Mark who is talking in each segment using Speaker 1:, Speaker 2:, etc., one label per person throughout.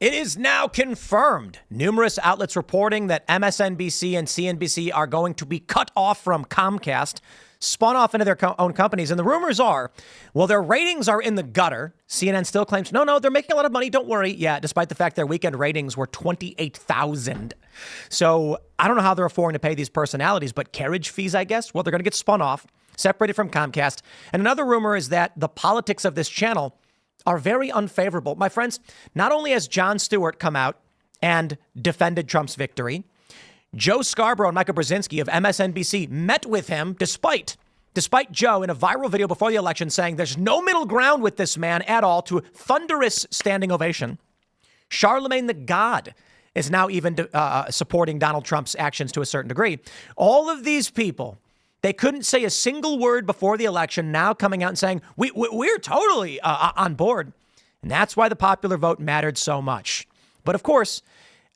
Speaker 1: It is now confirmed. Numerous outlets reporting that MSNBC and CNBC are going to be cut off from Comcast, spun off into their own companies. And the rumors are, well, their ratings are in the gutter. CNN still claims, no, they're making a lot of money. Don't worry. Yeah, despite the fact their weekend ratings were 28,000. So I don't know how they're affording to pay these personalities, but carriage fees, I guess. Well, they're going to get spun off, separated from Comcast. And another rumor is that the politics of this channel are very unfavorable. My friends, not only has Jon Stewart come out and defended Trump's victory, Joe Scarborough and Michael Brzezinski of MSNBC met with him despite Joe in a viral video before the election saying there's no middle ground with this man at all, to a thunderous standing ovation. Charlemagne the God is now even supporting Donald Trump's actions to a certain degree. All of these people, they couldn't say a single word before the election, now coming out and saying, we're totally on board. And that's why the popular vote mattered so much. But of course,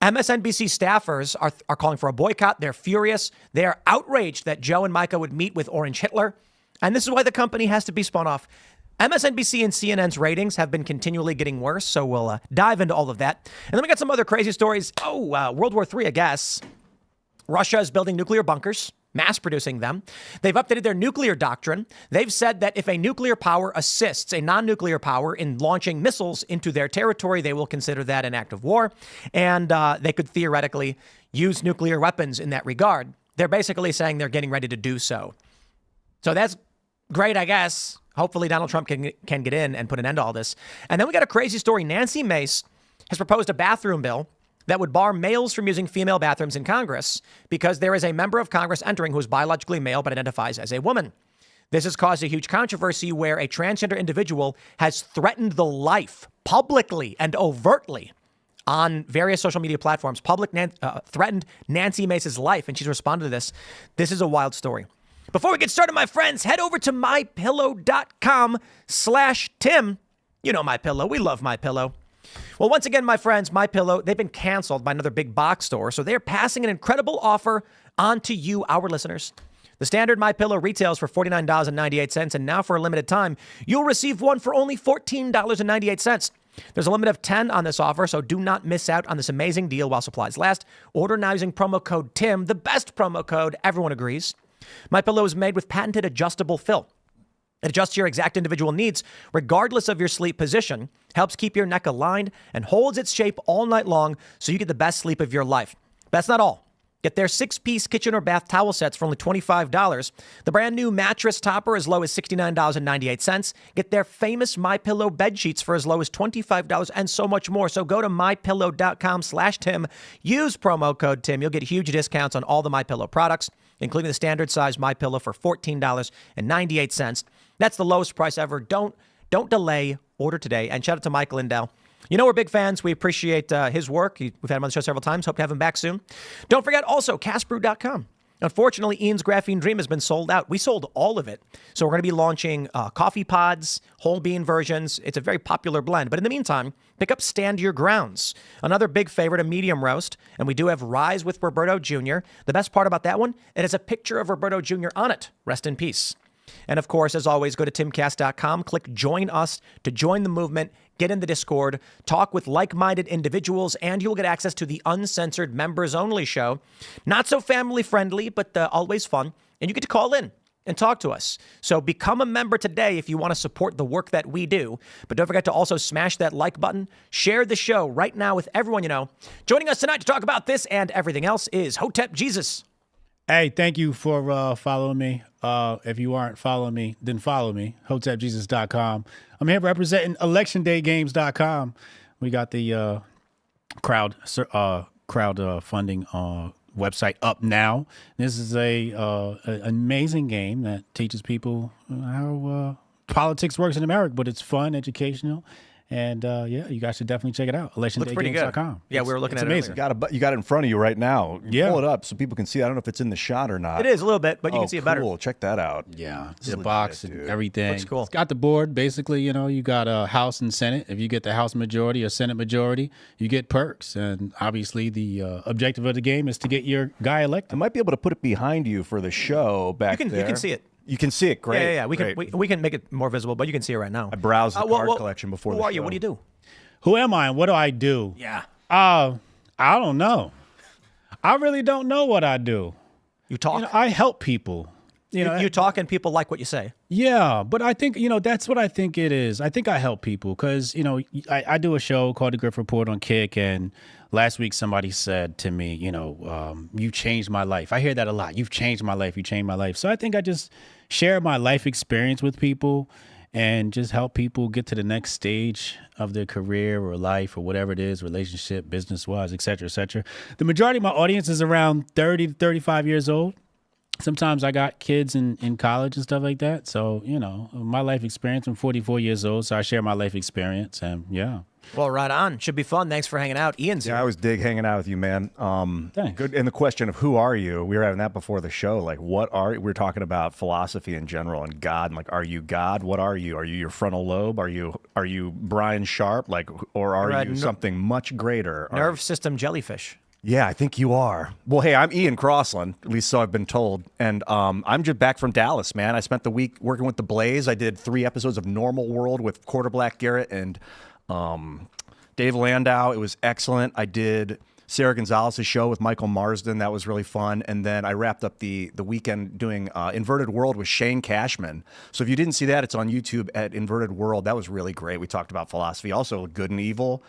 Speaker 1: MSNBC staffers are calling for a boycott. They're furious. They are outraged that Joe and Micah would meet with Orange Hitler. And this is why the company has to be spun off. MSNBC and CNN's ratings have been continually getting worse. So we'll dive into all of that. And then we got some other crazy stories. World War III, I guess. Russia is building nuclear bunkers, mass producing them. They've updated their nuclear doctrine. They've said that if a nuclear power assists a non-nuclear power in launching missiles into their territory, they will consider that an act of war. And they could theoretically use nuclear weapons in that regard. They're basically saying they're getting ready to do so. So that's great, I guess. Hopefully Donald Trump can get in and put an end to all this. And then we got a crazy story. Nancy Mace has proposed a bathroom bill that would bar males from using female bathrooms in Congress because there is a member of Congress entering who is biologically male but identifies as a woman. This has caused a huge controversy where a transgender individual has threatened the life publicly and overtly on various social media platforms, threatened Nancy Mace's life, and she's responded to this. This is a wild story. Before we get started, my friends, head over to mypillow.com/Tim. You know MyPillow. We love MyPillow. Well, once again, my friends, MyPillow, they've been canceled by another big box store. So they're passing an incredible offer on to you, our listeners. The standard MyPillow retails for $49.98. And now for a limited time, you'll receive one for only $14.98. There's a limit of 10 on this offer, so do not miss out on this amazing deal while supplies last. Order now using promo code TIM, the best promo code, everyone agrees. MyPillow is made with patented adjustable fill. It adjusts your exact individual needs, regardless of your sleep position, helps keep your neck aligned, and holds its shape all night long so you get the best sleep of your life. That's not all. Get their 6-piece kitchen or bath towel sets for only $25. The brand new mattress topper as low as $69.98. Get their famous MyPillow bed sheets for as low as $25 and so much more. So go to mypillow.com/Tim. Use promo code Tim. You'll get huge discounts on all the MyPillow products, including the standard size MyPillow for $14.98. That's the lowest price ever. Don't delay. Order today. And shout out to Mike Lindell. You know, we're big fans. We appreciate his work. We've had him on the show several times. Hope to have him back soon. Don't forget also castbrew.com. Unfortunately, Ian's Graphene Dream has been sold out. We sold all of it. So we're going to be launching coffee pods, whole bean versions. It's a very popular blend. But in the meantime, pick up Stand Your Grounds. Another big favorite, a medium roast. And we do have Rise with Roberto Jr. The best part about that one, it has a picture of Roberto Jr. on it. Rest in peace. And of course, as always, go to timcast.com, click join us to join the movement, get in the Discord, talk with like-minded individuals, and you'll get access to the uncensored members only show. Not so family friendly, but always fun. And you get to call in and talk to us. So become a member today if you want to support the work that we do. But don't forget to also smash that like button. Share the show right now with everyone you know. Joining us tonight to talk about this and everything else is Hotep Jesus.
Speaker 2: Hey, thank you for following me. If you aren't following me, then follow me, hotepjesus.com. I'm here representing electiondaygames.com. We got the crowd funding website up now. This is an amazing game that teaches people how politics works in America, but it's fun, educational. And yeah, you guys should definitely check it out. electiondaygames.com.
Speaker 1: Yeah, we were looking at it
Speaker 3: amazing. You got it in front of you right now.
Speaker 2: Yeah.
Speaker 3: Pull it up so people can see. I don't know if it's in the shot or not.
Speaker 1: It is a little bit, but you can see it better.
Speaker 3: Cool. Check that out.
Speaker 2: Yeah, the box and everything.
Speaker 1: Looks cool.
Speaker 2: It's got the board. Basically, you know, you got a House and Senate. If you get the House majority or Senate majority, you get perks. And obviously, the objective of the game is to get your guy elected.
Speaker 3: I might be able to put it behind you for the show back there.
Speaker 1: You can see it.
Speaker 3: You can see it. Great.
Speaker 1: Yeah. We can make it more visible, but you can see it right now.
Speaker 3: I browsed the card collection before the show.
Speaker 1: Who are you? What do you do?
Speaker 2: Who am I and what do I do?
Speaker 1: Yeah.
Speaker 2: I don't know. I really don't know what I do.
Speaker 1: You talk.
Speaker 2: I help people.
Speaker 1: You talk and people like what you say.
Speaker 2: Yeah, but I think, that's what I think it is. I think I help people because, I do a show called The Griff Report on Kick, and last week somebody said to me, you changed my life. I hear that a lot. You've changed my life. You changed my life. So I think I just share my life experience with people and just help people get to the next stage of their career or life or whatever it is, relationship, business-wise, et cetera, et cetera. The majority of my audience is around 30 to 35 years old. Sometimes I got kids in college and stuff like that. So, my life experience, I'm 44 years old, so I share my life experience, and yeah.
Speaker 1: Well, right on. Should be fun. Thanks for hanging out. Ian's here.
Speaker 3: Yeah, I always dig hanging out with you, man.
Speaker 2: Thanks.
Speaker 3: Good. And the question of who are you? We were having that before the show. Like, we were talking about philosophy in general and God. And like, are you God? What are you? Are you your frontal lobe? Are you Brian Sharp? Like, or are you something much greater?
Speaker 1: Nerve system jellyfish.
Speaker 3: Yeah, I think you are. Well, hey, I'm Ian Crossland, at least so I've been told. And I'm just back from Dallas, man. I spent the week working with the Blaze. I did 3 episodes of Normal World with Quarter Black Garrett and Dave Landau. It was excellent. I did Sarah Gonzalez's show with Michael Marsden. That was really fun. And then I wrapped up the weekend doing Inverted World with Shane Cashman. So if you didn't see that, it's on YouTube at Inverted World. That was really great. We talked about philosophy, also good and evil.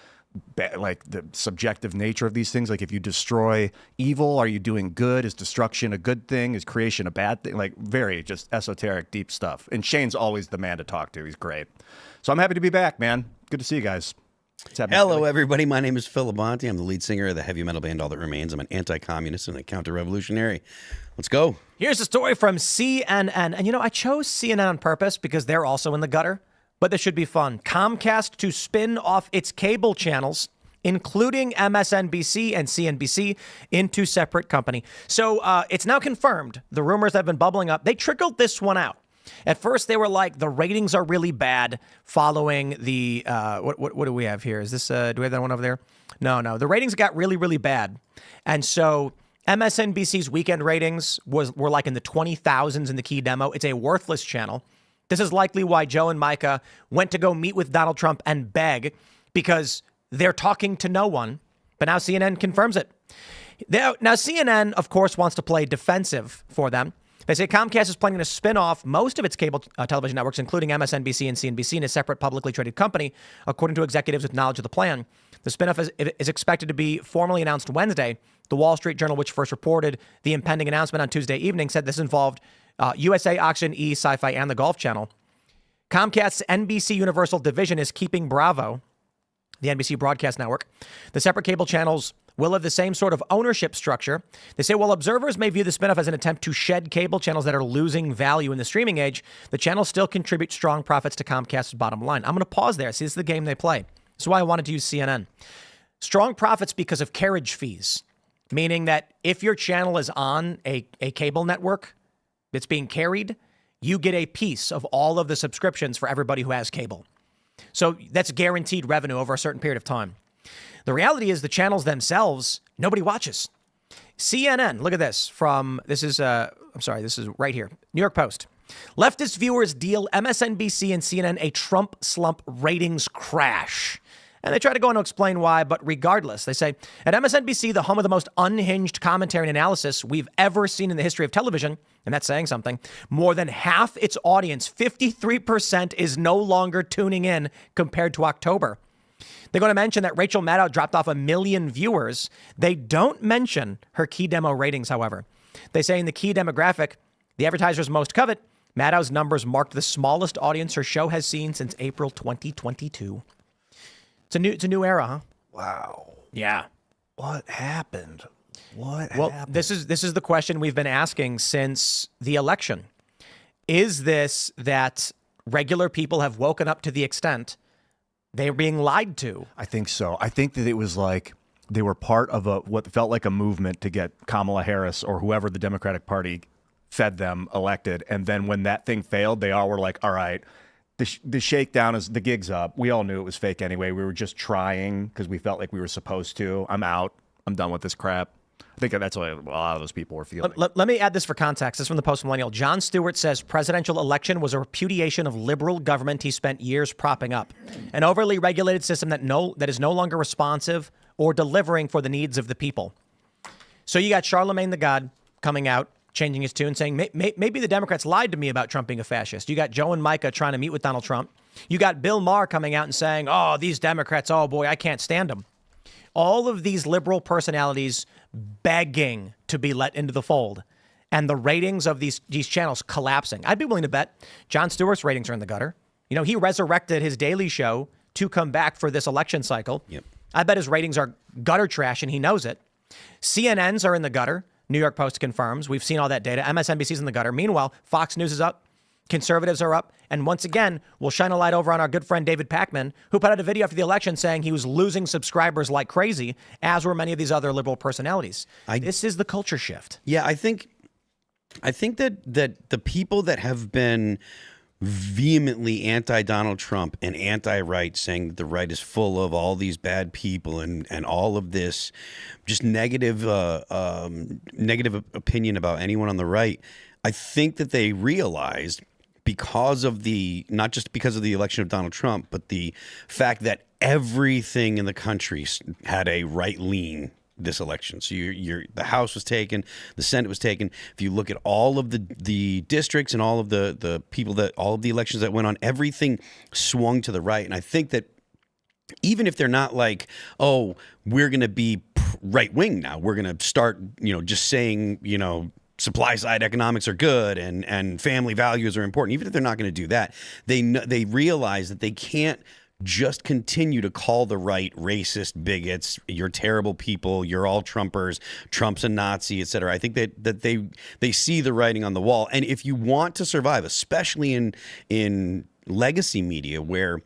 Speaker 3: Like the subjective nature of these things. Like if you destroy evil, are you doing good? Is destruction a good thing? Is creation a bad thing? Like very just esoteric, deep stuff. And Shane's always the man to talk to. He's great. So I'm happy to be back, man. Good to see you guys.
Speaker 4: Hello, everybody. My name is Phil Labonte. I'm the lead singer of the heavy metal band All That Remains. I'm an anti-communist and a counter-revolutionary. Let's go.
Speaker 1: Here's a story from CNN. And I chose CNN on purpose because they're also in the gutter. But this should be fun. Comcast to spin off its cable channels, including MSNBC and CNBC, into separate company. So it's now confirmed. The rumors that have been bubbling up, they trickled this one out. At first, they were like, the ratings are really bad following the, what do we have here? Is this, do we have that one over there? No. The ratings got really, really bad. And so MSNBC's weekend ratings were like in the 20,000s in the key demo. It's a worthless channel. This is likely why Joe and Micah went to go meet with Donald Trump and beg, because they're talking to no one. But now CNN confirms it. Now, CNN, of course, wants to play defensive for them. They say Comcast is planning to spin off most of its cable television networks, including MSNBC and CNBC, in a separate publicly traded company, according to executives with knowledge of the plan. The spinoff is expected to be formally announced Wednesday. The Wall Street Journal, which first reported the impending announcement on Tuesday evening, said this involved USA, Auction, E, Sci-Fi, and the Golf Channel. Comcast's NBC Universal division is keeping Bravo, the NBC broadcast network. The separate cable channels will have the same sort of ownership structure. They say while observers may view the spinoff as an attempt to shed cable channels that are losing value in the streaming age, the channels still contribute strong profits to Comcast's bottom line. I'm going to pause there. See, this is the game they play. This is why I wanted to use CNN. Strong profits because of carriage fees, meaning that if your channel is on a cable network that's being carried, you get a piece of all of the subscriptions for everybody who has cable. So that's guaranteed revenue over a certain period of time. The reality is the channels themselves, nobody watches. CNN, look at this this is right here. New York Post. Leftist viewers deal MSNBC and CNN a Trump slump ratings crash. And they try to go on to explain why, but regardless, they say, at MSNBC, the home of the most unhinged commentary and analysis we've ever seen in the history of television, and that's saying something, more than half its audience, 53%, is no longer tuning in compared to October. They're going to mention that Rachel Maddow dropped off 1 million viewers. They don't mention her key demo ratings, however. They say in the key demographic, the advertisers most covet, Maddow's numbers marked the smallest audience her show has seen since April 2022. It's a new era, huh?
Speaker 3: Wow.
Speaker 1: Yeah.
Speaker 3: What happened? Well,
Speaker 1: this is the question we've been asking since the election. Is this that regular people have woken up to the extent they're being lied to?
Speaker 3: I think so. I think that it was like they were part of what felt like a movement to get Kamala Harris or whoever the Democratic Party fed them elected. And then when that thing failed, they all were like, all right, the shakedown is the gig's up. We all knew it was fake anyway. We were just trying because we felt like we were supposed to. I'm out. I'm done with this crap. I think that's what a lot of those people were feeling.
Speaker 1: Let me add this for context. This is from the Post-Millennial. John Stewart says presidential election was a repudiation of liberal government he spent years propping up. An overly regulated system that is no longer responsive or delivering for the needs of the people. So you got Charlemagne the God coming out, changing his tune, saying maybe the Democrats lied to me about Trump being a fascist. You got Joe and Micah trying to meet with Donald Trump. You got Bill Maher coming out and saying, oh, these Democrats, oh boy, I can't stand them. All of these liberal personalities begging to be let into the fold, and the ratings of these channels collapsing. I'd be willing to bet Jon Stewart's ratings are in the gutter. You know, he resurrected his Daily Show to come back for this election cycle.
Speaker 4: Yep.
Speaker 1: I bet his ratings are gutter trash, and he knows it. CNN's are in the gutter. New York Post confirms. We've seen all that data. MSNBC's in the gutter. Meanwhile, Fox News is up. Conservatives are up. And once again, we'll shine a light over on our good friend David Pakman, who put out a video after the election saying he was losing subscribers like crazy, as were many of these other liberal personalities. This is the culture shift.
Speaker 4: Yeah, I think that the people that have been vehemently anti-Donald Trump and anti-right, saying that the right is full of all these bad people and all of this just negative opinion about anyone on the right, I think that they realized, because of not just because of the election of Donald Trump, but the fact that everything in the country had a right lean this election. So the House was taken, the Senate was taken. If you look at all of the districts and all of the people all of the elections that went on, everything swung to the right. And I think that even if they're not like, oh, we're going to be right wing now, we're going to start, just saying, supply side economics are good and family values are important. Even if they're not going to do that, they realize that they can't just continue to call the right racist, bigots, you're terrible people, you're all Trumpers, Trump's a Nazi, etc. I think that they see the writing on the wall. And if you want to survive, especially in legacy media where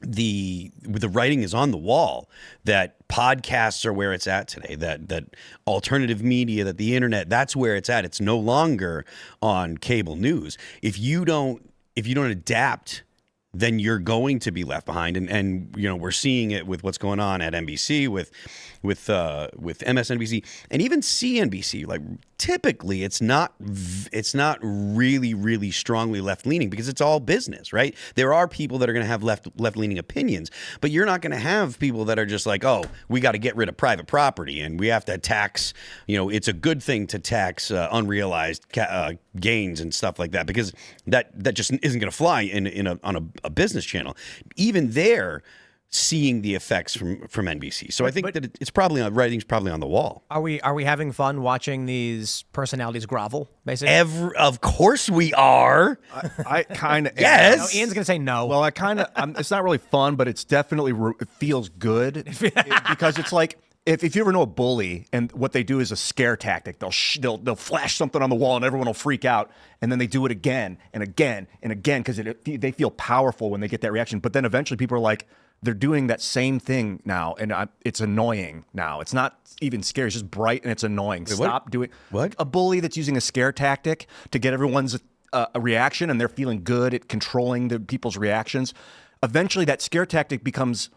Speaker 4: the writing is on the wall, that podcasts are where it's at today, that alternative media, that the internet, that's where it's at. It's no longer on cable news. If you don't adapt, then you're going to be left behind. And we're seeing it with what's going on at NBC, with MSNBC and even CNBC. Like, typically it's not really, really strongly left leaning because it's all business, right? There are people that are going to have left leaning opinions, but you're not going to have people that are just like, oh, we got to get rid of private property and we have to tax, it's a good thing to tax unrealized gains and stuff like that, because that just isn't going to fly on a business channel. Even there, seeing the effects from NBC. So I think that it's probably writing's probably on the wall.
Speaker 1: Are we having fun watching these personalities grovel, basically?
Speaker 4: Of course we are.
Speaker 3: I kind of
Speaker 4: yes.
Speaker 1: No, Ian's gonna say no.
Speaker 3: Well, I kind of. It's not really fun, but it's definitely it feels good because it's like. If you ever know a bully and what they do is a scare tactic, they'll flash something on the wall and everyone will freak out, and then they do it again and again and again because they feel powerful when they get that reaction. But then eventually people are like, they're doing that same thing now, and it's annoying now. It's not even scary; it's just bright and it's annoying.
Speaker 4: Wait,
Speaker 3: Stop doing
Speaker 4: what?
Speaker 3: A bully that's using a scare tactic to get everyone's a reaction, and they're feeling good at controlling the people's reactions. Eventually, that scare tactic becomes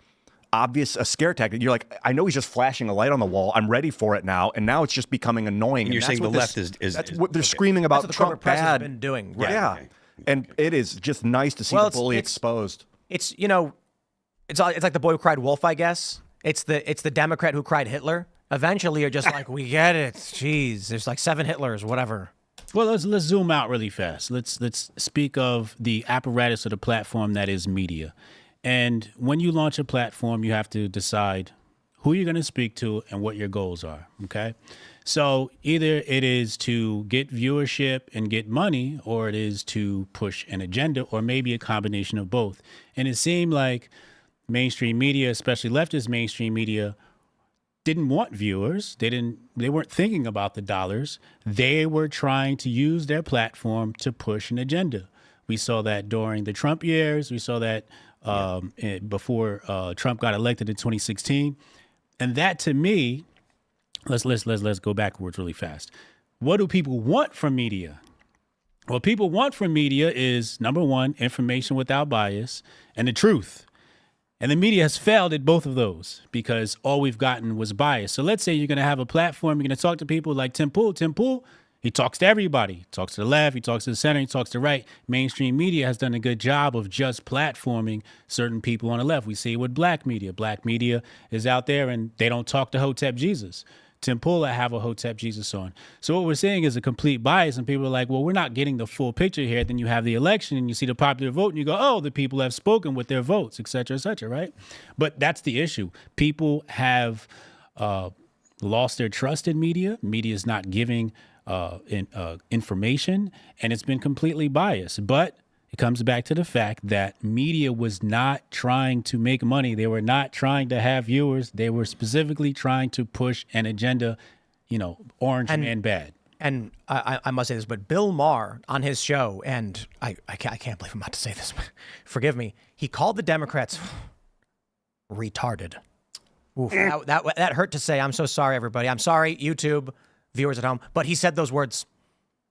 Speaker 3: obvious, a scare tactic. You're like, I know he's just flashing a light on the wall. I'm ready for it now, and now it's just becoming annoying.
Speaker 4: And you're saying the left is
Speaker 3: that's what they're screaming about.
Speaker 1: That's what the
Speaker 3: Trump
Speaker 1: corporate press has
Speaker 3: bad.
Speaker 1: been doing.
Speaker 3: Right. Yeah,
Speaker 4: okay.
Speaker 3: And it is just nice to see the bully exposed.
Speaker 1: It's it's like the boy who cried wolf, I guess. It's the Democrat who cried Hitler. Eventually, you're just like, we get it. Jeez, there's like 7 Hitlers, whatever.
Speaker 2: Well, let's zoom out really fast. Let's speak of the apparatus of the platform that is media. And when you launch a platform, you have to decide who you're going to speak to and what your goals are, okay? So either it is to get viewership and get money, or it is to push an agenda, or maybe a combination of both. And it seemed like mainstream media, especially leftist mainstream media, didn't want viewers. They weren't thinking about the dollars. They were trying to use their platform to push an agenda. We saw that during the Trump years. We saw that before Trump got elected in 2016. And that, to me, let's go backwards really fast. What do people want from media? What people want from media is, number one, information without bias and the truth. And the media has failed at both of those because all we've gotten was bias. So let's say you're going to have a platform, you're going to talk to people like Tim Pool. Tim Pool, he talks to everybody. He talks to the left, he talks to the center, he talks to the right. Mainstream media has done a good job of just platforming certain people on the left. We see it with black media. Black media is out there and they don't talk to Hotep Jesus. Tim Pool, I have a Hotep Jesus on. So what we're seeing is a complete bias, and people are like, well, we're not getting the full picture here. Then you have the election, and you see the popular vote, and you go, oh, the people have spoken with their votes, et cetera, right? But that's the issue. People have lost their trust in media. Media is not giving information, and it's been completely biased. But it comes back to the fact that media was not trying to make money. They were not trying to have viewers. They were specifically trying to push an agenda, orange man bad.
Speaker 1: And I must say this, but Bill Maher on his show, and I can't believe I'm about to say this, forgive me, he called the Democrats retarded. Oof, that hurt to say. I'm so sorry, everybody. I'm sorry, YouTube viewers at home. But he said those words.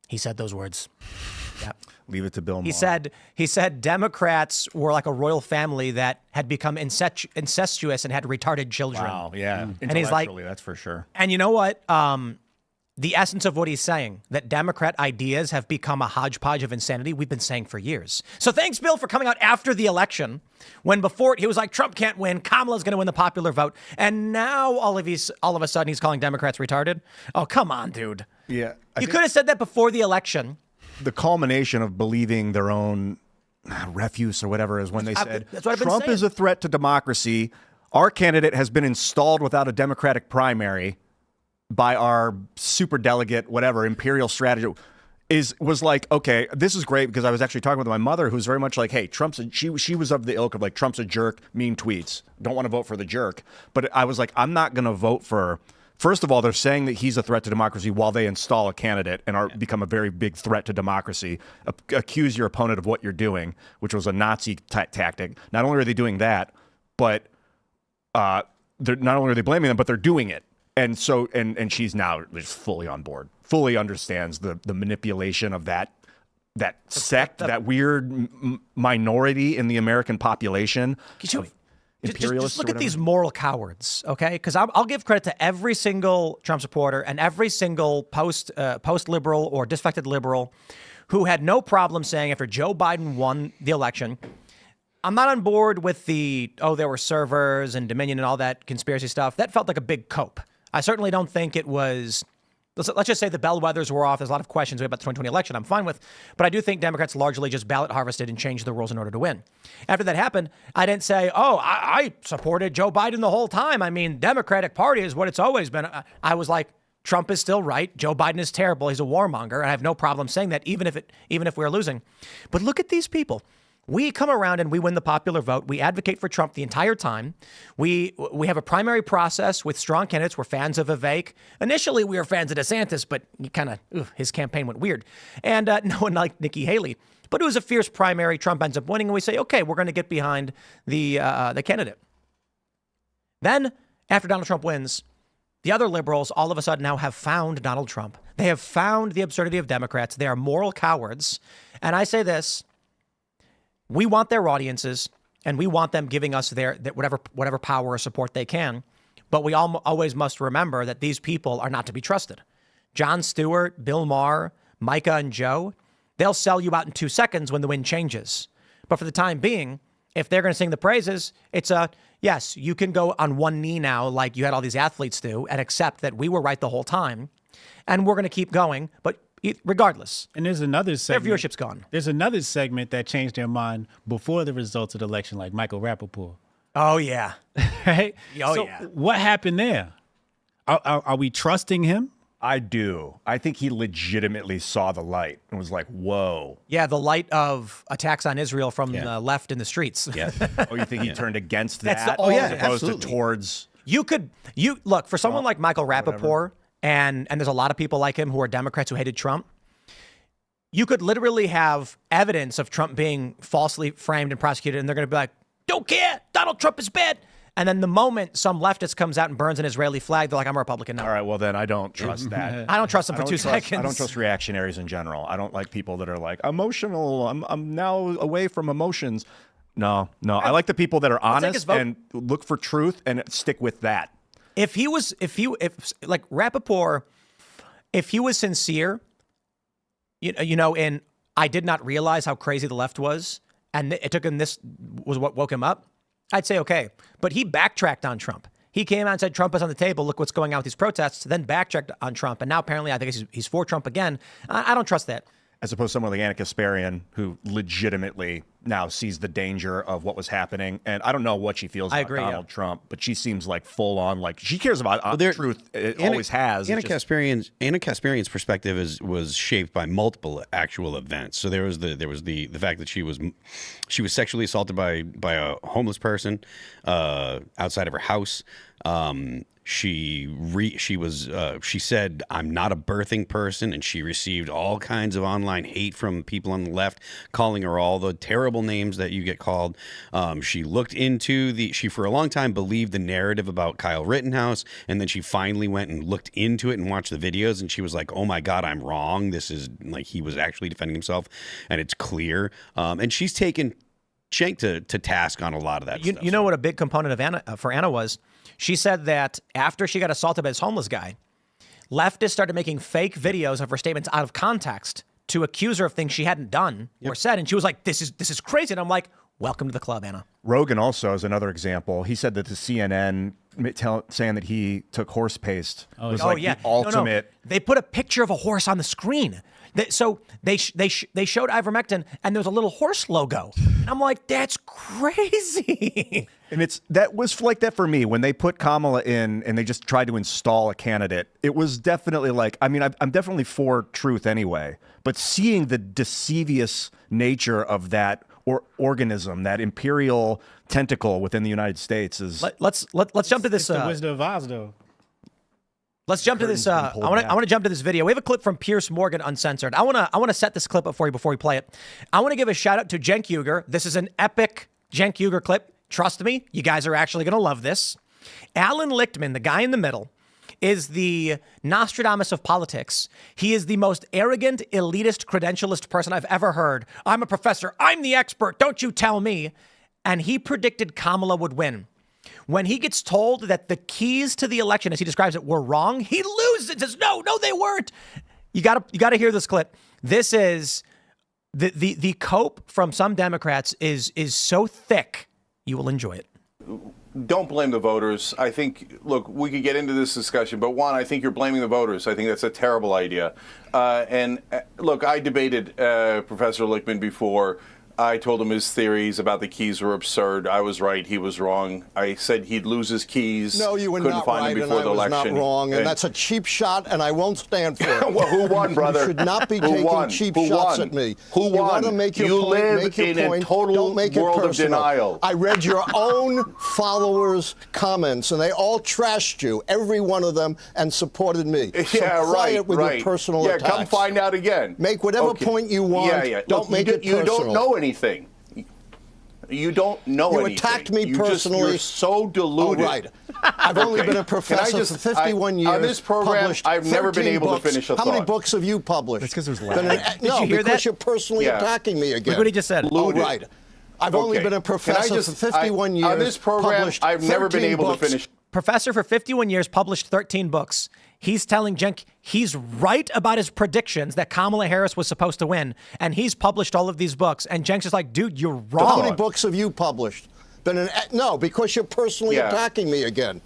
Speaker 1: Yeah.
Speaker 3: Leave it to Bill Maher.
Speaker 1: He said Democrats were like a royal family that had become incestuous and had retarded children.
Speaker 3: Wow, yeah.
Speaker 1: And he's like,
Speaker 3: that's for sure.
Speaker 1: And you know what? The essence of what he's saying, that Democrat ideas have become a hodgepodge of insanity, we've been saying for years. So thanks, Bill, for coming out after the election, when before he was like, Trump can't win, Kamala's going to win the popular vote. And now all of a sudden he's calling Democrats retarded. Oh, come on, dude.
Speaker 3: Yeah.
Speaker 1: You could have said that before the election.
Speaker 3: The culmination of believing their own refuse or whatever is when they said, Trump is a threat to democracy. Our candidate has been installed without a Democratic primary by our super delegate, whatever, imperial strategy. Was like, okay, this is great, because I was actually talking with my mother, who's very much like, hey, she was of the ilk of like, Trump's a jerk, mean tweets, don't want to vote for the jerk. But I was like, I'm not going to vote for. First of all, they're saying that he's a threat to democracy while they install a candidate and become a very big threat to democracy. Accuse your opponent of what you're doing, which was a Nazi tactic. Not only are they doing that, but they're not only are they blaming them, but they're doing it. And so, and she's now just fully on board, fully understands the manipulation of that sect, that weird minority in the American population.
Speaker 1: Just look at these moral cowards, okay? Because I'll give credit to every single Trump supporter and every single post-liberal or disaffected liberal who had no problem saying after Joe Biden won the election, I'm not on board with there were servers and Dominion and all that conspiracy stuff. That felt like a big cope. I certainly don't think it was. Let's just say the bellwethers were off. There's a lot of questions about the 2020 election. I'm fine with. But I do think Democrats largely just ballot harvested and changed the rules in order to win. After that happened, I didn't say, I supported Joe Biden the whole time. I mean, Democratic Party is what it's always been. I was like, Trump is still right. Joe Biden is terrible. He's a warmonger. And I have no problem saying that, even if we're losing. But look at these people. We come around and we win the popular vote. We advocate for Trump the entire time. We have a primary process with strong candidates. We're fans of Vivek. Initially, we were fans of DeSantis, but his campaign went weird. And no one liked Nikki Haley. But it was a fierce primary. Trump ends up winning, and we say, okay, we're going to get behind the candidate. Then, after Donald Trump wins, the other liberals all of a sudden now have found Donald Trump. They have found the absurdity of Democrats. They are moral cowards. And I say this. We want their audiences, and we want them giving us their whatever power or support they can. But we always must remember that these people are not to be trusted. Jon Stewart, Bill Maher, Micah, and Joe, they'll sell you out in 2 seconds when the wind changes. But for the time being, if they're going to sing the praises, it's yes, you can go on one knee now like you had all these athletes do and accept that we were right the whole time. And we're going to keep going. But regardless.
Speaker 2: And there's another segment.
Speaker 1: Their viewership's gone.
Speaker 2: There's another segment that changed their mind before the results of the election, like Michael Rappaport.
Speaker 1: Oh, yeah.
Speaker 2: Right?
Speaker 1: So
Speaker 2: what happened there? Are we trusting him?
Speaker 3: I do. I think he legitimately saw the light and was like, whoa.
Speaker 1: Yeah, the light of attacks on Israel from the left in the streets.
Speaker 4: Yeah.
Speaker 3: Oh, you think he turned against that?
Speaker 4: as
Speaker 3: opposed
Speaker 4: absolutely.
Speaker 3: to towards.
Speaker 1: You look, for someone like Michael Rappaport, and there's a lot of people like him who are Democrats who hated Trump, you could literally have evidence of Trump being falsely framed and prosecuted, and they're going to be like, don't care, Donald Trump is bad. And then the moment some leftist comes out and burns an Israeli flag, they're like, I'm a Republican now.
Speaker 3: All right, well, then I don't trust that.
Speaker 1: I don't trust them for 2 seconds.
Speaker 3: I don't trust reactionaries in general. I don't like people that are like, emotional, I'm now away from emotions. No. I like the people that are
Speaker 1: take his
Speaker 3: honest
Speaker 1: vote.
Speaker 3: and look for truth and stick with that.
Speaker 1: If like Rappaport, if he was sincere, you know, and I did not realize how crazy the left was, and it took him, this was what woke him up, I'd say okay. But he backtracked on Trump. He came out and said Trump is on the table. Look what's going on with these protests. Then backtracked on Trump, and now apparently I think he's for Trump again. I don't trust that.
Speaker 3: As opposed to someone like Anna Kasparian, who legitimately now sees the danger of what was happening. And I don't know what she feels about Donald Trump, but she seems like full on, like she cares about truth. It always has.
Speaker 4: Anna Kasparian's perspective was shaped by multiple actual events. So there was the fact that she was sexually assaulted by a homeless person outside of her house. She said, I'm not a birthing person, and she received all kinds of online hate from people on the left, calling her all the terrible names that you get called. She looked into she for a long time believed the narrative about Kyle Rittenhouse, and then she finally went and looked into it and watched the videos, and she was like, oh my God, I'm wrong. This is like, he was actually defending himself, and it's clear. And she's taken Cenk to task on a lot of that stuff.
Speaker 1: You know what a big component of Anna was? She said that after she got assaulted by this homeless guy, leftists started making fake videos of her statements out of context to accuse her of things she hadn't done or said. And she was like, this is crazy. And I'm like, welcome to the club, Anna.
Speaker 3: Rogan also is another example. He said that to CNN, saying that he took horse paste was the ultimate.
Speaker 1: No. They put a picture of a horse on the screen. So they showed ivermectin, and there was a little horse logo. And I'm like, that's crazy.
Speaker 3: And that was like that for me when they put Kamala in and they just tried to install a candidate. It was definitely like, I mean, I'm definitely for truth anyway, but seeing the deceivious nature of that organism, that imperial tentacle within the United States is.
Speaker 1: Let's jump to this.
Speaker 2: The Wizard of Oz, though.
Speaker 1: Let's jump to this. I want to jump to this video. We have a clip from Piers Morgan, uncensored. I want to set this clip up for you before we play it. I want to give a shout out to Cenk Uygur. This is an epic Cenk Uygur clip. Trust me, you guys are actually going to love this. Alan Lichtman, the guy in the middle, is the Nostradamus of politics. He is the most arrogant, elitist, credentialist person I've ever heard. I'm a professor. I'm the expert. Don't you tell me. And he predicted Kamala would win. When he gets told that the keys to the election, as he describes it, were wrong, he loses and says, no, they weren't. You gotta hear this clip. This is the cope from some Democrats is so thick, you will enjoy it.
Speaker 5: Don't blame the voters. I think, look, we could get into this discussion, but one, I think you're blaming the voters. I think that's a terrible idea. Look, I debated Professor Lichtman before. I told him his theories about the keys were absurd. I was right. He was wrong. I said he'd lose his keys.
Speaker 6: No, you were
Speaker 5: Couldn't
Speaker 6: not
Speaker 5: find
Speaker 6: right,
Speaker 5: him
Speaker 6: and
Speaker 5: before
Speaker 6: I
Speaker 5: the
Speaker 6: was
Speaker 5: election.
Speaker 6: not wrong, and that's a cheap shot, and I won't stand for it.
Speaker 5: Well, who won, brother?
Speaker 6: You should not be taking cheap shots at me.
Speaker 5: Who won?
Speaker 6: You want to make your
Speaker 5: you
Speaker 6: point,
Speaker 5: live
Speaker 6: make your
Speaker 5: in
Speaker 6: point.
Speaker 5: a total
Speaker 6: Don't make
Speaker 5: world
Speaker 6: it
Speaker 5: of
Speaker 6: personal.
Speaker 5: denial.
Speaker 6: I read your own followers' comments, and they all trashed you, every one of them, and supported me. So quiet with your personal attacks.
Speaker 5: Come find out again.
Speaker 6: Make whatever point you want. Don't
Speaker 5: Look,
Speaker 6: make it personal.
Speaker 5: You don't know anything. You don't know anything.
Speaker 6: You attacked me personally.
Speaker 5: You're so deluded.
Speaker 6: Oh, right. I've only been a professor for 51 years.
Speaker 5: On this program, I've never been able to finish a thought.
Speaker 6: How many books have you published?
Speaker 3: That's because there's lag.
Speaker 1: Did you hear
Speaker 6: because
Speaker 1: that?
Speaker 6: you're personally attacking me again.
Speaker 1: Look what he just said.
Speaker 6: Oh, right. I've only been a professor for 51 years.
Speaker 5: On this program, I've never been able to finish.
Speaker 1: Professor for 51 years, published 13 books. He's telling Cenk he's right about his predictions that Kamala Harris was supposed to win, and he's published all of these books. And Cenk's just like, dude, you're wrong.
Speaker 6: How many books have you published? No, because you're personally attacking me again.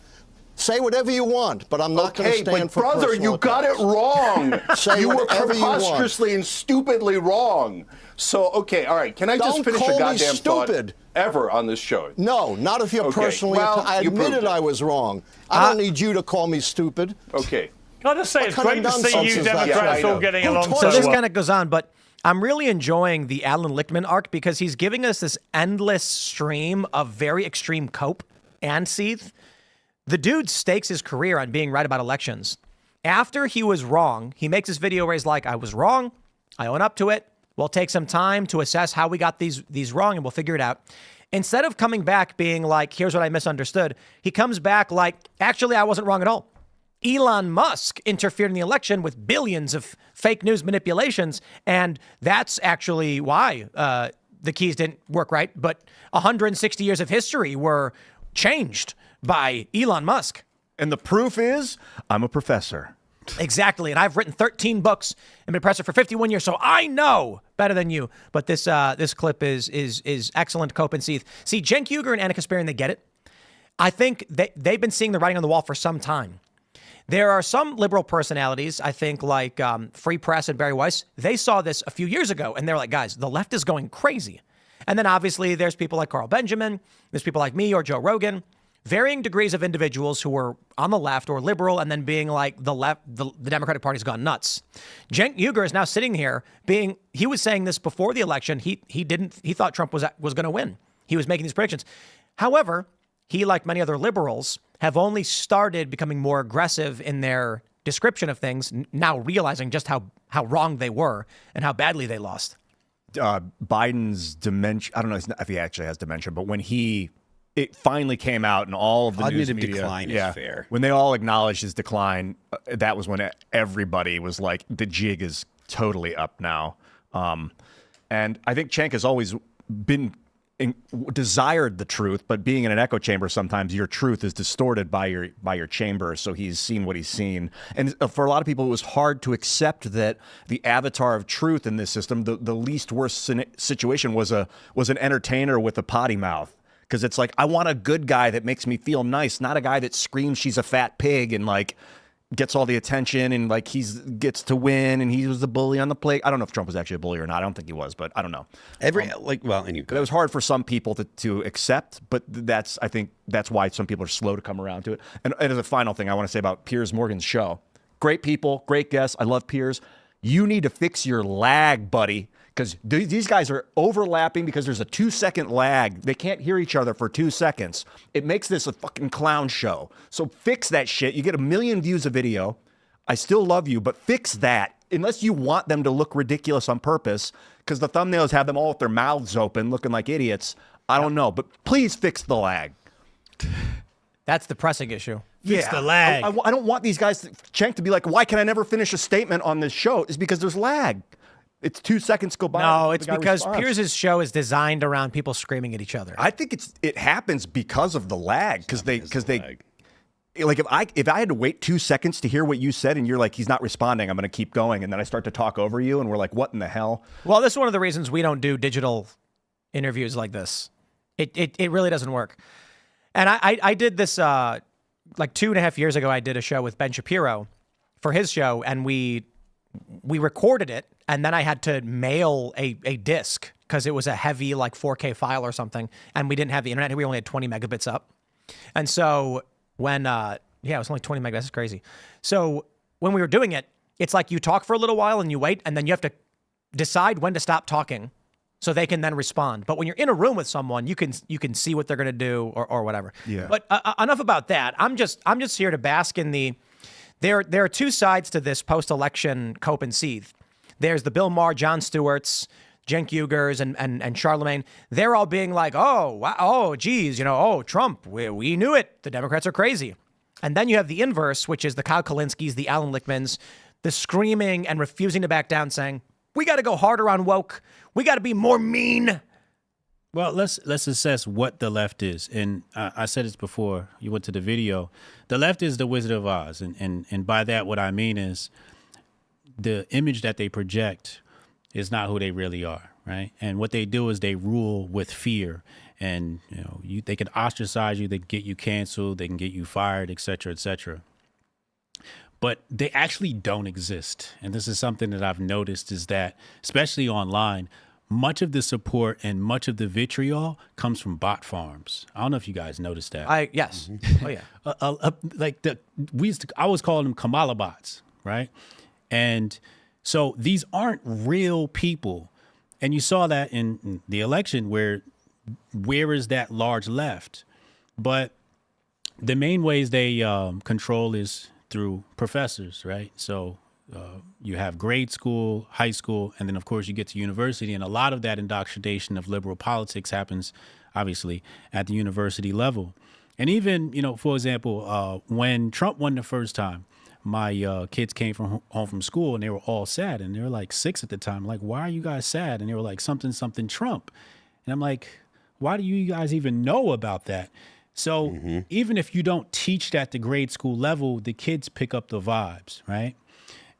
Speaker 6: Say whatever you want, but I'm not going to stand for
Speaker 5: brother, you got it wrong. You were preposterously and stupidly wrong. So, okay, all right. Can I just finish a goddamn thought ever on this show?
Speaker 6: No, not if you're personally. I admitted I was wrong. I don't need you to call me stupid.
Speaker 5: Okay.
Speaker 7: Can I just say, it's great to see you Democrats all getting along so
Speaker 1: So this
Speaker 7: well.
Speaker 1: kind of goes on, but I'm really enjoying the Alan Lichtman arc because he's giving us this endless stream of very extreme cope and seethe. The dude stakes his career on being right about elections. After he was wrong, he makes this video where he's like, I was wrong. I own up to it. We'll take some time to assess how we got these wrong, and we'll figure it out. Instead of coming back being like, here's what I misunderstood, he comes back like, actually, I wasn't wrong at all. Elon Musk interfered in the election with billions of fake news manipulations, and that's actually why the keys didn't work right, but 160 years of history were changed by Elon Musk.
Speaker 3: And the proof is I'm a professor.
Speaker 1: Exactly. And I've written 13 books and been a professor for 51 years, so I know better than you. But this clip is excellent, Cope and Seeth. See, Cenk Uygur and Anna Kasparian, they get it. I think they've been seeing the writing on the wall for some time. There are some liberal personalities, I think, like Free Press and Barry Weiss. They saw this a few years ago, and they're like, guys, the left is going crazy. And then obviously there's people like Carl Benjamin. There's people like me or Joe Rogan. Varying degrees of individuals who were on the left or liberal and then being like the left, the Democratic Party's gone nuts. Cenk Uygur is now sitting here he was saying this before the election. He thought Trump was going to win. He was making these predictions. However, he, like many other liberals, have only started becoming more aggressive in their description of things, now realizing just how wrong they were and how badly they lost.
Speaker 3: Biden's dementia, I don't know if he actually has dementia, but when it finally came out and all of the news media,
Speaker 4: decline is fair.
Speaker 3: When they all acknowledged his decline, that was when everybody was like, the jig is totally up now. And I think Cenk has always desired the truth, but being in an echo chamber, sometimes your truth is distorted by your chamber. So he's seen what he's seen. And for a lot of people, it was hard to accept that the avatar of truth in this system, the least worst situation was an entertainer with a potty mouth. Because it's like, I want a good guy that makes me feel nice, not a guy that screams she's a fat pig and like gets all the attention and like gets to win and he was the bully on the plate. I don't know if Trump was actually a bully or not. I don't think he was, but I don't know.
Speaker 4: Anyway,
Speaker 3: it was hard for some people to accept, but I think that's why some people are slow to come around to it. And as a final thing, I want to say about Piers Morgan's show. Great people, great guests. I love Piers. You need to fix your lag, buddy. Because these guys are overlapping because there's a 2-second lag. They can't hear each other for 2 seconds. It makes this a fucking clown show. So fix that shit. You get 1 million views a video. I still love you, but fix that. Unless you want them to look ridiculous on purpose, because the thumbnails have them all with their mouths open looking like idiots. I don't know, but please fix the lag.
Speaker 1: That's the pressing issue.
Speaker 2: Fix the lag.
Speaker 3: I don't want these guys, Cenk, to be like, why can I never finish a statement on this show? It's because there's lag. It's 2 seconds go by.
Speaker 1: No, it's because Piers' show is designed around people screaming at each other.
Speaker 3: I think it happens because of the lag. Because they like if I had to wait 2 seconds to hear what you said and you're like, he's not responding, I'm going to keep going, and then I start to talk over you and we're like, what in the hell?
Speaker 1: Well, this is one of the reasons we don't do digital interviews like this. It really doesn't work. And I did this like 2.5 years ago. I did a show with Ben Shapiro for his show, and we recorded it. And then I had to mail a disc because it was a heavy like 4K file or something. And we didn't have the internet. We only had 20 megabits up. And so when, it was only 20 megabits. It's crazy. So when we were doing it, it's like you talk for a little while and you wait, and then you have to decide when to stop talking so they can then respond. But when you're in a room with someone, you can see what they're going to do or whatever.
Speaker 3: Yeah.
Speaker 1: But enough about that. I'm just here to bask in the, there are two sides to this post-election Cope and Seeth. There's the Bill Maher, Jon Stewarts, Cenk Uygurs, and Charlemagne. They're all being like, geez, Trump, we knew it. The Democrats are crazy. And then you have the inverse, which is the Kyle Kalinskis, the Alan Lichtmans, the screaming and refusing to back down, saying, we got to go harder on woke. We got to be more mean.
Speaker 2: Well, let's assess what the left is. And I said this before you went to the video. The left is the Wizard of Oz. And by that, what I mean is, the image that they project is not who they really are, right? And what they do is they rule with fear, and they can ostracize you, they can get you canceled, they can get you fired, et cetera, et cetera. But they actually don't exist. And this is something that I've noticed, is that, especially online, much of the support and much of the vitriol comes from bot farms. I don't know if you guys noticed that.
Speaker 1: Yes. Oh yeah.
Speaker 2: I always call them Kamala bots, right? And so these aren't real people. And you saw that in the election where is that large left? But the main ways they control is through professors, right? So you have grade school, high school, and then, of course, you get to university. And a lot of that indoctrination of liberal politics happens, obviously, at the university level. And even, for example, when Trump won the first time, my kids came home from school and they were all sad, and they were like 6 at the time. Like, why are you guys sad? And they were like, something Trump. And I'm like, why do you guys even know about that? So even if you don't teach that at the grade school level, the kids pick up the vibes, right?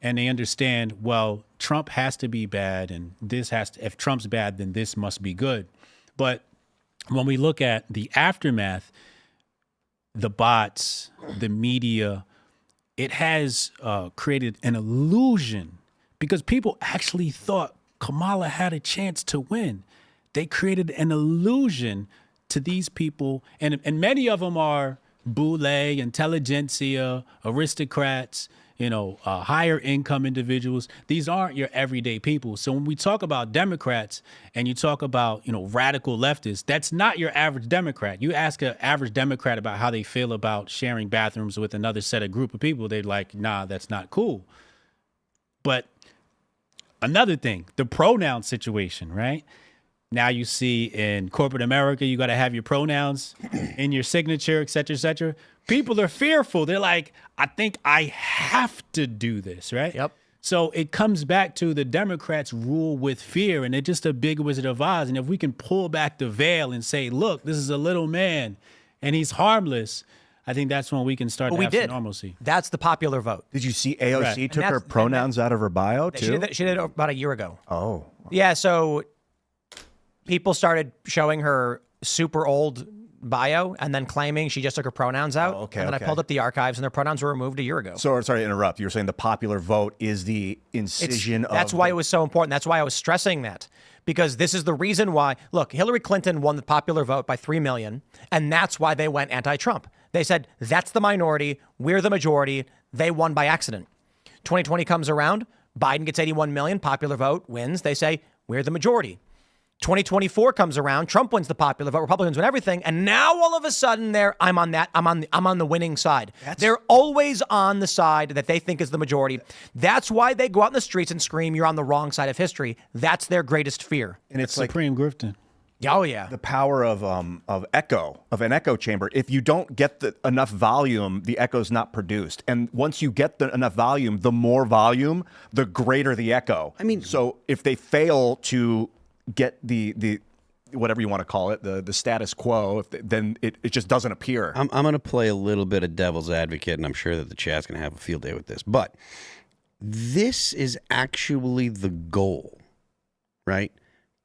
Speaker 2: And they understand, well, Trump has to be bad, and this has to, if Trump's bad, then this must be good. But when we look at the aftermath, the bots, the media, it has created an illusion because people actually thought Kamala had a chance to win. They created an illusion to these people, and many of them are boule, intelligentsia, aristocrats, higher income individuals. These aren't your everyday people. So when we talk about Democrats and you talk about, radical leftists, that's not your average Democrat. You ask an average Democrat about how they feel about sharing bathrooms with another set of group of people, they're like, nah, that's not cool. But another thing, the pronoun situation, right? Now you see in corporate America, you got to have your pronouns in your signature, et cetera, et cetera. People are fearful. They're like, I think I have to do this, right?
Speaker 1: Yep.
Speaker 2: So it comes back to the Democrats rule with fear, and they're just a big Wizard of Oz. And if we can pull back the veil and say, look, this is a little man and he's harmless, I think that's when we can start to have some normalcy.
Speaker 1: That's the popular vote.
Speaker 3: Did you see AOC took her pronouns out of her bio, too?
Speaker 1: She did it about a year ago.
Speaker 3: Oh.
Speaker 1: Yeah, so people started showing her super old bio and then claiming she just took her pronouns out.
Speaker 3: Oh, okay,
Speaker 1: and then I pulled up the archives and their pronouns were removed a year ago.
Speaker 3: So, sorry to interrupt. You were saying the popular vote is the incision of...
Speaker 1: That's why it was so important. That's why I was stressing that. Because this is the reason why... Look, Hillary Clinton won the popular vote by 3 million, and that's why they went anti-Trump. They said, that's the minority, we're the majority, they won by accident. 2020 comes around, Biden gets 81 million, popular vote, wins. They say, we're the majority. 2024 comes around, Trump wins the popular vote, Republicans win everything, and now all of a sudden I'm on the winning side. They're always on the side that they think is the majority. That's why they go out in the streets and scream, you're on the wrong side of history. That's their greatest fear.
Speaker 3: And it's
Speaker 2: Supreme grifting.
Speaker 1: Oh yeah.
Speaker 3: The power of an echo chamber. If you don't get enough volume, the echo's not produced. And once you get enough volume, the more volume, the greater the echo. I mean, so if they fail to get the whatever you want to call it, the status quo, then it just doesn't appear.
Speaker 4: I'm going to play a little bit of devil's advocate, and I'm sure that the chat's going to have a field day with this. But this is actually the goal, right?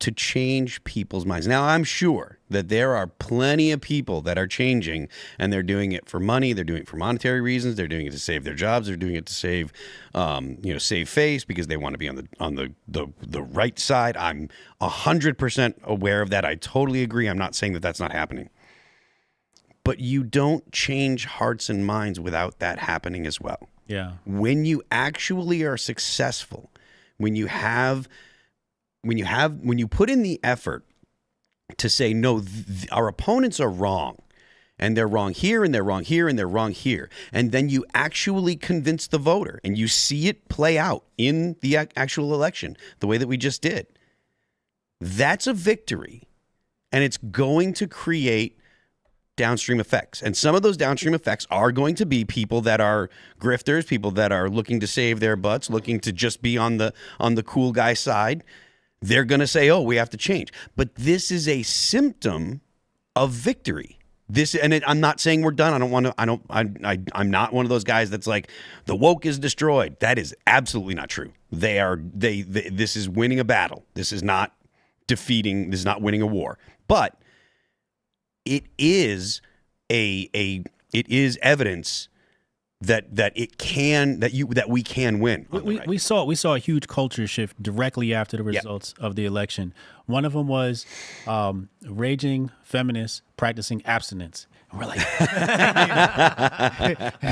Speaker 4: To change people's minds. Now, I'm sure that there are plenty of people that are changing, and they're doing it for money. They're doing it for monetary reasons. They're doing it to save their jobs. They're doing it to save, save face because they want to be on the right side. I'm 100% aware of that. I totally agree. I'm not saying that that's not happening. But you don't change hearts and minds without that happening as well.
Speaker 2: Yeah.
Speaker 4: When you actually are successful, when you put in the effort to say, no, our opponents are wrong, and they're wrong here, and they're wrong here, and they're wrong here, and then you actually convince the voter, and you see it play out in the actual election, the way that we just did, that's a victory, and it's going to create downstream effects. And some of those downstream effects are going to be people that are grifters, people that are looking to save their butts, looking to just be on the cool guy side. They're going to say, oh, we have to change. But this is a symptom of victory. I'm not saying we're done. I'm not one of those guys that's like, the woke is destroyed. That is absolutely not true. This is winning a battle. This is not winning a war. But it is evidence that we can win.
Speaker 2: We saw a huge culture shift directly after the results of the election. One of them was raging feminists practicing abstinence. And we're like,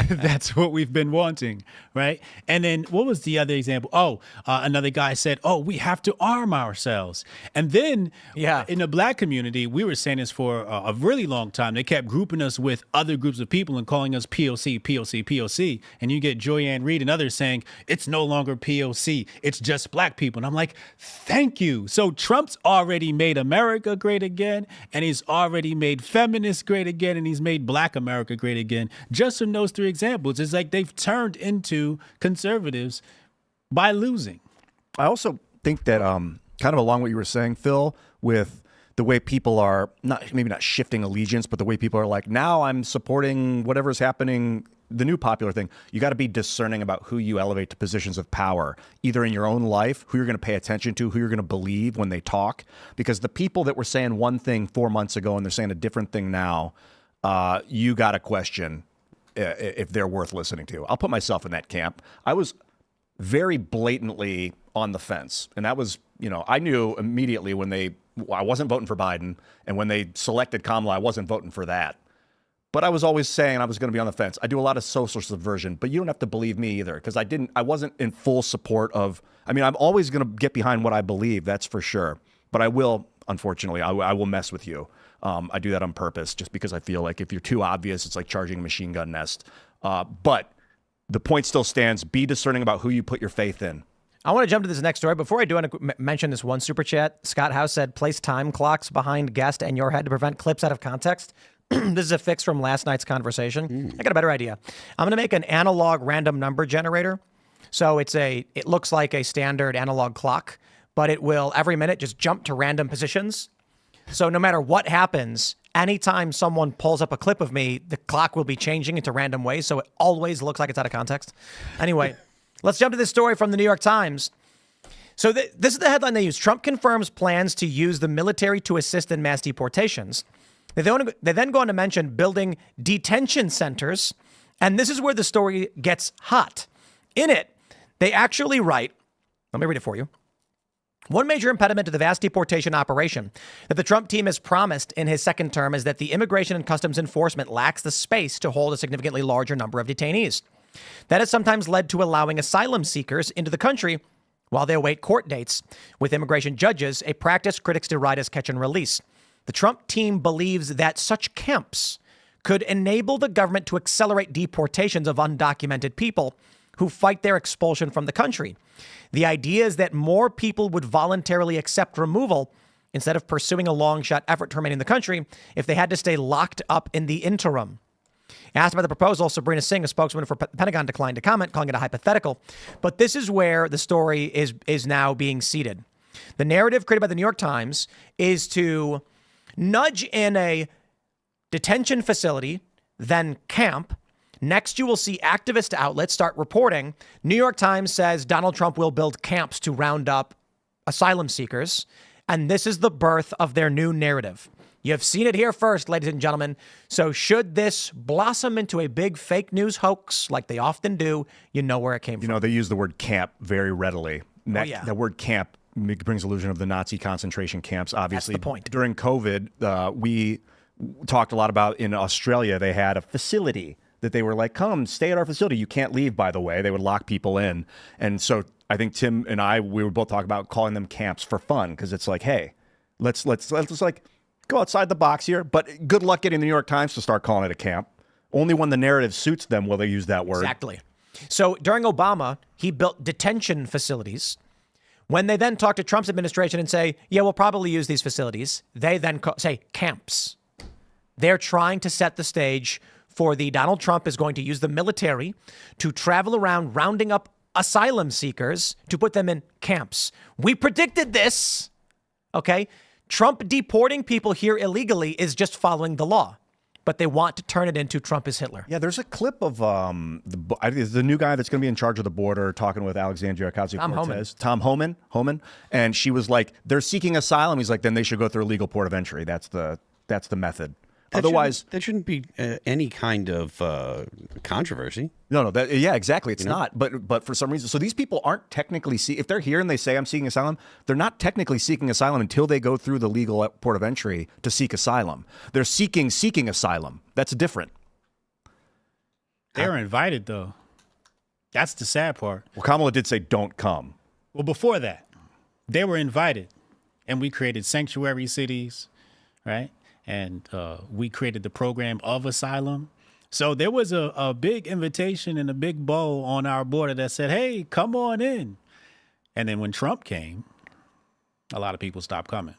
Speaker 2: that's what we've been wanting, right? And then what was the other example? Another guy said, we have to arm ourselves. And then in the black community, we were saying this for a really long time. They kept grouping us with other groups of people and calling us POC, POC, POC. And you get Joyanne Reed and others saying, it's no longer POC, it's just black people. And I'm like, thank you. So Trump's already made America great again, and he's already made feminists great again, and he's made black America great again. Just from those three examples, it's like they've turned into conservatives by losing.
Speaker 3: I also think that kind of along what you were saying, Phil, with the way people are maybe not shifting allegiance, but the way people are like, now I'm supporting whatever's happening, the new popular thing. You got to be discerning about who you elevate to positions of power, either in your own life, who you're going to pay attention to, who you're going to believe when they talk. Because the people that were saying one thing 4 months ago and they're saying a different thing now, you got to question if they're worth listening to. I'll put myself in that camp. I was very blatantly on the fence. And that was, I knew immediately when I wasn't voting for Biden. And when they selected Kamala, I wasn't voting for that. But I was always saying I was going to be on the fence. I do a lot of social subversion, but you don't have to believe me either, because I wasn't in full support of, I'm always going to get behind what I believe, that's for sure. But I will, unfortunately, I will mess with you. I do that on purpose just because I feel like if you're too obvious, it's like charging a machine gun nest. But the point still stands. Be discerning about who you put your faith in.
Speaker 1: I want to jump to this next story. Before I do, I want to mention this one super chat. Scott House said, place time clocks behind guest and your head to prevent clips out of context. This is a fix from last night's conversation. I got a better idea. I'm going to make an analog random number generator. So it looks like a standard analog clock, but it will every minute just jump to random positions. So no matter what happens, anytime someone pulls up a clip of me, the clock will be changing into random ways. So it always looks like it's out of context. Anyway, let's jump to this story from the New York Times. So this is the headline they use. Trump confirms plans to use the military to assist in mass deportations. They then go on to mention building detention centers. And this is where the story gets hot. In it, they actually write, let me read it for you. One major impediment to the vast deportation operation that the Trump team has promised in his second term is that the Immigration and Customs Enforcement lacks the space to hold a significantly larger number of detainees. That has sometimes led to allowing asylum seekers into the country while they await court dates with immigration judges, a practice critics deride as catch and release. The Trump team believes that such camps could enable the government to accelerate deportations of undocumented people who fight their expulsion from the country. The idea is that more people would voluntarily accept removal instead of pursuing a long-shot effort to remain in the country if they had to stay locked up in the interim. Asked about the proposal, Sabrina Singh, a spokesman for Pentagon, declined to comment, calling it a hypothetical. But this is where the story is now being seeded. The narrative created by the New York Times is to nudge in a detention facility, then camp. Next, you will see activist outlets start reporting. New York Times says Donald Trump will build camps to round up asylum seekers. And this is the birth of their new narrative. You have seen it here first, ladies and gentlemen. So should this blossom into a big fake news hoax like they often do, you know where it came from.
Speaker 3: They use the word camp very readily. That word camp brings illusion of the Nazi concentration camps, obviously.
Speaker 1: That's the point.
Speaker 3: During COVID, we talked a lot about in Australia, they had a facility that they were like, come stay at our facility. You can't leave, by the way. They would lock people in. And so I think Tim and we were both talking about calling them camps for fun, because it's like, hey, let's like go outside the box here. But good luck getting the New York Times to start calling it a camp. Only when the narrative suits them will they use that word.
Speaker 1: Exactly. So during Obama, he built detention facilities. When they then talk to Trump's administration and say, yeah, we'll probably use these facilities, they then say camps. They're trying to set the stage for Donald Trump is going to use the military to travel around rounding up asylum seekers to put them in camps. We predicted this. Okay. Trump deporting people here illegally is just following the law, but they want to turn it into Trump is Hitler.
Speaker 3: Yeah, there's a clip of the new guy that's going to be in charge of the border talking with Alexandria Ocasio-Cortez. Tom Homan. And she was like, they're seeking asylum. He's like, then they should go through a legal port of entry. That's the method. Otherwise,
Speaker 4: there shouldn't be any kind of controversy.
Speaker 3: No, yeah, exactly. It's not. But for some reason, so these people aren't technically if they're here and they say I'm seeking asylum, they're not technically seeking asylum until they go through the legal port of entry to seek asylum. They're seeking asylum. That's different.
Speaker 2: They're invited though. That's the sad part.
Speaker 3: Well, Kamala did say don't come.
Speaker 2: Well, before that, they were invited, and we created sanctuary cities, right? And we created the program of asylum. So there was a big invitation and a big bow on our border that said, hey, come on in. And then when Trump came, a lot of people stopped coming.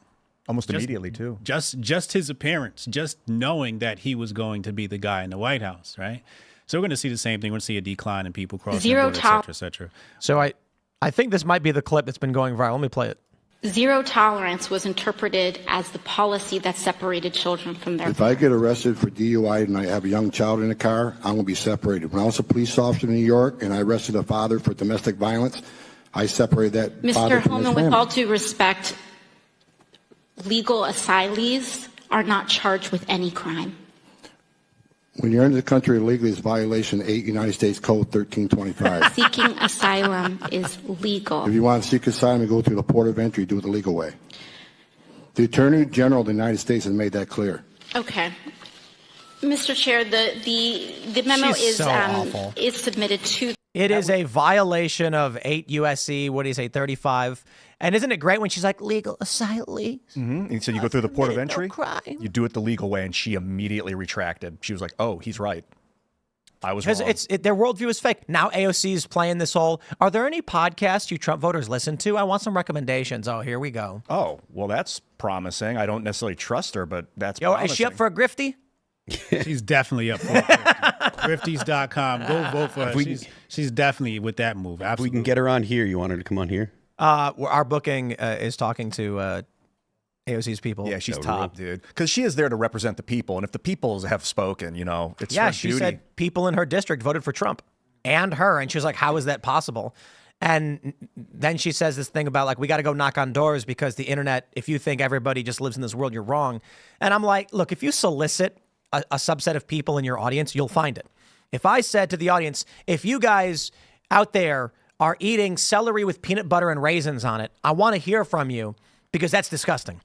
Speaker 3: Almost immediately, too.
Speaker 2: Just his appearance, just knowing that he was going to be the guy in the White House, right? So we're going to see the same thing. We're going to see a decline in people crossing the border, et cetera, et cetera.
Speaker 1: So I think this might be the clip that's been going viral. Let me play it.
Speaker 8: Zero tolerance was interpreted as the policy that separated children from their
Speaker 9: If I get arrested for DUI and I have a young child in the car, I'm going to be separated. When I was a police officer in New York and I arrested a father for domestic violence, I separated that father from his
Speaker 8: Mr. Holman,
Speaker 9: family.
Speaker 8: with all due respect, legal asylees are not charged with any crime.
Speaker 9: When you're in the country illegally, it's violation 8 United States Code 1325.
Speaker 8: Seeking asylum is legal.
Speaker 9: If you want to seek asylum, you go through the port of entry, do it the legal way. The Attorney General of the United States has made that clear.
Speaker 8: Okay. Mr. Chair, the memo
Speaker 1: She's so awful.
Speaker 8: is submitted to.
Speaker 1: It is a violation of 8 USC, what do you say, 35. And isn't it great when she's like, legal asylees?
Speaker 3: And so you go through the port of entry,
Speaker 1: no crime.
Speaker 3: you do it the legal way, and she immediately retracted. She was like, oh, he's right. I was wrong.
Speaker 1: Their worldview is fake. Now AOC is playing this whole, are there any podcasts you Trump voters listen to? I want some recommendations. Oh, here we go.
Speaker 3: Oh, well, that's promising. I don't necessarily trust her, but that's promising.
Speaker 1: Is she up for a grifty?
Speaker 2: She's definitely up for it. Grifties.com. Go vote for her. She's definitely with that move. Absolutely.
Speaker 4: If we can get her on here, you want her to come on here?
Speaker 1: Our booking is talking to AOC's people.
Speaker 3: Yeah, she's top, dude. Because she is there to represent the people. And if the people have spoken, it's her duty.
Speaker 1: She said people in her district voted for Trump and her. And she was like, how is that possible? And then she says this thing about, like, we got to go knock on doors because the internet, if you think everybody just lives in this world, you're wrong. And I'm like, look, if you solicit a subset of people in your audience, you'll find it. If I said to the audience, if you guys out there are eating celery with peanut butter and raisins on it, I want to hear from you because that's disgusting.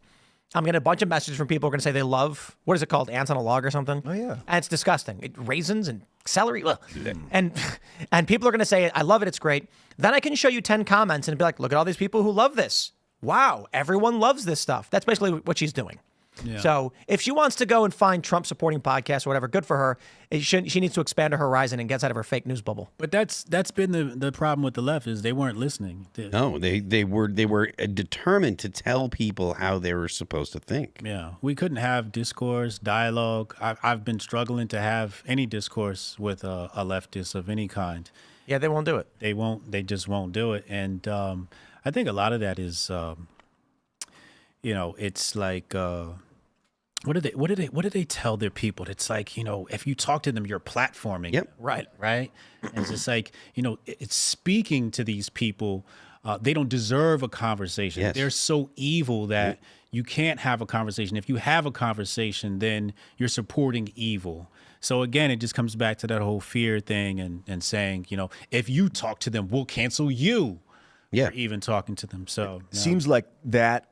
Speaker 1: I'm getting a bunch of messages from people who are going to say they love, what is it called, ants on a log or something?
Speaker 3: Oh, yeah.
Speaker 1: And it's disgusting. Raisins and celery. Ugh. And people are going to say, I love it, it's great. Then I can show you 10 comments and be like, look at all these people who love this. Wow, everyone loves this stuff. That's basically what she's doing. Yeah. So if she wants to go and find Trump supporting podcasts or whatever, good for her. She needs to expand her horizon and gets out of her fake news bubble.
Speaker 2: But that's been the problem with the left is they weren't listening.
Speaker 4: No, they were determined to tell people how they were supposed to think.
Speaker 2: Yeah, we couldn't have discourse, dialogue. I've been struggling to have any discourse with a leftist of any kind.
Speaker 1: Yeah, they won't do it.
Speaker 2: They won't. They just won't do it. And I think a lot of that is, it's like. What do they tell their people? It's like, if you talk to them, you're platforming.
Speaker 4: Yep.
Speaker 2: Right. And it's just like, it's speaking to these people. They don't deserve a conversation.
Speaker 4: Yes.
Speaker 2: They're so evil that you can't have a conversation. If you have a conversation, then you're supporting evil. So again, it just comes back to that whole fear thing and saying, if you talk to them, we'll cancel you.
Speaker 4: Yeah.
Speaker 2: For even talking to them. So
Speaker 3: seems like that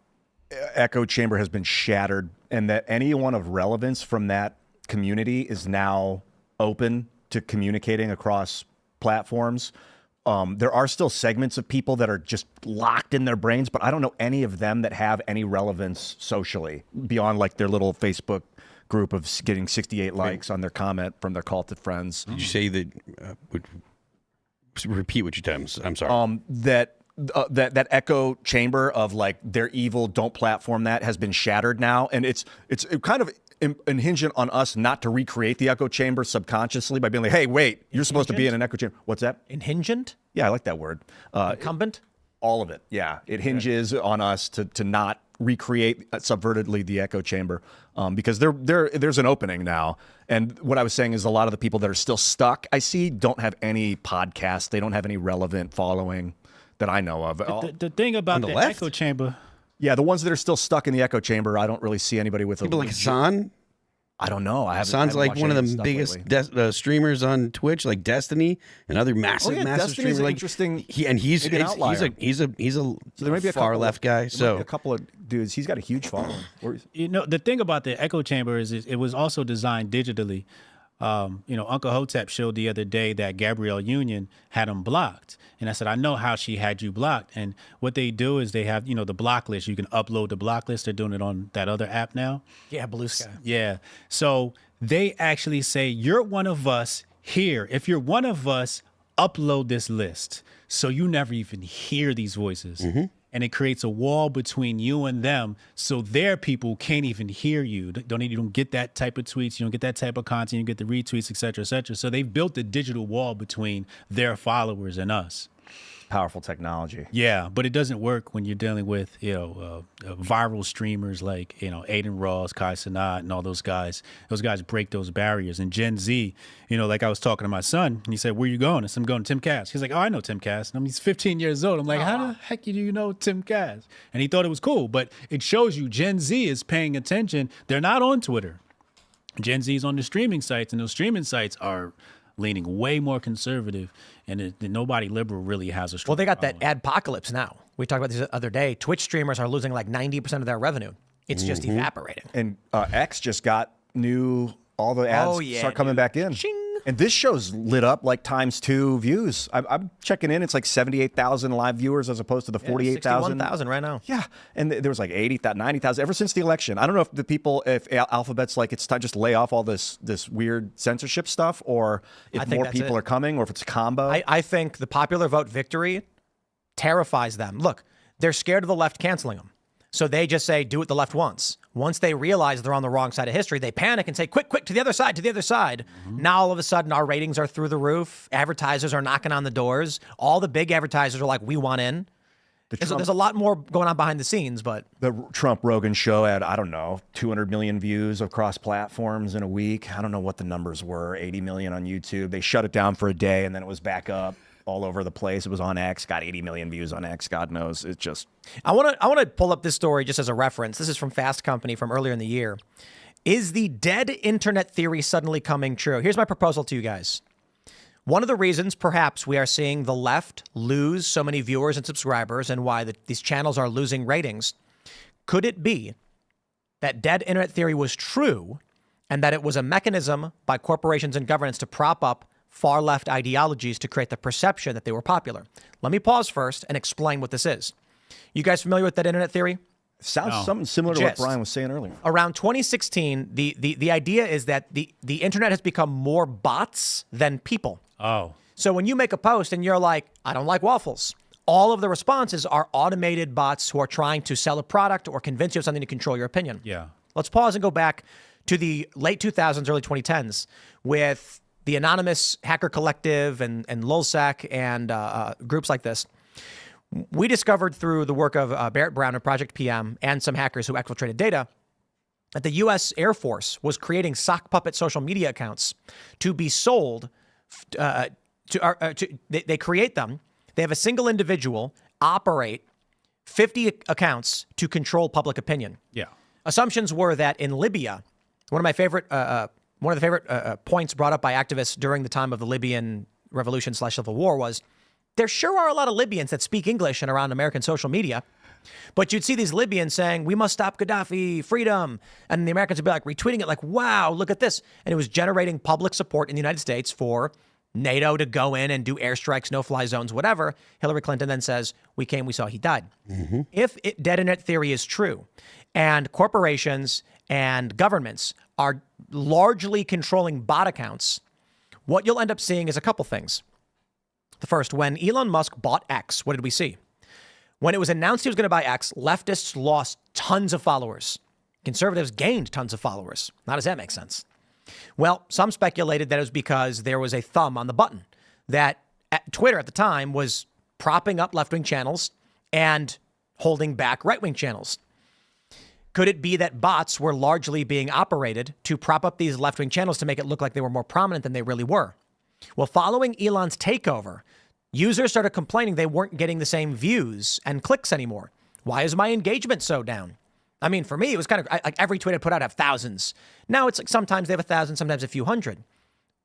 Speaker 3: echo chamber has been shattered, and that anyone of relevance from that community is now open to communicating across platforms. There are still segments of people that are just locked in their brains, but I don't know any of them that have any relevance socially beyond like their little Facebook group of getting 68 likes on their comment from their culted friends.
Speaker 4: Did you say that? Repeat what you times. I'm sorry.
Speaker 3: That echo chamber of like they're evil, don't platform that has been shattered now, and it's kind of hinging on us not to recreate the echo chamber subconsciously by being like, hey, wait, you're supposed to be in an echo chamber. What's that?
Speaker 1: Inhingent?
Speaker 3: Yeah, I like that word.
Speaker 1: Incumbent?
Speaker 3: All of it. Yeah, it hinges on us to not recreate subvertedly the echo chamber because there's an opening now. And what I was saying is a lot of the people that are still stuck, I see, don't have any podcasts. They don't have any relevant following that I know of.
Speaker 2: The thing about the echo chamber.
Speaker 3: Yeah, the ones that are still stuck in the echo chamber, I don't really see anybody with
Speaker 4: people like Hassan.
Speaker 3: I don't know.
Speaker 4: Hassan's like one of the biggest streamers on Twitch, like Destiny and other massive streamers. Like
Speaker 3: interesting.
Speaker 4: He's a far left guy. So
Speaker 3: a couple of dudes. He's got a huge following.
Speaker 2: The thing about the echo chamber is it was also designed digitally. Uncle Hotep showed the other day that Gabrielle Union had him blocked. And I said, I know how she had you blocked. And what they do is they have, the block list. You can upload the block list. They're doing it on that other app now.
Speaker 1: Yeah, Blue Sky.
Speaker 2: Yeah. So they actually say, you're one of us here. If you're one of us, upload this list. So you never even hear these voices. Mm-hmm. And it creates a wall between you and them, so their people can't even hear you. You don't get that type of tweets, you don't get that type of content, you get the retweets, et cetera, et cetera. So they've built a digital wall between their followers and us.
Speaker 3: powerful technology.
Speaker 2: Yeah, but it doesn't work when you're dealing with, viral streamers like, Aiden Ross, Kai Cenat, and all those guys. Those guys break those barriers. And Gen Z, like I was talking to my son, and he said, "Where you going?" I said, "I'm going to Timcast." He's like, "Oh, I know Timcast." And he's 15 years old. I'm like, "How the heck do you know Timcast?" And he thought it was cool, but it shows you Gen Z is paying attention. They're not on Twitter. Gen Z is on the streaming sites, and those streaming sites are leaning way more conservative, and nobody liberal really has a strong.
Speaker 1: Well, they got
Speaker 2: following.
Speaker 1: that adpocalypse now. We talked about this the other day. Twitch streamers are losing like 90% of their revenue. It's just evaporating.
Speaker 3: And X just got all the ads start coming back in.
Speaker 1: Ching.
Speaker 3: And this show's lit up like ×2 views. I'm checking in. It's like 78,000 live viewers as opposed to the 48,000.
Speaker 1: 61,000 right now.
Speaker 3: Yeah. And there was like 80,000, 90,000 ever since the election. I don't know if Alphabet's like, it's time just lay off all this weird censorship stuff, or if more people are coming, or if it's a combo.
Speaker 1: I think the popular vote victory terrifies them. Look, they're scared of the left canceling them. So they just say, do what the left wants. Once they realize they're on the wrong side of history, they panic and say, quick, to the other side, to the other side. Now, all of a sudden, our ratings are through the roof. Advertisers are knocking on the doors. All the big advertisers are like, we want in. There's a lot more going on behind the scenes, but...
Speaker 3: The Trump-Rogan show had, 200 million views across platforms in a week. I don't know what the numbers were, 80 million on YouTube. They shut it down for a day, and then it was back up all over the place. It was on X, got 80 million views on X. God knows. It's just...
Speaker 1: I want to pull up this story just as a reference. This is from Fast Company from earlier in the year. Is the dead internet theory suddenly coming true? Here's my proposal to you guys. One of the reasons, perhaps, we are seeing the left lose so many viewers and subscribers, and why these channels are losing ratings, could it be that dead internet theory was true, and that it was a mechanism by corporations and governments to prop up far left ideologies to create the perception that they were popular? Let me pause first and explain what this is. You guys familiar with that internet theory?
Speaker 3: Sounds something similar to what Brian was saying earlier.
Speaker 1: Around 2016, the idea is that the internet has become more bots than people.
Speaker 2: Oh.
Speaker 1: So when you make a post and you're like, I don't like waffles, all of the responses are automated bots who are trying to sell a product or convince you of something to control your opinion.
Speaker 2: Yeah.
Speaker 1: Let's pause and go back to the late 2000s, early 2010s with the Anonymous Hacker Collective and Lulzsec and groups like this. We discovered through the work of Barrett Brown and Project PM and some hackers who exfiltrated data that the U.S. Air Force was creating sock puppet social media accounts to be sold. They create them. They have a single individual operate 50 accounts to control public opinion.
Speaker 2: Yeah.
Speaker 1: Assumptions were that in Libya, one of the favorite points brought up by activists during the time of the Libyan revolution / civil war was, there sure are a lot of Libyans that speak English and around American social media. But you'd see these Libyans saying, we must stop Gaddafi, freedom. And the Americans would be like retweeting it like, wow, look at this. And it was generating public support in the United States for NATO to go in and do airstrikes, no-fly zones, whatever. Hillary Clinton then says, we came, we saw, he died. If dead internet theory is true, and corporations and governments are largely controlling bot accounts, what you'll end up seeing is a couple things. The first, when Elon Musk bought X, what did we see? When it was announced he was going to buy X, leftists lost tons of followers. Conservatives gained tons of followers. How does that make sense? Well, some speculated that it was because there was a thumb on the button, that Twitter at the time was propping up left-wing channels and holding back right-wing channels. Could it be that bots were largely being operated to prop up these left-wing channels to make it look like they were more prominent than they really were? Well, following Elon's takeover, users started complaining they weren't getting the same views and clicks anymore. Why is my engagement so down? I mean, for me, it was kind of like every tweet I put out have thousands. Now it's like sometimes they have 1,000, sometimes a few hundred.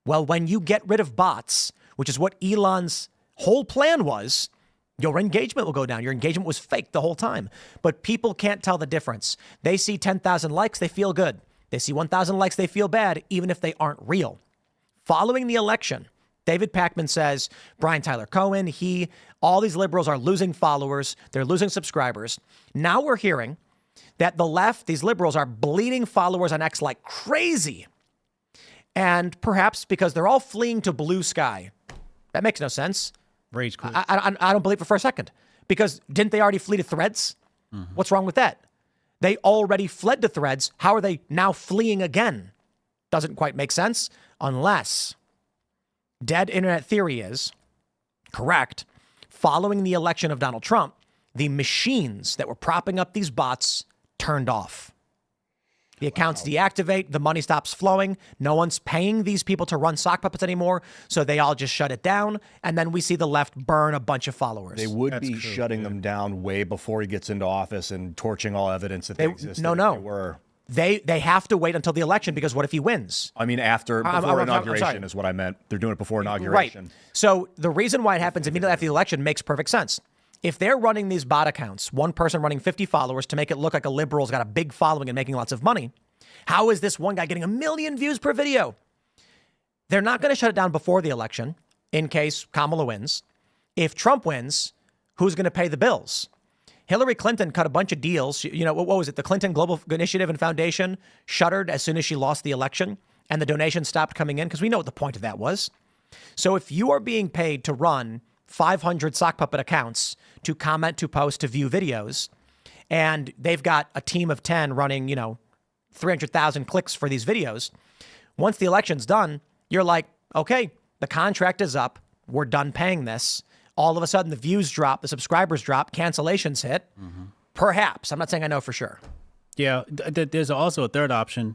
Speaker 1: Well, when you get rid of bots, which is what Elon's whole plan was, your engagement will go down. Your engagement was fake the whole time. But people can't tell the difference. They see 10,000 likes, they feel good. They see 1,000 likes, they feel bad, even if they aren't real. Following the election, David Pakman says, Brian Tyler Cohen, all these liberals are losing followers. They're losing subscribers. Now we're hearing that the left, these liberals, are bleeding followers on X like crazy. And perhaps because they're all fleeing to blue sky. That makes no sense.
Speaker 2: Rage quit.
Speaker 1: I don't believe it for a second. Because didn't they already flee to Threads? What's wrong with that? They already fled to Threads. How are they now fleeing again? Doesn't quite make sense unless dead internet theory is correct. following the election of Donald Trump, the machines that were propping up these bots turned off. The accounts deactivate, the money stops flowing, no one's paying these people to run sock puppets anymore, so they all just shut it down, and then we see the left burn a bunch of followers.
Speaker 3: They would be shutting them down way before he gets into office and torching all evidence that they existed.
Speaker 1: They have to wait until the election, because what if he wins?
Speaker 3: I mean, before inauguration is what I meant. They're doing it before inauguration.
Speaker 1: Right. So the reason why it happens immediately after the election makes perfect sense. If they're running these bot accounts, one person running 50 followers to make it look like a liberal's got a big following and making lots of money, how is this one guy getting 1 million views per video? They're not going to shut it down before the election in case Kamala wins. If Trump wins, who's going to pay the bills? Hillary Clinton cut a bunch of deals. You know, what was it? The Clinton Global Initiative and Foundation shuttered as soon as she lost the election, and the donations stopped coming in because we know what the point of that was. So if you are being paid to run 500 sock puppet accounts to comment, to post, to view videos, and they've got a team of 10 running, 300,000 clicks for these videos. Once the election's done, you're like, okay, the contract is up. We're done paying this. All of a sudden, the views drop, the subscribers drop, cancellations hit. Mm-hmm. Perhaps. I'm not saying I know for sure.
Speaker 2: Yeah, there's also a third option.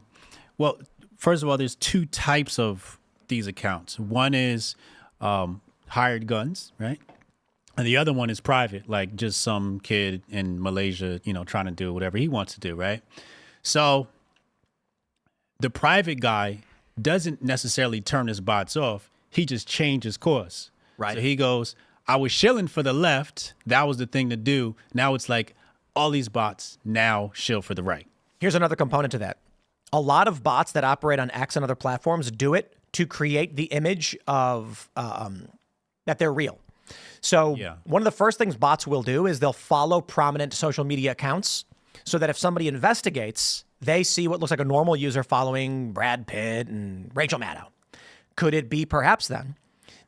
Speaker 2: Well, first of all, there's two types of these accounts. One is hired guns, right? And the other one is private, like just some kid in Malaysia, trying to do whatever he wants to do, right? So the private guy doesn't necessarily turn his bots off. He just changes course.
Speaker 1: Right.
Speaker 2: So he goes, I was shilling for the left. That was the thing to do. Now it's like all these bots now shill for the right.
Speaker 1: Here's another component to that. A lot of bots that operate on X and other platforms do it to create the image of that they're real. So one of the first things bots will do is they'll follow prominent social media accounts so that if somebody investigates, they see what looks like a normal user following Brad Pitt and Rachel Maddow. Could it be perhaps then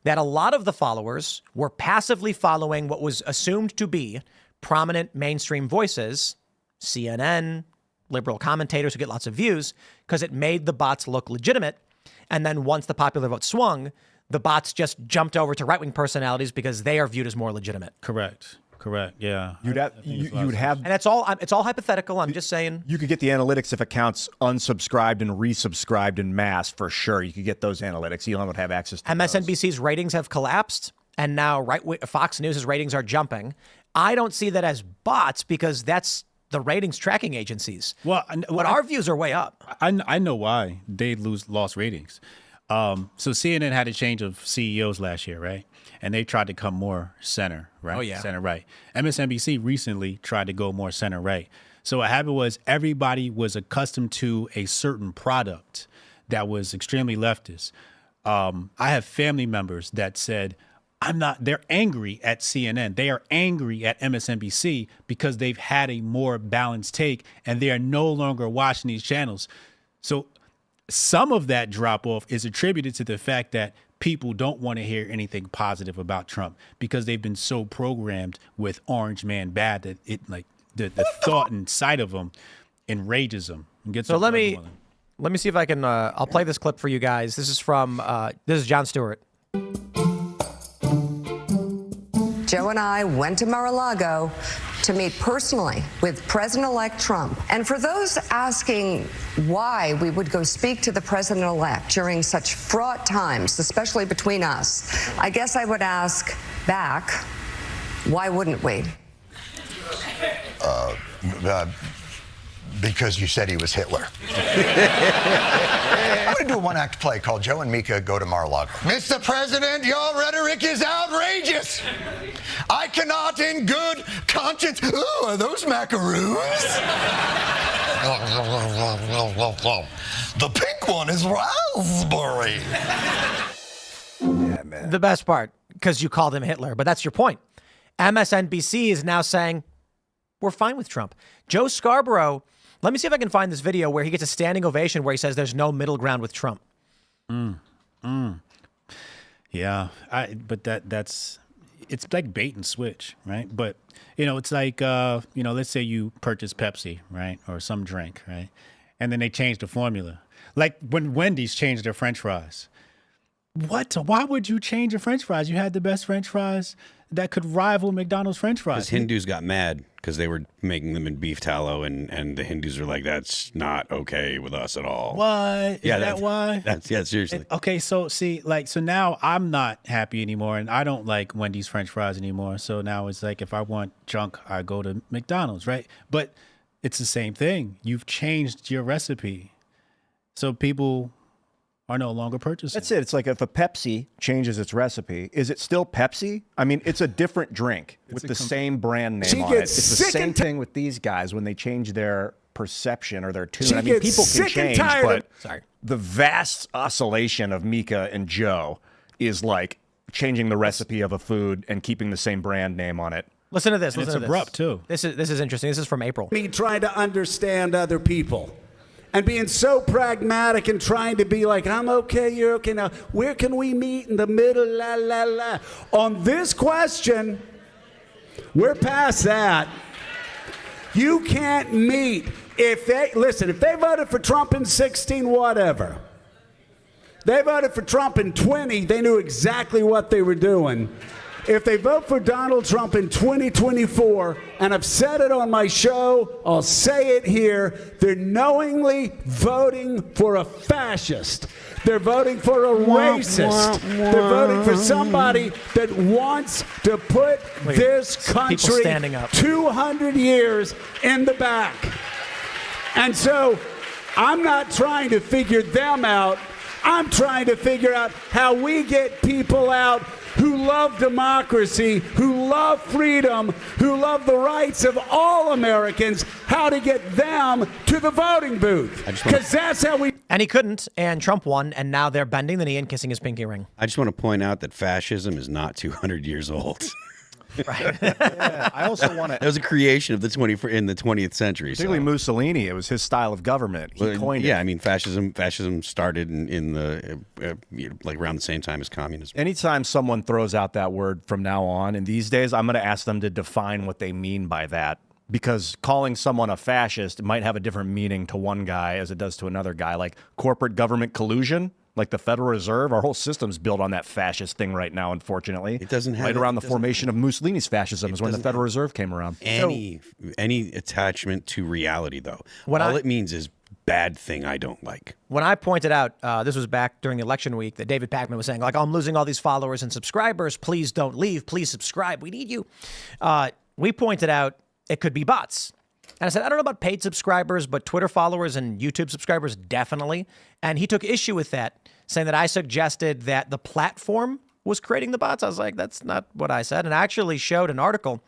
Speaker 1: that a lot of the followers were passively following what was assumed to be prominent mainstream voices, CNN, liberal commentators who get lots of views, because it made the bots look legitimate. And then once the popular vote swung, the bots just jumped over to right-wing personalities because they are viewed as more legitimate.
Speaker 2: Correct. Yeah.
Speaker 3: You'd have,
Speaker 1: and it's all hypothetical. I'm just saying.
Speaker 3: You could get the analytics if accounts unsubscribed and resubscribed in mass for sure. You could get those analytics. Elon would have access to
Speaker 1: MSNBC's ratings have collapsed, and now Fox News' ratings are jumping. I don't see that as bots because that's the ratings tracking agencies. But our views are way up.
Speaker 2: I know why they lost ratings. So CNN had a change of CEOs last year, right? And they tried to come more center, right?
Speaker 1: Oh, yeah.
Speaker 2: Center right. MSNBC recently tried to go more center right. So what happened was everybody was accustomed to a certain product that was extremely leftist. I have family members that said, they're angry at CNN. They are angry at MSNBC because they've had a more balanced take and they are no longer watching these channels. So some of that drop off is attributed to the fact that people don't want to hear anything positive about Trump because they've been so programmed with Orange Man bad that it the thought inside of them enrages them.
Speaker 1: So let me see if I can. I'll play this clip for you guys. This is from Jon Stewart.
Speaker 10: Joe and I went to Mar-a-Lago to meet personally with President-elect Trump. And for those asking why we would go speak to the president-elect during such fraught times, especially between us, I guess I would ask back, why wouldn't we?
Speaker 11: Because you said he was Hitler. I'm going to do a one-act play called Joe and Mika Go to Mar-a-Lago. Mr. President, your rhetoric is outrageous. I cannot in good conscience... Ooh, are those macaroons? The pink one is raspberry.
Speaker 3: Yeah, man.
Speaker 1: The best part, because you called him Hitler, but that's your point. MSNBC is now saying, we're fine with Trump. Joe Scarborough... Let me see if I can find this video where he gets a standing ovation where he says there's no middle ground with Trump.
Speaker 2: Yeah, but that's it's like bait and switch, right? But it's like let's say you purchase Pepsi, right, or some drink, right, and then they change the formula. Like when Wendy's changed their French fries, What? Why would you change your French fries? You had the best French fries that could rival McDonald's French fries.
Speaker 4: Because Hindus got mad because they were making them in beef tallow, and the Hindus are like, that's not okay with us at all.
Speaker 2: What? Is that why?
Speaker 4: Yeah, seriously.
Speaker 2: Okay, so see, so now I'm not happy anymore, and I don't like Wendy's French fries anymore. So now it's like if I want junk, I go to McDonald's, right? But it's the same thing. You've changed your recipe, so people are no longer purchasing.
Speaker 3: That's it. It's like if a Pepsi changes its recipe, is it still Pepsi? I mean, it's a different drink with the same brand name on it. It's the same thing with these guys when they change their perception or their tune. I mean, people can change, but the vast oscillation of Mika and Joe is like changing the recipe of a food and keeping the same brand name on it.
Speaker 1: Listen to this.
Speaker 2: And
Speaker 1: Listen
Speaker 2: it's
Speaker 1: to
Speaker 2: abrupt,
Speaker 1: this.
Speaker 2: too.
Speaker 1: This is interesting. This is from April.
Speaker 12: Me trying to understand other people. And being so pragmatic and trying to be like, I'm okay, you're okay. Now, where can we meet in the middle? La, la, la. On this question, we're past that. You can't meet. If they voted for Trump in 16, whatever. They voted for Trump in 20, they knew exactly what they were doing. If they vote for Donald Trump in 2024, and I've said it on my show, I'll say it here, they're knowingly voting for a fascist. They're voting for a racist. They're voting for somebody that wants to put this country 200 years in the back. And so I'm not trying to figure them out. I'm trying to figure out how we get people out who love democracy, who love freedom, who love the rights of all Americans, how to get them to the voting booth. Because that's how we...
Speaker 1: And he couldn't, and Trump won, and now they're bending the knee and kissing his pinky ring.
Speaker 4: I just want to point out that fascism is not 200 years old.
Speaker 1: Right.
Speaker 3: Yeah, I also want to...
Speaker 4: It was a creation of the 20th century.
Speaker 3: Particularly Mussolini. It was his style of government. He coined it.
Speaker 4: Yeah, I mean, fascism started in the like around the same time as communism.
Speaker 3: Anytime someone throws out that word from now on, and these days, I'm going to ask them to define what they mean by that. Because calling someone a fascist might have a different meaning to one guy as it does to another guy. Like corporate government collusion, like the Federal Reserve, our whole system's built on that fascist thing right now, unfortunately.
Speaker 4: It doesn't have...
Speaker 3: Right around the formation of Mussolini's fascism is when the Federal Reserve came around.
Speaker 4: Any attachment to reality, though. All it means is bad thing I don't like.
Speaker 1: When I pointed out, this was back during the election week, that David Pakman was saying, like, I'm losing all these followers and subscribers. Please don't leave. Please subscribe. We need you. We pointed out it could be bots. And I said, I don't know about paid subscribers, but Twitter followers and YouTube subscribers, definitely. And he took issue with that, saying that I suggested that the platform was creating the bots. I was like, that's not what I said. And I actually showed an article.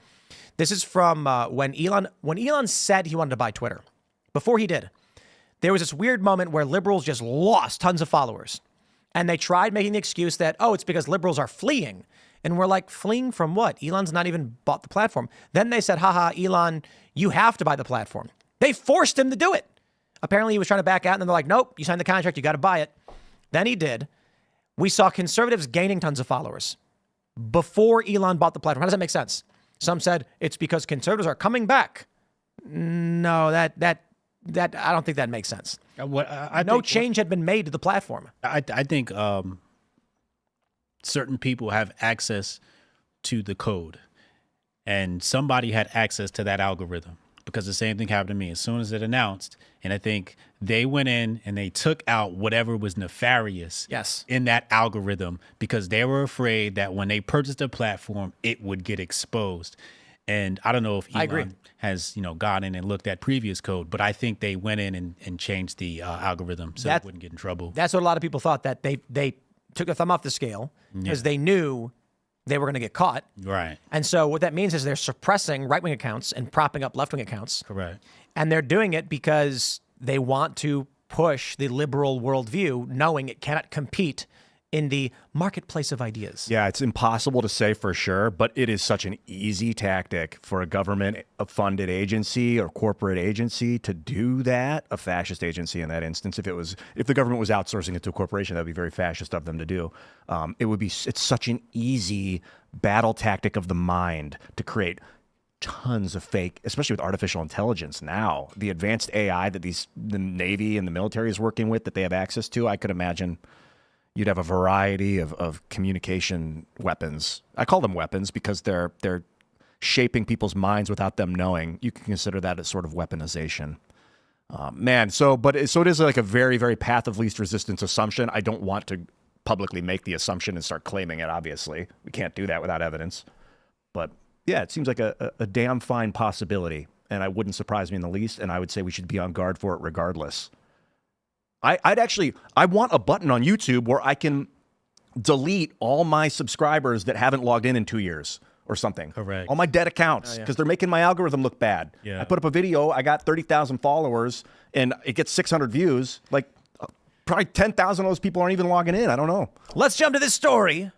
Speaker 1: This is from when Elon said he wanted to buy Twitter. Before he did, there was this weird moment where liberals just lost tons of followers. And they tried making the excuse that, oh, it's because liberals are fleeing. And we're like, fleeing from what? Elon's not even bought the platform. Then they said, haha, Elon, you have to buy the platform. They forced him to do it. Apparently he was trying to back out, and then they're like, nope, you signed the contract, you got to buy it. Then he did. We saw conservatives gaining tons of followers before Elon bought the platform. How does that make sense? Some said it's because conservatives are coming back. No, that I don't think that makes sense. No change had been made to the platform.
Speaker 2: I think certain people have access to the code, and somebody had access to that algorithm, because the same thing happened to me as soon as it announced. And I think they went in and they took out whatever was nefarious in that algorithm, because they were afraid that when they purchased a platform, it would get exposed. And I don't know if Elon has, gone in and looked at previous code, but I think they went in and changed the algorithm so it wouldn't get in trouble.
Speaker 1: That's what a lot of people thought, that they took their thumb off the scale because they knew they were going to get caught.
Speaker 2: Right.
Speaker 1: And so what that means is they're suppressing right-wing accounts and propping up left-wing accounts.
Speaker 2: Correct.
Speaker 1: And they're doing it because they want to push the liberal worldview, knowing it cannot compete in the marketplace of ideas.
Speaker 3: Yeah, it's impossible to say for sure, but it is such an easy tactic for a government-funded agency or corporate agency to do that, a fascist agency in that instance. If the government was outsourcing it to a corporation, that would be very fascist of them to do. It's such an easy battle tactic of the mind to create tons of fake, especially with artificial intelligence now. The advanced AI that the Navy and the military is working with, that they have access to, I could imagine you'd have a variety of communication weapons. I call them weapons because they're shaping people's minds without them knowing. You can consider that as sort of weaponization. So it is like a very, very path of least resistance assumption. I don't want to publicly make the assumption and start claiming it, obviously. We can't do that without evidence. But yeah, it seems like a damn fine possibility, and it wouldn't surprise me in the least, and I would say we should be on guard for it regardless. I want a button on YouTube where I can delete all my subscribers that haven't logged in 2 years. Or something.
Speaker 2: Correct.
Speaker 3: All my dead accounts, because they're making my algorithm look bad.
Speaker 2: Yeah.
Speaker 3: I put up a video, I got 30,000 followers, and it gets 600 views. Like, probably 10,000 of those people aren't even logging in. I don't know.
Speaker 1: Let's jump to this story.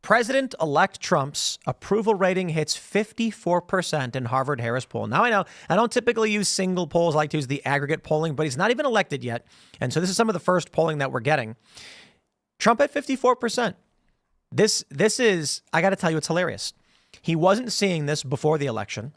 Speaker 1: President-elect Trump's approval rating hits 54% in Harvard-Harris poll. Now, I know I don't typically use single polls. I like to use the aggregate polling, but he's not even elected yet. And so this is some of the first polling that we're getting. Trump at 54%. This is, I got to tell you, it's hilarious. He wasn't seeing this before the election.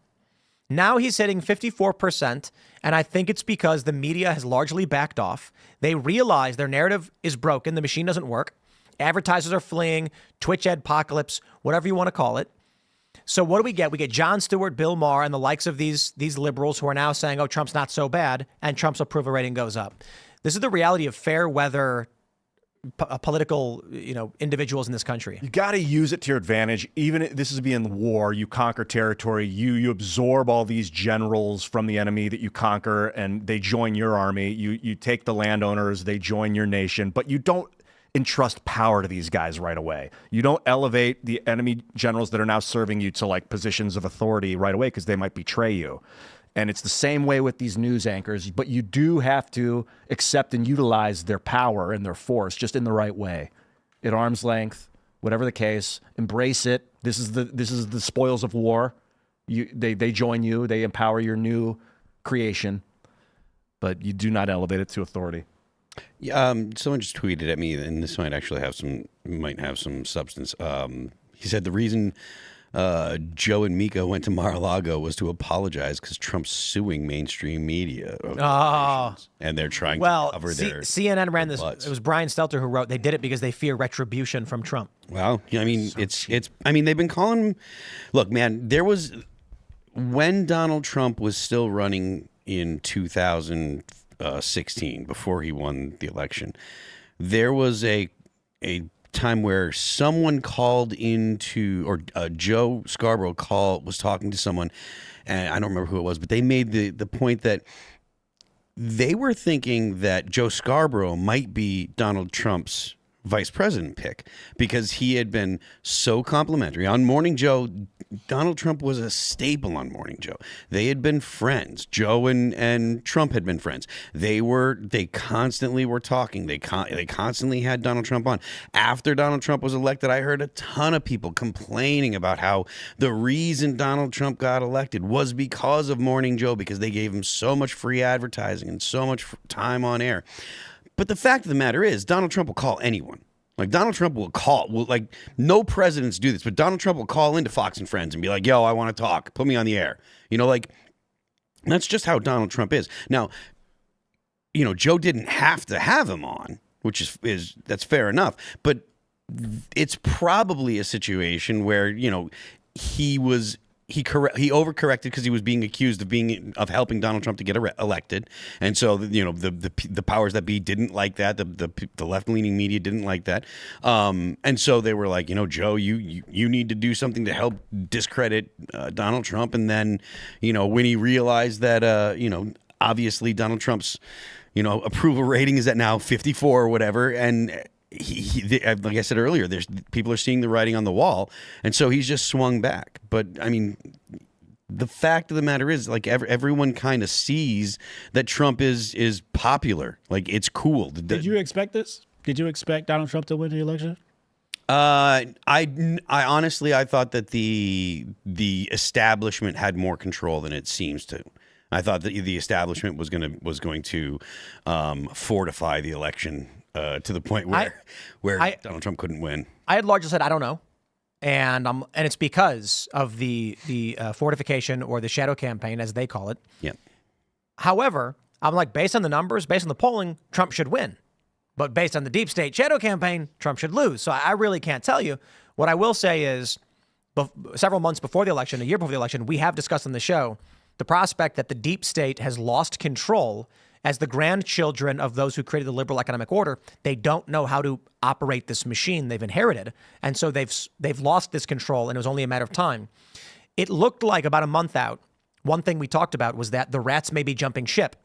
Speaker 1: Now he's hitting 54%, and I think it's because the media has largely backed off. They realize their narrative is broken. The machine doesn't work. Advertisers are fleeing, Twitch adpocalypse, whatever you want to call it. So what do we get? We get Jon Stewart, Bill Maher, and the likes of these liberals who are now saying, oh, Trump's not so bad, and Trump's approval rating goes up. This is the reality of fair weather political, individuals in this country.
Speaker 3: You got to use it to your advantage. Even if this is being war, you conquer territory, you absorb all these generals from the enemy that you conquer, and they join your army. You take the landowners, they join your nation, but you don't entrust power to these guys right away. You don't elevate the enemy generals that are now serving you to like positions of authority right away because they might betray you. And it's the same way with these news anchors, but you do have to accept and utilize their power and their force just in the right way. At arm's length, whatever the case, embrace it. This is the spoils of war. They join you, they empower your new creation, but you do not elevate it to authority.
Speaker 4: Someone just tweeted at me, and this might actually have some substance. He said the reason Joe and Mika went to Mar-a-Lago was to apologize because Trump's suing mainstream media. And they're trying to cover their
Speaker 1: CNN ran this.
Speaker 4: butts.
Speaker 1: It was Brian Stelter who wrote they did it because they fear retribution from Trump.
Speaker 4: Well, I mean, they've been calling him. Look, man, when Donald Trump was still running in 2016, before he won the election, there was a time where someone called into, or Joe Scarborough was talking to someone, and I don't remember who it was, but they made the point that they were thinking that Joe Scarborough might be Donald Trump's vice president pick because he had been so complimentary. On Morning Joe, Donald Trump was a staple on Morning Joe. They had been friends. Joe and Trump had been friends. They constantly were talking. They constantly had Donald Trump on. After Donald Trump was elected, I heard a ton of people complaining about how the reason Donald Trump got elected was because of Morning Joe, because they gave him so much free advertising and so much time on air. But the fact of the matter is, Donald Trump will call anyone. Like, Donald Trump will no presidents do this, but Donald Trump will call into Fox and Friends and be like, yo, I want to talk. Put me on the air. That's just how Donald Trump is. Now, Joe didn't have to have him on, which is that's fair enough. But it's probably a situation where, he overcorrected because he was being accused of helping Donald Trump to get elected, and so the powers that be didn't like that. The left leaning media didn't like that, and so they were like, Joe, you need to do something to help discredit Donald Trump. And then when he realized that obviously Donald Trump's approval rating is at now 54 or whatever, and he like I said earlier, people are seeing the writing on the wall, and so he's just swung back. But I mean, the fact of the matter is, everyone kind of sees that Trump is popular. Like, it's cool.
Speaker 2: Did you expect this? Did you expect Donald Trump to win the election?
Speaker 4: I honestly, I thought that the establishment had more control than it seems to. I thought that the establishment was going to fortify the election to the point where Donald Trump couldn't win.
Speaker 1: I had largely said I don't know, and it's because of the fortification or the shadow campaign, as they call it.
Speaker 4: Yeah.
Speaker 1: However, I'm like, based on the numbers, based on the polling, Trump should win. But based on the deep state shadow campaign, Trump should lose. So I really can't tell you. What I will say is several months before the election, a year before the election, we have discussed on the show the prospect that the deep state has lost control as the grandchildren of those who created the liberal economic order. They don't know how to operate this machine they've inherited. And so they've lost this control, and it was only a matter of time. It looked like about a month out, one thing we talked about was that the rats may be jumping ship.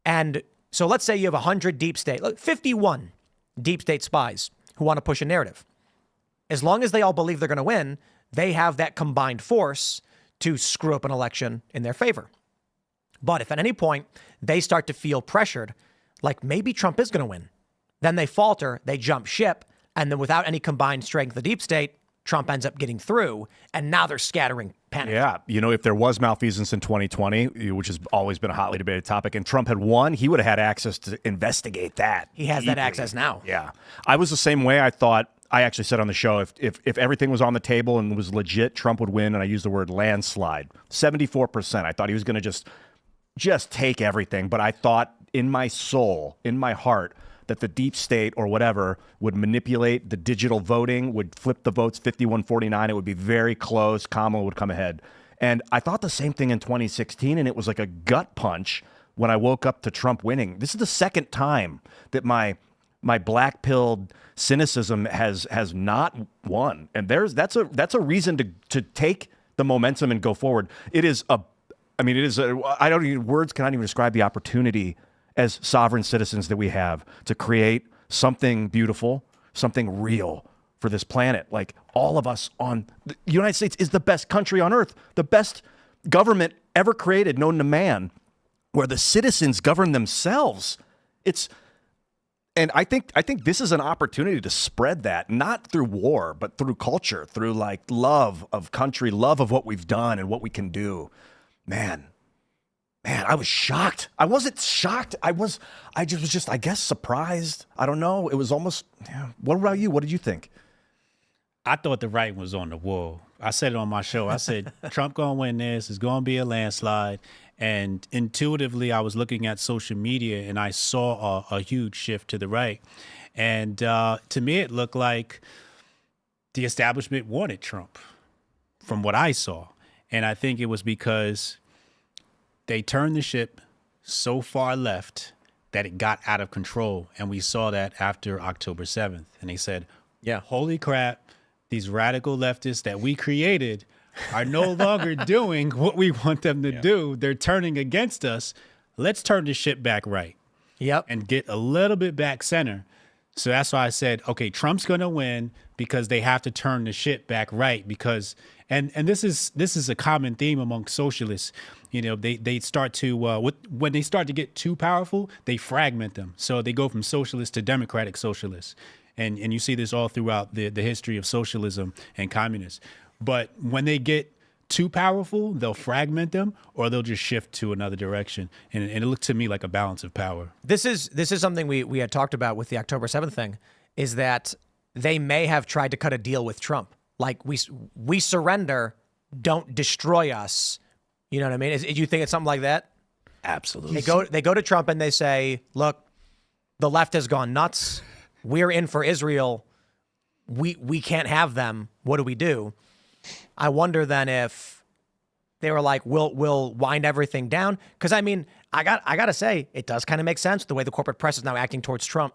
Speaker 1: And so let's say you have 100 deep state, 51 deep state spies who want to push a narrative. As long as they all believe they're going to win, they have that combined force to screw up an election in their favor. But if at any point they start to feel pressured, like maybe Trump is going to win, then they falter, they jump ship, and then without any combined strength of the deep state, Trump ends up getting through, and now they're scattering panic.
Speaker 3: Yeah, if there was malfeasance in 2020, which has always been a hotly debated topic, and Trump had won, he would have had access to investigate that.
Speaker 1: He has that access now.
Speaker 3: Yeah. I was the same way. I actually said on the show, if everything was on the table and was legit, Trump would win, and I used the word landslide. 74%. I thought he was going to just take everything, but I thought in my soul, in my heart, that the deep state or whatever would manipulate the digital voting, would flip the votes 51-49. It would be very close. Kamala would come ahead. And I thought the same thing in 2016, and it was like a gut punch when I woke up to Trump winning. This is the second time that my black-pilled cynicism has not won. And that's a reason to take the momentum and go forward. Words cannot even describe the opportunity as sovereign citizens that we have to create something beautiful, something real for this planet. Like all of us on the United States is the best country on earth, the best government ever created, known to man, where the citizens govern themselves. And I think this is an opportunity to spread that, not through war, but through culture, through like love of country, love of what we've done and what we can do. Man, I was shocked. I wasn't shocked. I was just, I guess, surprised. I don't know. It was almost, What about you? What did you think?
Speaker 2: I thought the writing was on the wall. I said it on my show. I said, Trump going to win this. It's going to be a landslide. And intuitively, I was looking at social media and I saw a huge shift to the right. And to me, it looked like the establishment wanted Trump from what I saw. And I think it was because they turned the ship so far left that it got out of control. And we saw that after October 7th. And they said, holy crap, these radical leftists that we created are no longer doing what we want them to do. They're turning against us. Let's turn the ship back right.
Speaker 1: Yep.
Speaker 2: And get a little bit back center. So that's why I said, okay, Trump's going to win because they have to turn the ship back right. Because and this is a common theme among socialists. They start to when they start to get too powerful, they fragment them. So they go from socialist to democratic socialists. And you see this all throughout the history of socialism and communists. But when they get too powerful, they'll fragment them or they'll just shift to another direction. And it looked to me like a balance of power.
Speaker 1: This is something we had talked about with the October 7th thing, is that they may have tried to cut a deal with Trump. Like we surrender, don't destroy us. You know what I mean? Do you think it's something like that?
Speaker 4: Absolutely.
Speaker 1: They go to Trump and they say, look, the left has gone nuts. We're in for Israel. We can't have them. What do we do? I wonder then if they were like, we'll wind everything down. Because I mean, I gotta say, it does kind of make sense the way the corporate press is now acting towards Trump.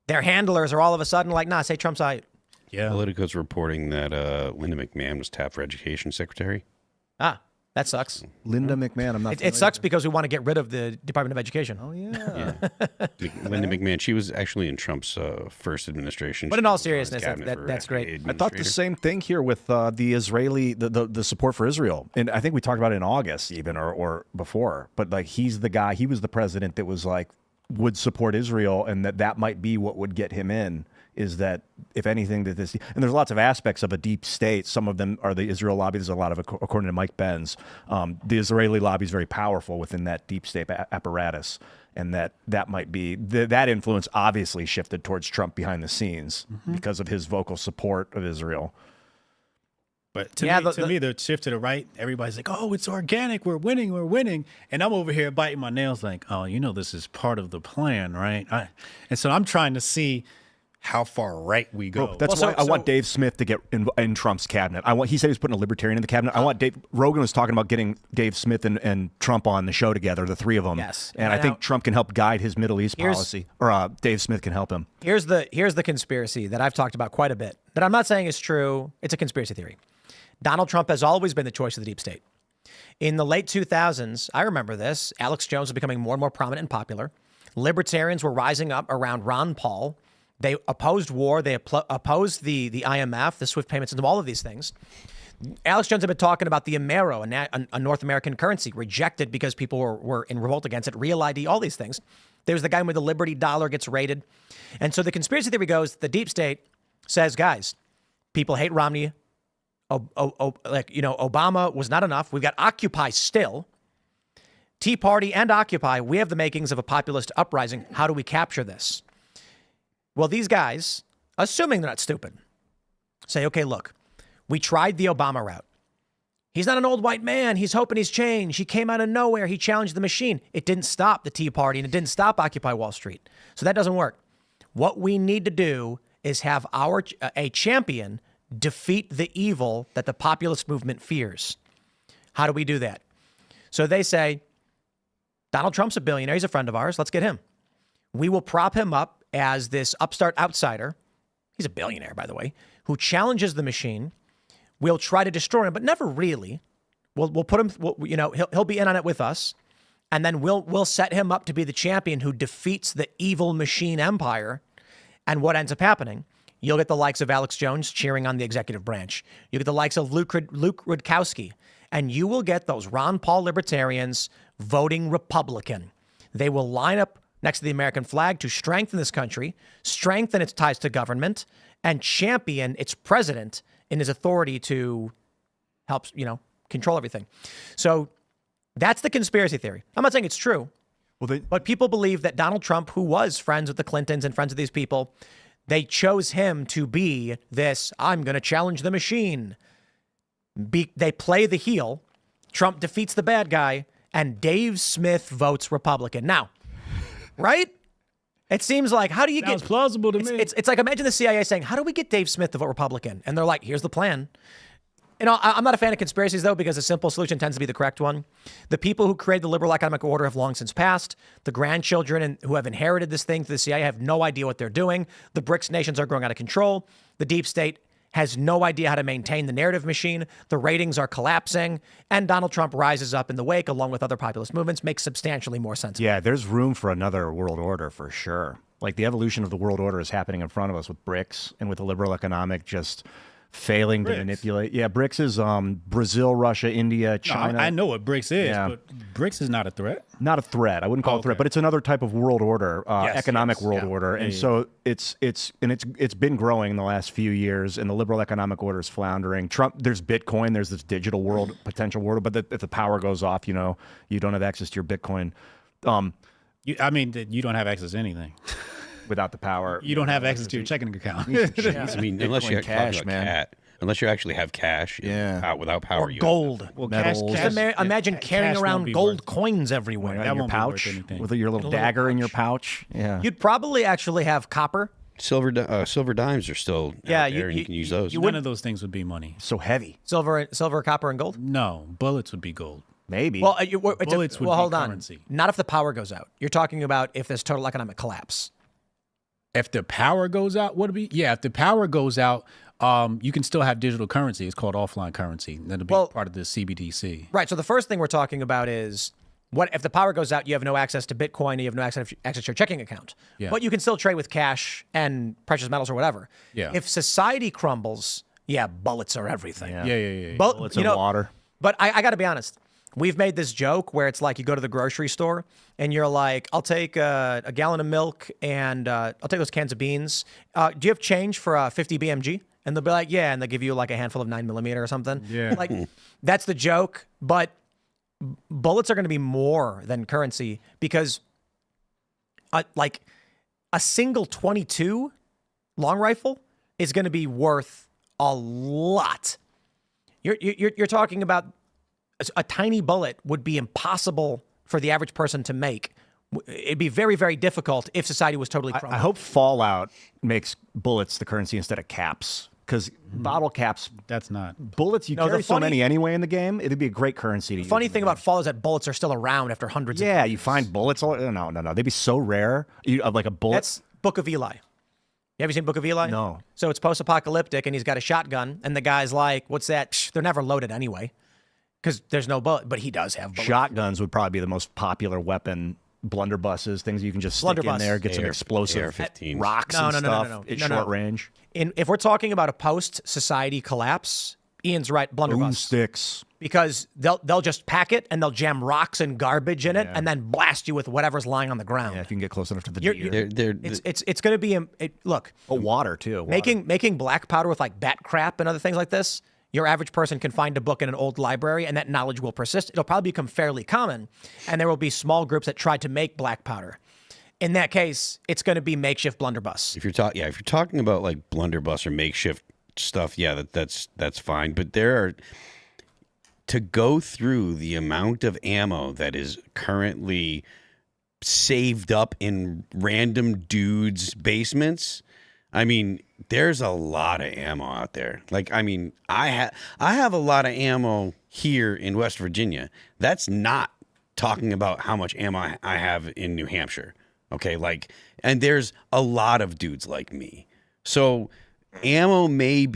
Speaker 1: Their handlers are all of a sudden like, nah, say Trump's out.
Speaker 2: Yeah.
Speaker 4: Politico's reporting that Linda McMahon was tapped for education secretary.
Speaker 1: That sucks.
Speaker 3: Linda McMahon, I'm not.
Speaker 1: It sucks because we want to get rid of the Department of Education.
Speaker 3: Oh yeah.
Speaker 4: Linda McMahon, she was actually in Trump's first administration.
Speaker 1: But in all seriousness, that's great.
Speaker 3: I thought the same thing here with the Israeli, the support for Israel, and I think we talked about it in August even or before. But like he's the guy, he was the president that was like would support Israel, and that might be what would get him in. Is that, if anything, that this, and there's lots of aspects of a deep state. Some of them are the Israel lobby. There's a lot of, according to Mike Benz, the Israeli lobby is very powerful within that deep state apparatus, and that might be that influence obviously shifted towards Trump behind the scenes because of his vocal support of Israel.
Speaker 2: But to me, the shift to the right, everybody's like, oh, it's organic. We're winning. And I'm over here biting my nails like, oh, this is part of the plan, right? And so I'm trying to see how far right we go.
Speaker 3: That's why I want Dave Smith to get in Trump's cabinet. He said he was putting a libertarian in the cabinet. Rogan was talking about getting Dave Smith and Trump on the show together, the three of them.
Speaker 1: Yes.
Speaker 3: And I think Trump can help guide his Middle East policy, or Dave Smith can help him.
Speaker 1: Here's the conspiracy that I've talked about quite a bit, that I'm not saying is true. It's a conspiracy theory. Donald Trump has always been the choice of the deep state. In the late 2000s, I remember this, Alex Jones was becoming more and more prominent and popular. Libertarians were rising up around Ron Paul. They opposed war. They opposed the IMF, the SWIFT payment system, all of these things. Alex Jones had been talking about the Amero, a North American currency, rejected because people were in revolt against it, Real ID, all these things. There's the guy where the Liberty dollar gets raided. And so the conspiracy theory goes, the deep state says, guys, people hate Romney. Obama was not enough. We've got Occupy still. Tea Party and Occupy, we have the makings of a populist uprising. How do we capture this? Well, these guys, assuming they're not stupid, say, okay, look, we tried the Obama route. He's not an old white man. He's hoping he's changed. He came out of nowhere. He challenged the machine. It didn't stop the Tea Party, and it didn't stop Occupy Wall Street. So that doesn't work. What we need to do is have a champion defeat the evil that the populist movement fears. How do we do that? So they say, Donald Trump's a billionaire. He's a friend of ours. Let's get him. We will prop him up as this upstart outsider. He's a billionaire, by the way, who challenges the machine. We'll try to destroy him, but never really. We'll put him, he'll be in on it with us. And then we'll set him up to be the champion who defeats the evil machine empire. And what ends up happening? You'll get the likes of Alex Jones cheering on the executive branch. You get the likes of Luke Rudkowski. And you will get those Ron Paul libertarians voting Republican. They will line up next to the American flag to strengthen this country, strengthen its ties to government, and champion its president in his authority to help, control everything. So that's the conspiracy theory. I'm not saying it's true, but people believe that Donald Trump, who was friends with the Clintons and friends with these people, they chose him to be this, I'm going to challenge the machine. They play the heel. Trump defeats the bad guy, and Dave Smith votes Republican. Now, right? It seems like, how do you
Speaker 2: Sounds plausible to me.
Speaker 1: It's like, imagine the CIA saying, how do we get Dave Smith to vote Republican? And they're like, here's the plan. I'm not a fan of conspiracies, though, because a simple solution tends to be the correct one. The people who created the liberal economic order have long since passed. The grandchildren who have inherited this thing through the CIA have no idea what they're doing. The BRICS nations are growing out of control. The deep state has no idea how to maintain the narrative machine. The ratings are collapsing, and Donald Trump rises up in the wake along with other populist movements, makes substantially more sense.
Speaker 3: Yeah, there's room for another world order for sure. Like the evolution of the world order is happening in front of us with BRICS and with the liberal economic just failing to manipulate. Yeah, BRICS is Brazil, Russia, India, China.
Speaker 2: No, I know what BRICS is, but BRICS is not a threat.
Speaker 3: Not a threat. I wouldn't call it a threat, but it's another type of world order, economic world order. And so it's been growing in the last few years, and the liberal economic order is floundering. There's Bitcoin, there's this digital world, potential world, but if the power goes off, you don't have access to your Bitcoin.
Speaker 2: You don't have access to anything.
Speaker 3: Without the power.
Speaker 2: You don't have access to your checking account.
Speaker 4: I mean, unless you
Speaker 3: cash, man.
Speaker 4: Unless you actually have cash. Without power,
Speaker 1: or gold.
Speaker 2: Well,
Speaker 1: metals. Imagine carrying around gold coins everywhere.
Speaker 3: In your pouch. With your little dagger in your pouch. Yeah.
Speaker 1: You'd probably actually have copper.
Speaker 4: Silver dimes are still out there, and you can use those.
Speaker 2: None of those things would be money.
Speaker 3: So heavy.
Speaker 1: Silver, copper, and gold?
Speaker 2: No. Bullets would be gold.
Speaker 3: Maybe.
Speaker 1: Well,
Speaker 2: bullets would be
Speaker 1: hold
Speaker 2: currency.
Speaker 1: On. Not if the power goes out. You're talking about if there's total economic collapse.
Speaker 2: If the power goes out, what would it be? Yeah, if the power goes out, you can still have digital currency. It's called offline currency. That'll be part of the CBDC.
Speaker 1: Right. So the first thing we're talking about is what if the power goes out, you have no access to Bitcoin, and you have no access to your checking account. Yeah. But you can still trade with cash and precious metals or whatever.
Speaker 2: Yeah.
Speaker 1: If society crumbles, bullets are everything.
Speaker 2: Yeah.
Speaker 3: Bullets and water.
Speaker 1: But I got to be honest. We've made this joke where it's like you go to the grocery store and you're like, I'll take a gallon of milk and I'll take those cans of beans. Do you have change for 50 BMG? And they'll be like, yeah. And they'll give you like a handful of 9mm or something.
Speaker 2: Yeah.
Speaker 1: Like that's the joke. But bullets are going to be more than currency because like a single .22 long rifle is going to be worth a lot. You're talking about a tiny bullet would be impossible for the average person to make. It'd be very, very difficult if society was totally crumbled.
Speaker 3: I hope Fallout makes bullets the currency instead of caps. Because bottle caps,
Speaker 2: that's not
Speaker 3: bullets. You carry so many anyway in the game. It'd be a great currency to use.
Speaker 1: The funny thing about Fallout is that bullets are still around after hundreds.
Speaker 3: Yeah,
Speaker 1: of years.
Speaker 3: you find bullets. No. They'd be so rare. Like a bullet.
Speaker 1: That's Book of Eli. Have you seen Book of Eli?
Speaker 3: No.
Speaker 1: So it's post-apocalyptic, and he's got a shotgun, and the guy's like, "What's that?" Psh, they're never loaded anyway, because there's no bullet. But he does have bullets.
Speaker 3: Shotguns would probably be the most popular weapon. Blunderbusses, things you can just stick in there, get some explosive
Speaker 4: AR-15s.
Speaker 3: rocks and stuff at short range.
Speaker 1: If we're talking about a post-society collapse, Ian's right, blunderbuss.
Speaker 3: Boomsticks.
Speaker 1: Because they'll just pack it and they'll jam rocks and garbage in it and then blast you with whatever's lying on the ground.
Speaker 3: Yeah, if you can get close enough to the deer.
Speaker 1: It's going to be look.
Speaker 3: Water too.
Speaker 1: Making black powder with like bat crap and other things like this. Your average person can find a book in an old library, and that knowledge will persist. It'll probably become fairly common, and there will be small groups that try to make black powder. In that case, it's going to be makeshift blunderbuss.
Speaker 4: If you're talking about like blunderbuss or makeshift stuff, that's fine. But to go through the amount of ammo that is currently saved up in random dudes' basements. I mean, there's a lot of ammo out there. Like, I mean, I have a lot of ammo here in West Virginia. That's not talking about how much ammo I have in New Hampshire. Okay, and there's a lot of dudes like me. So ammo ammo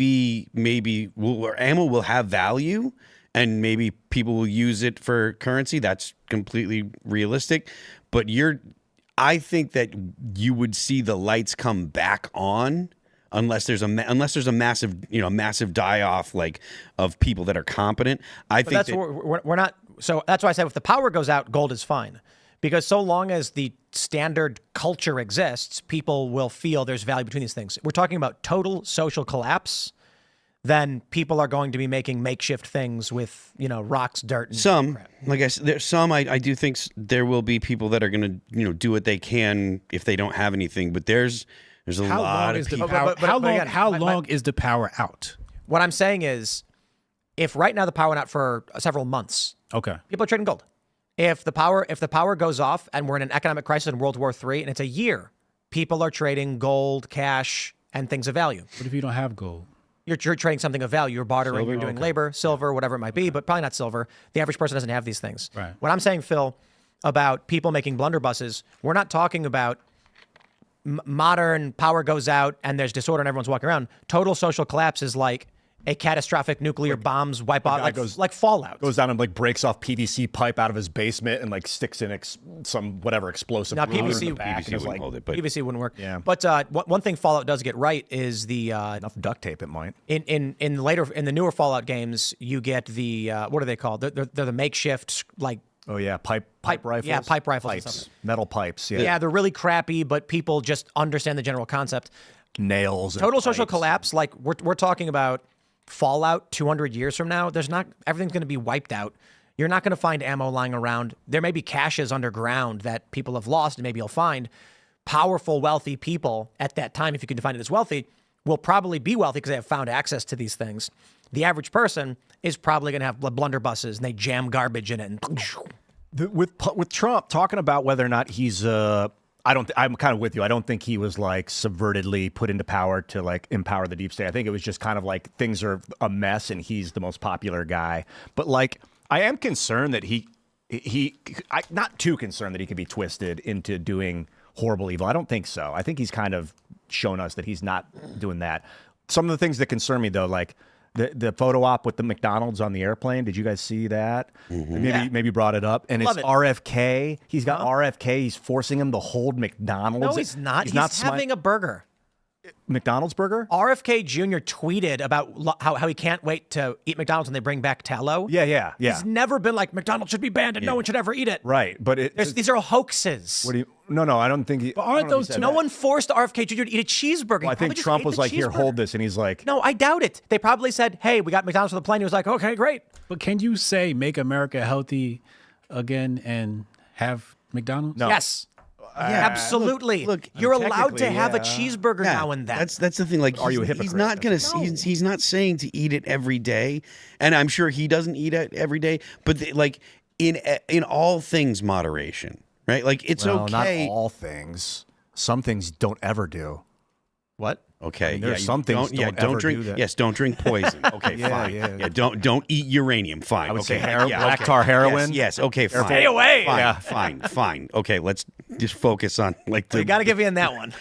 Speaker 4: will have value, and maybe people will use it for currency. That's completely realistic. But I think that you would see the lights come back on unless there's a massive die off of people that are competent.
Speaker 1: We're not. So that's why I said if the power goes out, gold is fine, because so long as the standard culture exists, people will feel there's value between these things. We're talking about total social collapse. Then people are going to be making makeshift things with, rocks, dirt, and crap.
Speaker 4: Like I said, there's some I do think there will be people that are going to, do what they can if they don't have anything. But there's a lot of people.
Speaker 2: How long is the power out?
Speaker 1: What I'm saying is, if right now the power went out for several months,
Speaker 2: okay,
Speaker 1: people are trading gold. If the power goes off and we're in an economic crisis in World War III and it's a year, people are trading gold, cash, and things of value.
Speaker 2: What if you don't have gold?
Speaker 1: You're trading something of value. You're bartering, silver? You're doing labor, silver, whatever it might be, but probably not silver. The average person doesn't have these things.
Speaker 2: Right.
Speaker 1: What I'm saying, Phil, about people making blunderbusses, we're not talking about modern power goes out and there's disorder and everyone's walking around. Total social collapse is like a catastrophic nuclear bombs wipe out, like Fallout.
Speaker 3: Goes down and breaks off PVC pipe out of his basement and sticks in some whatever explosive.
Speaker 1: Now
Speaker 3: PVC
Speaker 4: wouldn't hold it, but
Speaker 1: PVC wouldn't work.
Speaker 3: Yeah.
Speaker 1: But one thing Fallout does get right is the
Speaker 3: enough duct tape it might.
Speaker 1: In the newer Fallout games, you get the what are they called? They're the makeshift
Speaker 3: Oh yeah, pipe rifles.
Speaker 1: Yeah, pipe rifles.
Speaker 3: Pipes, metal pipes. Yeah.
Speaker 1: Yeah, they're really crappy, but people just understand the general concept.
Speaker 3: Nails.
Speaker 1: Total social collapse. We're talking about Fallout 200 years from now. Everything's going to be wiped out. You're not going to find ammo lying around. There may be caches underground that people have lost, and maybe you'll find powerful, wealthy people at that time, if you can define it as wealthy, will probably be wealthy because they have found access to these things. The average person is probably going to have blunderbusses, and they jam garbage in it. And
Speaker 3: with Trump talking about whether or not he's I'm kind of with you. I don't think he was subvertedly put into power to empower the deep state. I think it was just kind of things are a mess and he's the most popular guy. But I am concerned that I'm not too concerned that he could be twisted into doing horrible evil. I don't think so. I think he's kind of shown us that he's not doing that. Some of the things that concern me though, the photo op with the McDonald's on the airplane. Did you guys see that? Mm-hmm. Maybe brought it up. And it's RFK. He's got RFK. He's forcing him to hold McDonald's.
Speaker 1: No, he's not. He's having a burger.
Speaker 3: McDonald's burger?
Speaker 1: RFK Jr. tweeted about how he can't wait to eat McDonald's when they bring back tallow.
Speaker 3: Yeah.
Speaker 1: He's never been like, McDonald's should be banned and no one should ever eat it.
Speaker 3: Right, but
Speaker 1: these are hoaxes.
Speaker 3: What do you? No, I don't think.
Speaker 2: But aren't those?
Speaker 1: No one forced RFK Jr. to eat a cheeseburger.
Speaker 3: Well, I think Trump was like, "Here, hold this," and he's like,
Speaker 1: "No, I doubt it." They probably said, "Hey, we got McDonald's on the plane." He was like, "Okay, great."
Speaker 2: But can you say "Make America Healthy Again" and have McDonald's?
Speaker 3: No.
Speaker 1: Yes. Absolutely.
Speaker 3: Look,
Speaker 1: you're allowed to
Speaker 3: technically,
Speaker 1: have a
Speaker 3: yeah.
Speaker 1: cheeseburger now and then.
Speaker 4: That's the thing. Like,
Speaker 3: Are you a
Speaker 4: he's
Speaker 3: hypocrite?
Speaker 4: not gonna. He's not saying to eat it every day, and I'm sure he doesn't eat it every day. But like in all things, moderation, right? Like it's okay.
Speaker 3: Not all things. Some things don't ever do.
Speaker 1: What?
Speaker 3: I
Speaker 4: Okay,
Speaker 3: mean, there's some things don't ever
Speaker 4: drink.
Speaker 3: do that.
Speaker 4: Yes, don't drink poison. Okay, fine. Yeah, don't eat uranium. Fine.
Speaker 3: I would
Speaker 4: okay,
Speaker 3: say black tar heroin.
Speaker 4: Yes. Okay. Fine.
Speaker 1: Stay away.
Speaker 4: Fine. Okay, let's just focus on like
Speaker 1: We got to give you in that one.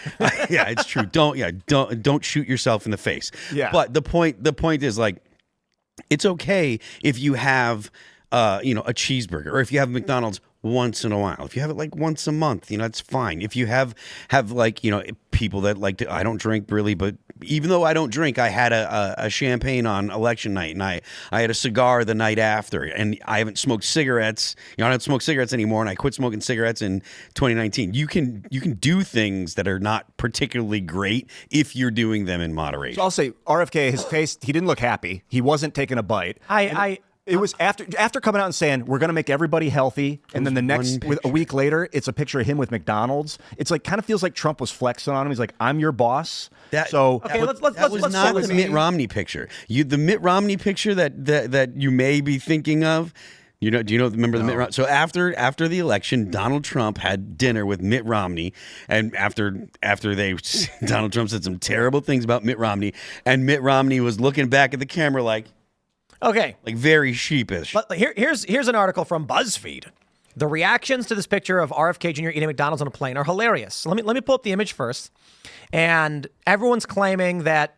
Speaker 4: yeah, it's true. Don't shoot yourself in the face.
Speaker 3: Yeah.
Speaker 4: But the point is like, it's okay if you have a cheeseburger, or if you have McDonald's once in a while. If you have it like once a month, that's fine. If you have like, people that like to, I don't drink really, but even though I don't drink, I had a champagne on election night, and I had a cigar the night after, and I haven't smoked cigarettes. I don't smoke cigarettes anymore, and I quit smoking cigarettes in 2019. You can do things that are not particularly great if you're doing them in moderation.
Speaker 3: So I'll say RFK, his face, he didn't look happy. He wasn't taking a bite. It was after coming out and saying we're going to make everybody healthy, and then a week later, it's a picture of him with McDonald's. It's like kind of feels like Trump was flexing on him. He's like, "I'm your boss."
Speaker 1: Let's
Speaker 4: not the Mitt Romney picture. The Mitt Romney picture that you may be thinking of. Remember the Mitt Romney? So after the election, Donald Trump had dinner with Mitt Romney, and after Donald Trump said some terrible things about Mitt Romney, and Mitt Romney was looking back at the camera like.
Speaker 1: Okay.
Speaker 4: Like very sheepish.
Speaker 1: But here's an article from BuzzFeed. The reactions to this picture of RFK Jr. eating McDonald's on a plane are hilarious. Let me pull up the image first. And everyone's claiming that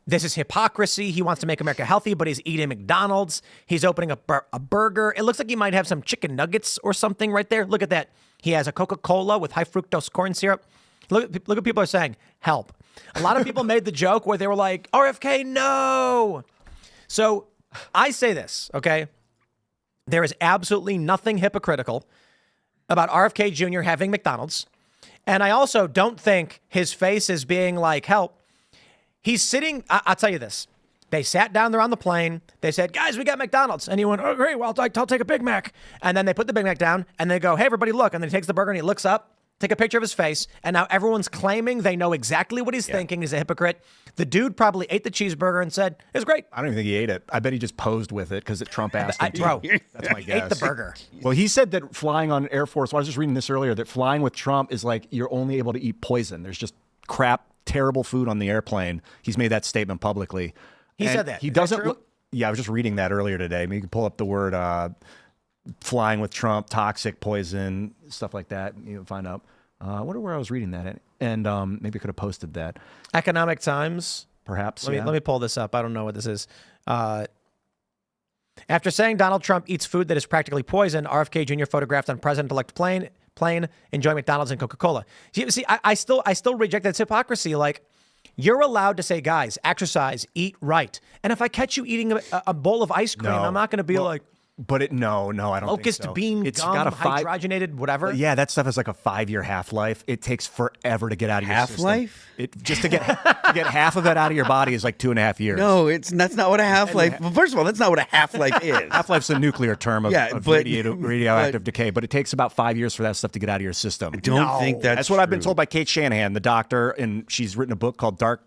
Speaker 1: this is hypocrisy. He wants to make America healthy, but he's eating McDonald's. He's opening a burger. It looks like he might have some chicken nuggets or something right there. Look at that. He has a Coca-Cola with high fructose corn syrup. Look what people are saying. Help. A lot of people made the joke where they were like, RFK, no. So I say this, okay? There is absolutely nothing hypocritical about RFK Jr. having McDonald's. And I also don't think his face is being like, help. He's sitting, I'll tell you this. They sat down there on the plane. They said, guys, we got McDonald's. And he went, oh, great, well, I'll take a Big Mac. And then they put the Big Mac down and they go, hey, everybody, look. And then he takes the burger and he looks up, take a picture of his face. And now everyone's claiming they know exactly what he's thinking. He's a hypocrite. The dude probably ate the cheeseburger and said, it was great.
Speaker 3: I don't even think he ate it. I bet he just posed with it because Trump asked him to.
Speaker 1: Bro,
Speaker 3: that's my guess.
Speaker 1: Ate the burger.
Speaker 3: Well, he said that flying on Air Force, I was just reading this earlier, that flying with Trump is like you're only able to eat poison. There's just crap, terrible food on the airplane. He's made that statement publicly.
Speaker 1: He said that.
Speaker 3: He doesn't look. Yeah, I was just reading that earlier today. Maybe you can pull up the word flying with Trump, toxic, poison, stuff like that. You can find out. I wonder where I was reading that. And maybe I could have posted that.
Speaker 1: Economic Times.
Speaker 3: Perhaps.
Speaker 1: Let me pull this up. I don't know what this is. After saying Donald Trump eats food that is practically poison, RFK Jr. photographed on president-elect plane enjoying McDonald's and Coca-Cola. See, I still reject that hypocrisy. Like, you're allowed to say, guys, exercise, eat right. And if I catch you eating a bowl of ice cream, I'm not going to be like.
Speaker 3: But no, I don't think so.
Speaker 1: Locust bean gum, got a hydrogenated, whatever.
Speaker 3: Yeah, that stuff has like a 5-year half-life. It takes forever to get out of your system.
Speaker 4: Half-life?
Speaker 3: Just to get half of it out of your body is like 2.5 years.
Speaker 4: No, that's not what a half-life. Well, first of all, that's not what a half-life is.
Speaker 3: Half-life's a nuclear term of radioactive decay, but it takes about 5 years for that stuff to get out of your system.
Speaker 4: I don't think that's
Speaker 3: what I've been told by Kate Shanahan, the doctor, and she's written a book called Dark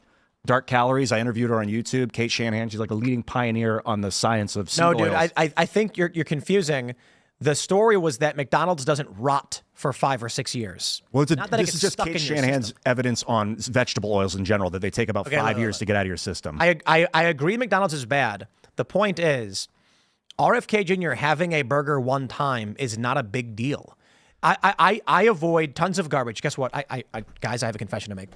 Speaker 3: Calories. I interviewed her on YouTube. Kate Shanahan. She's like a leading pioneer on the science of seed oils.
Speaker 1: I think you're confusing. The story was that McDonald's doesn't rot for 5 or 6 years.
Speaker 3: Well, this is just Kate Shanahan's evidence on vegetable oils in general, that they take about 5 years to get out of your system.
Speaker 1: I agree McDonald's is bad. The point is, RFK Jr. having a burger one time is not a big deal. I avoid tons of garbage. Guess what? Guys, I have a confession to make.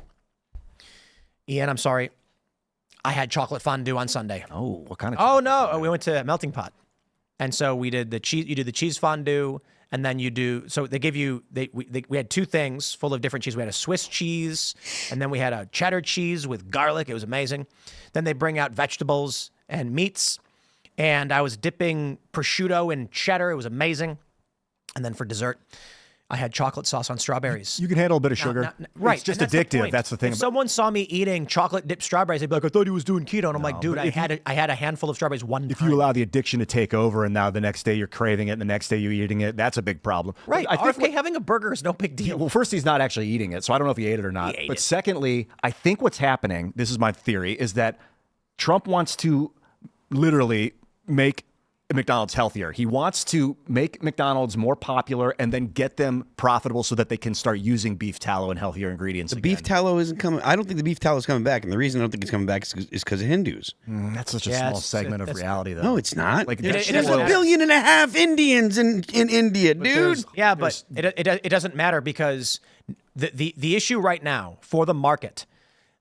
Speaker 1: Ian, I'm sorry. I had chocolate fondue on Sunday.
Speaker 3: Oh, what kind of?
Speaker 1: Oh no, we went to Melting Pot, and so we did the cheese. You do the cheese fondue, and then you do. So they give you. We had 2 things full of different cheese. We had a Swiss cheese, and then we had a cheddar cheese with garlic. It was amazing. Then they bring out vegetables and meats, and I was dipping prosciutto in cheddar. It was amazing. And then for dessert, I had chocolate sauce on strawberries.
Speaker 3: You can handle a bit of sugar.
Speaker 1: Right.
Speaker 3: It's just
Speaker 1: and
Speaker 3: addictive. That's the thing.
Speaker 1: If someone saw me eating chocolate dipped strawberries, they'd be like, I thought he was doing keto. And I'm like, dude, I had a handful of strawberries one time.
Speaker 3: If you allow the addiction to take over and now the next day you're craving it and the next day you're eating it, that's a big problem.
Speaker 1: Right.
Speaker 3: But I think
Speaker 1: having a burger is no big deal.
Speaker 3: Well, first, he's not actually eating it, so I don't know if he ate it or not. But secondly, I think what's happening, this is my theory, is that Trump wants to literally make McDonald's healthier. He wants to make McDonald's more popular and then get them profitable so that they can start using beef tallow and healthier ingredients.
Speaker 4: The beef tallow isn't coming. I don't think the beef tallow is coming back, and the reason I don't think it's coming back is because of Hindus.
Speaker 3: That's such a small segment of reality, though.
Speaker 4: No, it's not.
Speaker 3: Like
Speaker 4: there's 1.5 billion Indians in India, dude.
Speaker 1: Yeah, but it doesn't matter because the issue right now for the market,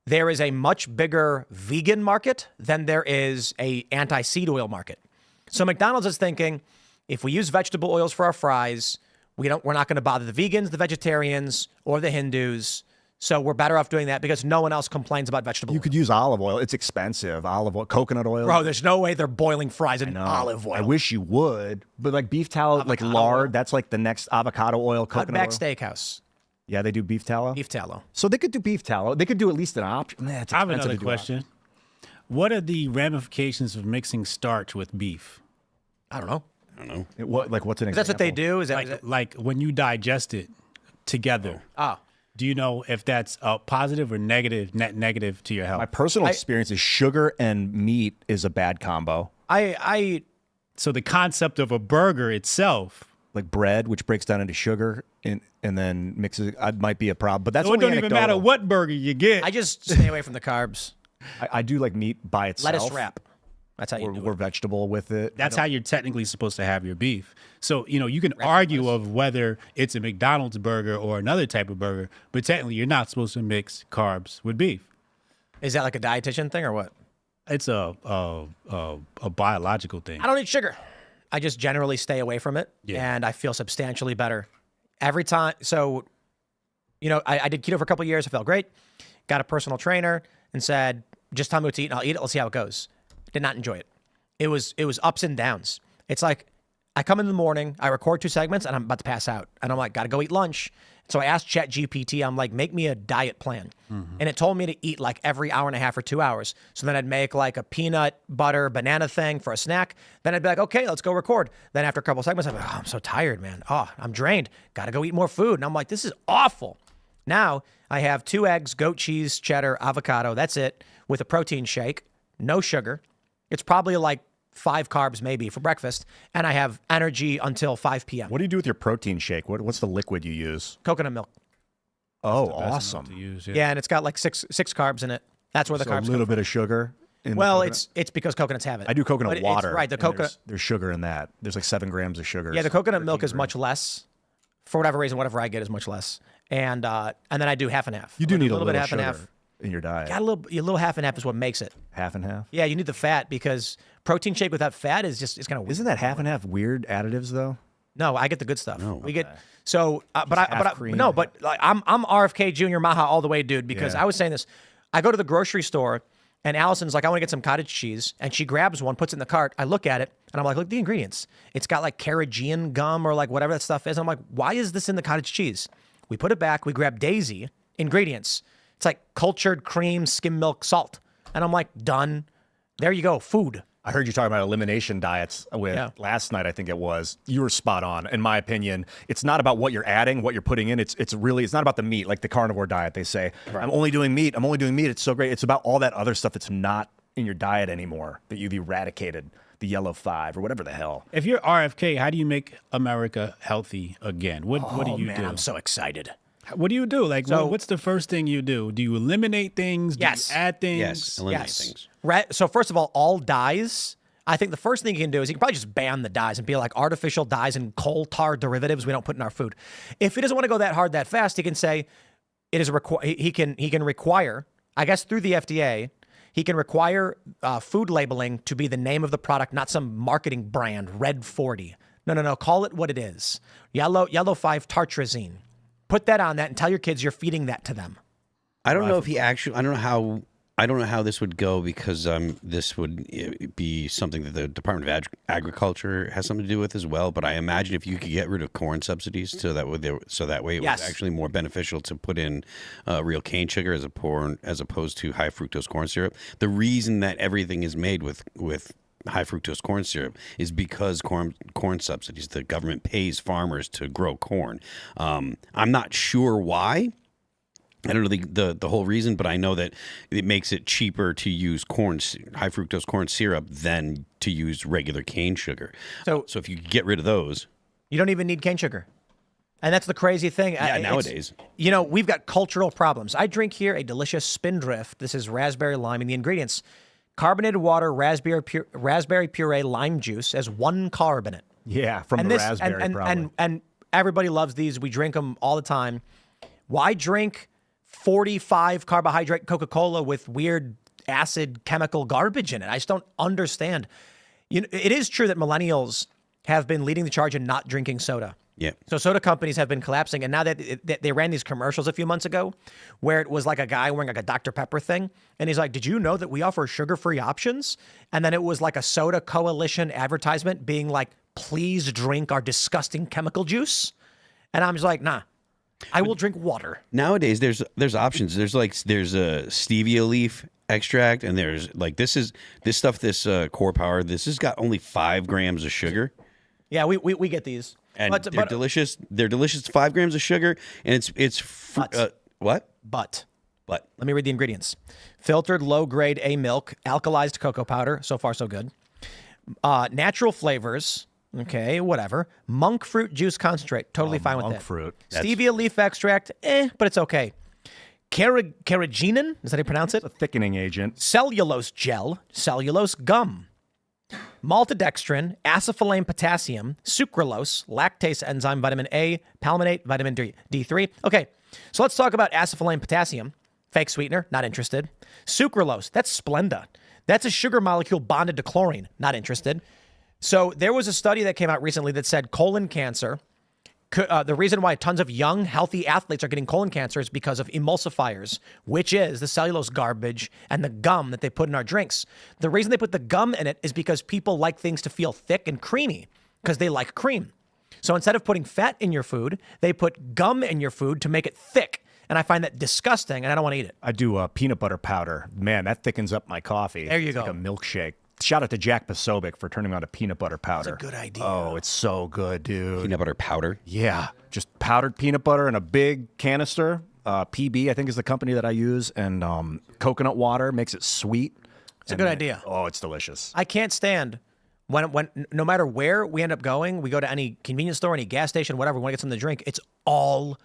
Speaker 1: there is a much bigger vegan market than there is a anti-seed oil market. So McDonald's is thinking, if we use vegetable oils for our fries, we're not going to bother the vegans, the vegetarians, or the Hindus. So we're better off doing that because no one else complains about vegetable oil.
Speaker 3: You could use olive oil. It's expensive. Olive oil, coconut oil.
Speaker 1: Bro, there's no way they're boiling fries in olive oil.
Speaker 3: I wish you would. But like beef tallow, like lard, that's like the next avocado oil, coconut oil.
Speaker 1: Cutback Steakhouse.
Speaker 3: Yeah, they do beef tallow?
Speaker 1: Beef tallow.
Speaker 3: So they could do beef tallow. They could do at least an option.
Speaker 2: I have another question. What are the ramifications of mixing starch with beef?
Speaker 1: I don't know.
Speaker 3: What's an example?
Speaker 1: That's what they do? Is that
Speaker 2: like when you digest it together? Do you know if that's positive or negative, net negative to your health?
Speaker 3: My personal experience is sugar and meat is a bad combo.
Speaker 2: So the concept of a burger itself,
Speaker 3: like bread, which breaks down into sugar and then mixes, might be a problem. But that's
Speaker 2: so it don't even matter what burger you get.
Speaker 1: I just stay away from the carbs.
Speaker 3: I do like meat by itself.
Speaker 1: Lettuce wrap. That's how you do it.
Speaker 3: Or vegetable with it.
Speaker 2: That's how you're technically supposed to have your beef. So, you can argue of whether it's a McDonald's burger or another type of burger, but technically you're not supposed to mix carbs with beef.
Speaker 1: Is that like a dietitian thing or what?
Speaker 2: It's a biological thing.
Speaker 1: I don't eat sugar. I just generally stay away from it, and I feel substantially better every time. So, I did keto for a couple of years. I felt great. Got a personal trainer and said, just tell me what to eat and I'll eat it. Let's see how it goes. Did not enjoy it. It was ups and downs. It's like I come in the morning, I record 2 segments, and I'm about to pass out. And I'm like, got to go eat lunch. So I asked ChatGPT, I'm like, make me a diet plan. And it told me to eat like every hour and a half or 2 hours. So then I'd make like a peanut butter banana thing for a snack. Then I'd be like, okay, let's go record. Then after a couple of segments, I'm like, I'm so tired, man. I'm drained. Got to go eat more food. And I'm like, this is awful. Now I have 2 eggs, goat cheese, cheddar, avocado. That's it, with a protein shake, no sugar. It's probably like 5 carbs maybe for breakfast, and I have energy until 5 p.m.
Speaker 3: What do you do with your protein shake? What's the liquid you use?
Speaker 1: Coconut milk.
Speaker 3: Oh, awesome.
Speaker 2: To use,
Speaker 1: yeah, and it's got like six carbs in it. That's where the carbs
Speaker 3: a little bit of sugar.
Speaker 1: Well, it's because coconuts have it.
Speaker 3: I do coconut water.
Speaker 1: Right, the coconut.
Speaker 3: There's sugar in that. There's like 7 grams of sugar.
Speaker 1: Yeah, the coconut milk is much less. For whatever reason, whatever I get is much less. And then I do half and half.
Speaker 3: You do need a little
Speaker 1: bit half
Speaker 3: sugar
Speaker 1: and half
Speaker 3: in your diet.
Speaker 1: Got a little half and half is what makes it.
Speaker 3: Half and half?
Speaker 1: Yeah, you need the fat because protein shake without fat is just, it's kind of weird.
Speaker 3: Isn't that half and half weird additives though?
Speaker 1: No, I get the good stuff.
Speaker 3: No,
Speaker 1: we get so, but like, I'm RFK Jr. Maha all the way, dude. Because I was saying this, I go to the grocery store and Allison's like, I want to get some cottage cheese, and she grabs one, puts it in the cart. I look at it and I'm like, look at the ingredients. It's got like Carrageenan gum or like whatever that stuff is. I'm like, why is this in the cottage cheese? We put it back. We grab Daisy ingredients. It's like cultured cream, skim milk, salt, and I'm like, done. There you go, food.
Speaker 3: I heard you talking about elimination diets last night, I think it was. You were spot on. In my opinion, it's not about what you're adding, what you're putting in. It's not about the meat, like the carnivore diet. They say, I'm only doing meat. It's so great. It's about all that other stuff that's not in your diet anymore, that you've eradicated, the yellow 5 or whatever the hell.
Speaker 2: If you're RFK, how do you make America healthy again? What do you do?
Speaker 1: I'm so excited.
Speaker 2: What do you do? Like, what's the first thing you do? Do you eliminate things?
Speaker 1: Yes.
Speaker 2: Do you add things?
Speaker 4: Yes, eliminate things.
Speaker 1: So first of all dyes. I think the first thing you can do is you can probably just ban the dyes and be like, artificial dyes and coal tar derivatives we don't put in our food. If he doesn't want to go that hard that fast, he can say it is he can require, I guess through the FDA, he can require food labeling to be the name of the product, not some marketing brand, Red 40. No. Call it what it is. Yellow 5 tartrazine. Put that on that and tell your kids you're feeding that to them.
Speaker 4: I don't know if he actually, I don't know how I don't know how this would go because this would be something that the Department of Agriculture has something to do with as well. But I imagine if you could get rid of corn subsidies, so that way it was actually more beneficial to put in real cane sugar as opposed to high fructose corn syrup. The reason that everything is made with high fructose corn syrup is because corn subsidies. The government pays farmers to grow corn. I'm not sure why. I don't know the whole reason, but I know that it makes it cheaper to use high fructose corn syrup than to use regular cane sugar. So if you get rid of those,
Speaker 1: you don't even need cane sugar. And that's the crazy thing.
Speaker 4: Yeah, nowadays.
Speaker 1: We've got cultural problems. I drink here a delicious Spindrift. This is raspberry lime, and the ingredients: carbonated water, raspberry puree, lime juice has 1 carb in it.
Speaker 3: Yeah, from the raspberry probably.
Speaker 1: And everybody loves these. We drink them all the time. Why drink 45 carbohydrate Coca-Cola with weird acid chemical garbage in it? I just don't understand. It is true that millennials have been leading the charge in not drinking soda.
Speaker 4: Yeah.
Speaker 1: So soda companies have been collapsing. And now that they ran these commercials a few months ago where it was like a guy wearing like a Dr. Pepper thing. And he's like, did you know that we offer sugar-free options? And then it was like a soda coalition advertisement being like, please drink our disgusting chemical juice. And I'm just like, nah. I will drink water.
Speaker 4: Nowadays, there's options. There's a stevia leaf extract, and there's like this Core Power. This has got only 5 grams of sugar.
Speaker 1: Yeah, we get these,
Speaker 4: and they're delicious. They're delicious. 5 grams of sugar, and it's what?
Speaker 1: But let me read the ingredients: filtered low-grade A milk, alkalized cocoa powder. So far, so good. Natural flavors. Okay, whatever. Monk fruit juice concentrate. Totally fine with that.
Speaker 3: Monk fruit.
Speaker 1: Stevia leaf extract. But it's okay. Carrageenan. Is that how you pronounce it?
Speaker 3: It's a thickening agent.
Speaker 1: Cellulose gel. Cellulose gum. Maltodextrin. Acetylene potassium. Sucralose. Lactase enzyme. Vitamin A. Palmitate. Vitamin D3. Okay, so let's talk about acetylene potassium. Fake sweetener. Not interested. Sucralose. That's Splenda. That's a sugar molecule bonded to chlorine. Not interested. So there was a study that came out recently that said colon cancer, the reason why tons of young, healthy athletes are getting colon cancer is because of emulsifiers, which is the cellulose garbage and the gum that they put in our drinks. The reason they put the gum in it is because people like things to feel thick and creamy because they like cream. So instead of putting fat in your food, they put gum in your food to make it thick. And I find that disgusting, and I don't want to eat it.
Speaker 3: I do peanut butter powder. Man, that thickens up my coffee.
Speaker 1: There you
Speaker 3: it's
Speaker 1: go.
Speaker 3: Like a milkshake. Shout out to Jack Pasobic for turning on a peanut butter powder.
Speaker 1: That's a good idea.
Speaker 3: Oh, it's so good, dude.
Speaker 4: Peanut butter powder?
Speaker 3: Yeah. Just powdered peanut butter in a big canister. PB, I think, is the company that I use. And coconut water makes it sweet.
Speaker 1: It's a good idea.
Speaker 3: Oh, it's delicious.
Speaker 1: I can't stand when no matter where we end up going, we go to any convenience store, any gas station, whatever, we want to get something to drink, it's all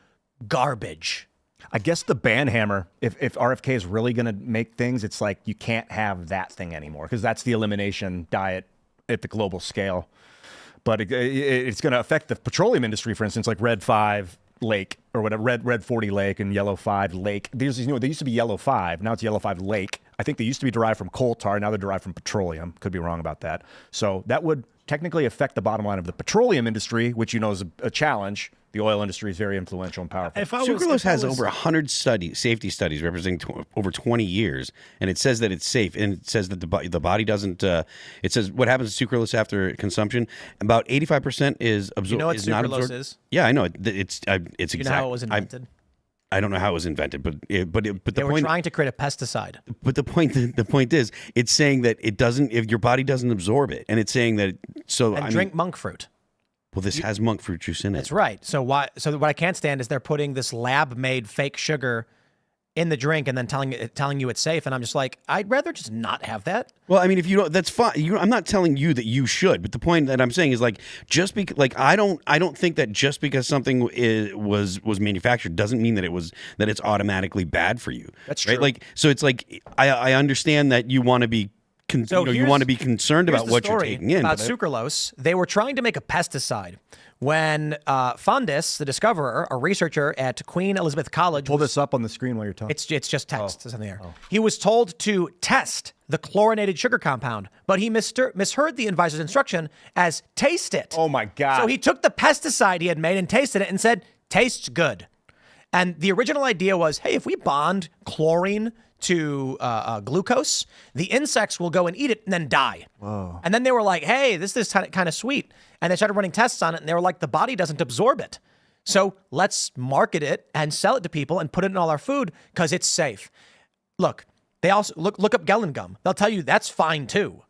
Speaker 1: garbage.
Speaker 3: I guess the ban hammer, if RFK is really going to make things, it's like you can't have that thing anymore because that's the elimination diet at the global scale. But it's going to affect the petroleum industry, for instance, like Red 5 Lake or whatever, Red 40 Lake and Yellow 5 Lake. They used to be Yellow 5. Now it's Yellow 5 Lake. I think they used to be derived from coal tar. Now they're derived from petroleum. Could be wrong about that. So that would technically affect the bottom line of the petroleum industry, which is a challenge. The oil industry is very influential and powerful.
Speaker 4: Sucralose has over 100 safety studies representing over 20 years, and it says that it's safe, and it says that the body doesn't. It says what happens to sucralose after consumption. About 85% is absorbed.
Speaker 1: You know what
Speaker 4: not
Speaker 1: sucralose
Speaker 4: absorbed.
Speaker 1: is?
Speaker 4: Yeah, I know. It's exact.
Speaker 1: You know how it was invented?
Speaker 4: I don't know how it was invented, but
Speaker 1: they were trying to create a pesticide.
Speaker 4: But the point is, it's saying that it doesn't. If your body doesn't absorb it, and it's saying that
Speaker 1: drink monk fruit.
Speaker 4: Well, this has monk fruit juice in it.
Speaker 1: That's right. So what I can't stand is they're putting this lab-made fake sugar in the drink and then telling you it's safe, and I'm just like, I'd rather just not have that.
Speaker 4: Well, I mean, if you don't, that's fine. I'm not telling you that you should, but the point that I'm saying is like just because, like, I don't think that just because something was manufactured doesn't mean that it's automatically bad for you.
Speaker 1: That's
Speaker 4: right?
Speaker 1: true.
Speaker 4: Like, so it's like I understand that you want to be. You want to be concerned about what you're taking in.
Speaker 1: About sucralose, they were trying to make a pesticide when Fundus, the discoverer, a researcher at Queen Elizabeth College,
Speaker 3: pull this up on the screen while you're talking.
Speaker 1: It's just text. It's in the air. He was told to test the chlorinated sugar compound, but he misheard the advisor's instruction as taste it.
Speaker 3: Oh my God!
Speaker 1: So he took the pesticide he had made and tasted it and said, "Tastes good." And the original idea was, hey, if we bond chlorine to glucose, the insects will go and eat it and then die. Whoa. And then they were like, hey, this is kind of sweet. And they started running tests on it, and they were like, the body doesn't absorb it. So let's market it and sell it to people and put it in all our food because it's safe. Look, they also look up Gelen gum. They'll tell you that's fine too.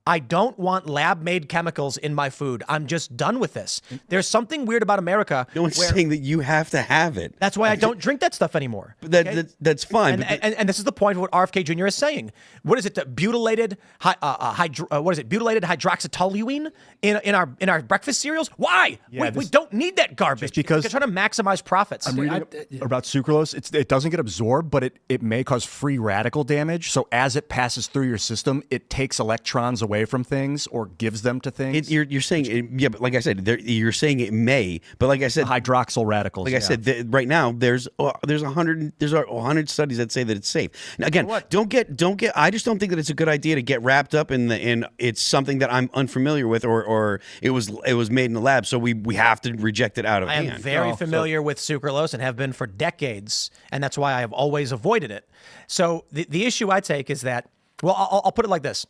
Speaker 1: I don't want lab-made chemicals in my food. I'm just done with this. There's something weird about America.
Speaker 4: No one's saying that you have to have it.
Speaker 1: That's why I don't drink that stuff anymore.
Speaker 4: But that's fine.
Speaker 1: And this is the point of what RFK Jr. is saying. What is it? Butylated butylated hydroxytoluene in our breakfast cereals? Why?
Speaker 3: Yeah,
Speaker 1: we don't need that garbage.
Speaker 3: Because
Speaker 1: they're trying to maximize profits.
Speaker 3: I'm reading about sucralose. It doesn't get absorbed, but it may cause free radical damage. So as it passes through your system, it takes electrons away from things or gives them to things.
Speaker 4: You're saying, yeah, but like I said, you're saying it may, but like I said,
Speaker 3: hydroxyl radicals.
Speaker 4: Like I said, right now there's 100 studies that say that it's safe. Now, again, don't get. I just don't think that it's a good idea to get wrapped up in it's something that I'm unfamiliar with, or it was made in the lab, so we have to reject it out of hand.
Speaker 1: I am very familiar with sucralose and have been for decades, and that's why I have always avoided it. So the issue I take is that, well, I'll put it like this.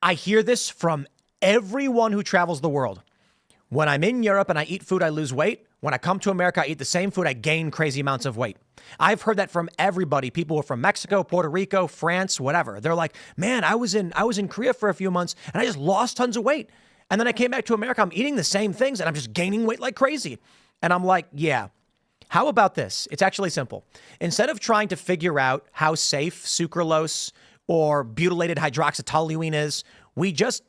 Speaker 1: I hear this from everyone who travels the world. When I'm in Europe and I eat food, I lose weight. When I come to America, I eat the same food, I gain crazy amounts of weight. I've heard that from everybody. People who are from Mexico, Puerto Rico, France, whatever. They're like, man, I was in Korea for a few months and I just lost tons of weight. And then I came back to America, I'm eating the same things and I'm just gaining weight like crazy. And I'm like, yeah. How about this? It's actually simple. Instead of trying to figure out how safe sucralose or butylated hydroxytoluene is, we just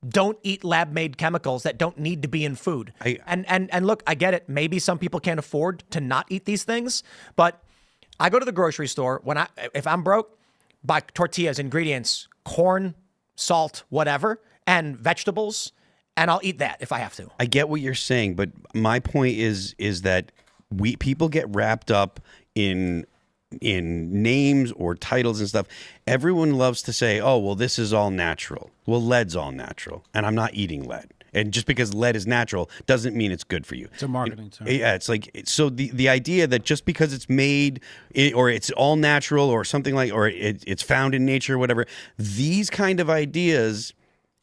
Speaker 1: don't eat lab-made chemicals that don't need to be in food. And look, I get it. Maybe some people can't afford to not eat these things, but I go to the grocery store if I'm broke, buy tortillas, ingredients, corn, salt, whatever, and vegetables, and I'll eat that if I have to.
Speaker 4: I get what you're saying, but my point is that people get wrapped up in names or titles and stuff. Everyone loves to say, oh, well, this is all natural. Well, lead's all natural, and I'm not eating lead. And just because lead is natural doesn't mean it's good for you.
Speaker 2: It's a marketing term.
Speaker 4: Yeah, it's like, so the idea that just because it's made or it's all natural or something like, or it's found in nature or whatever, these kind of ideas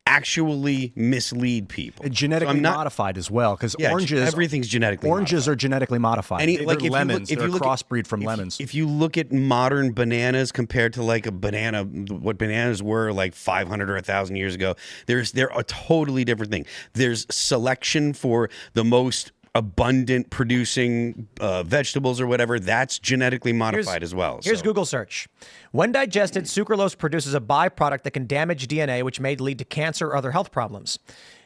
Speaker 4: actually mislead people.
Speaker 3: And genetically modified as well, because
Speaker 4: everything's genetically
Speaker 3: oranges
Speaker 4: modified.
Speaker 3: Are genetically modified.
Speaker 4: Like
Speaker 3: lemons, they're a crossbreed from lemons.
Speaker 4: If you look at modern bananas compared to like what bananas were like 500 or 1,000 years ago, they're a totally different thing. There's selection for the most abundant producing vegetables or whatever. That's genetically modified as well.
Speaker 1: Here's Google search. When digested, sucralose produces a byproduct that can damage DNA, which may lead to cancer or other health problems.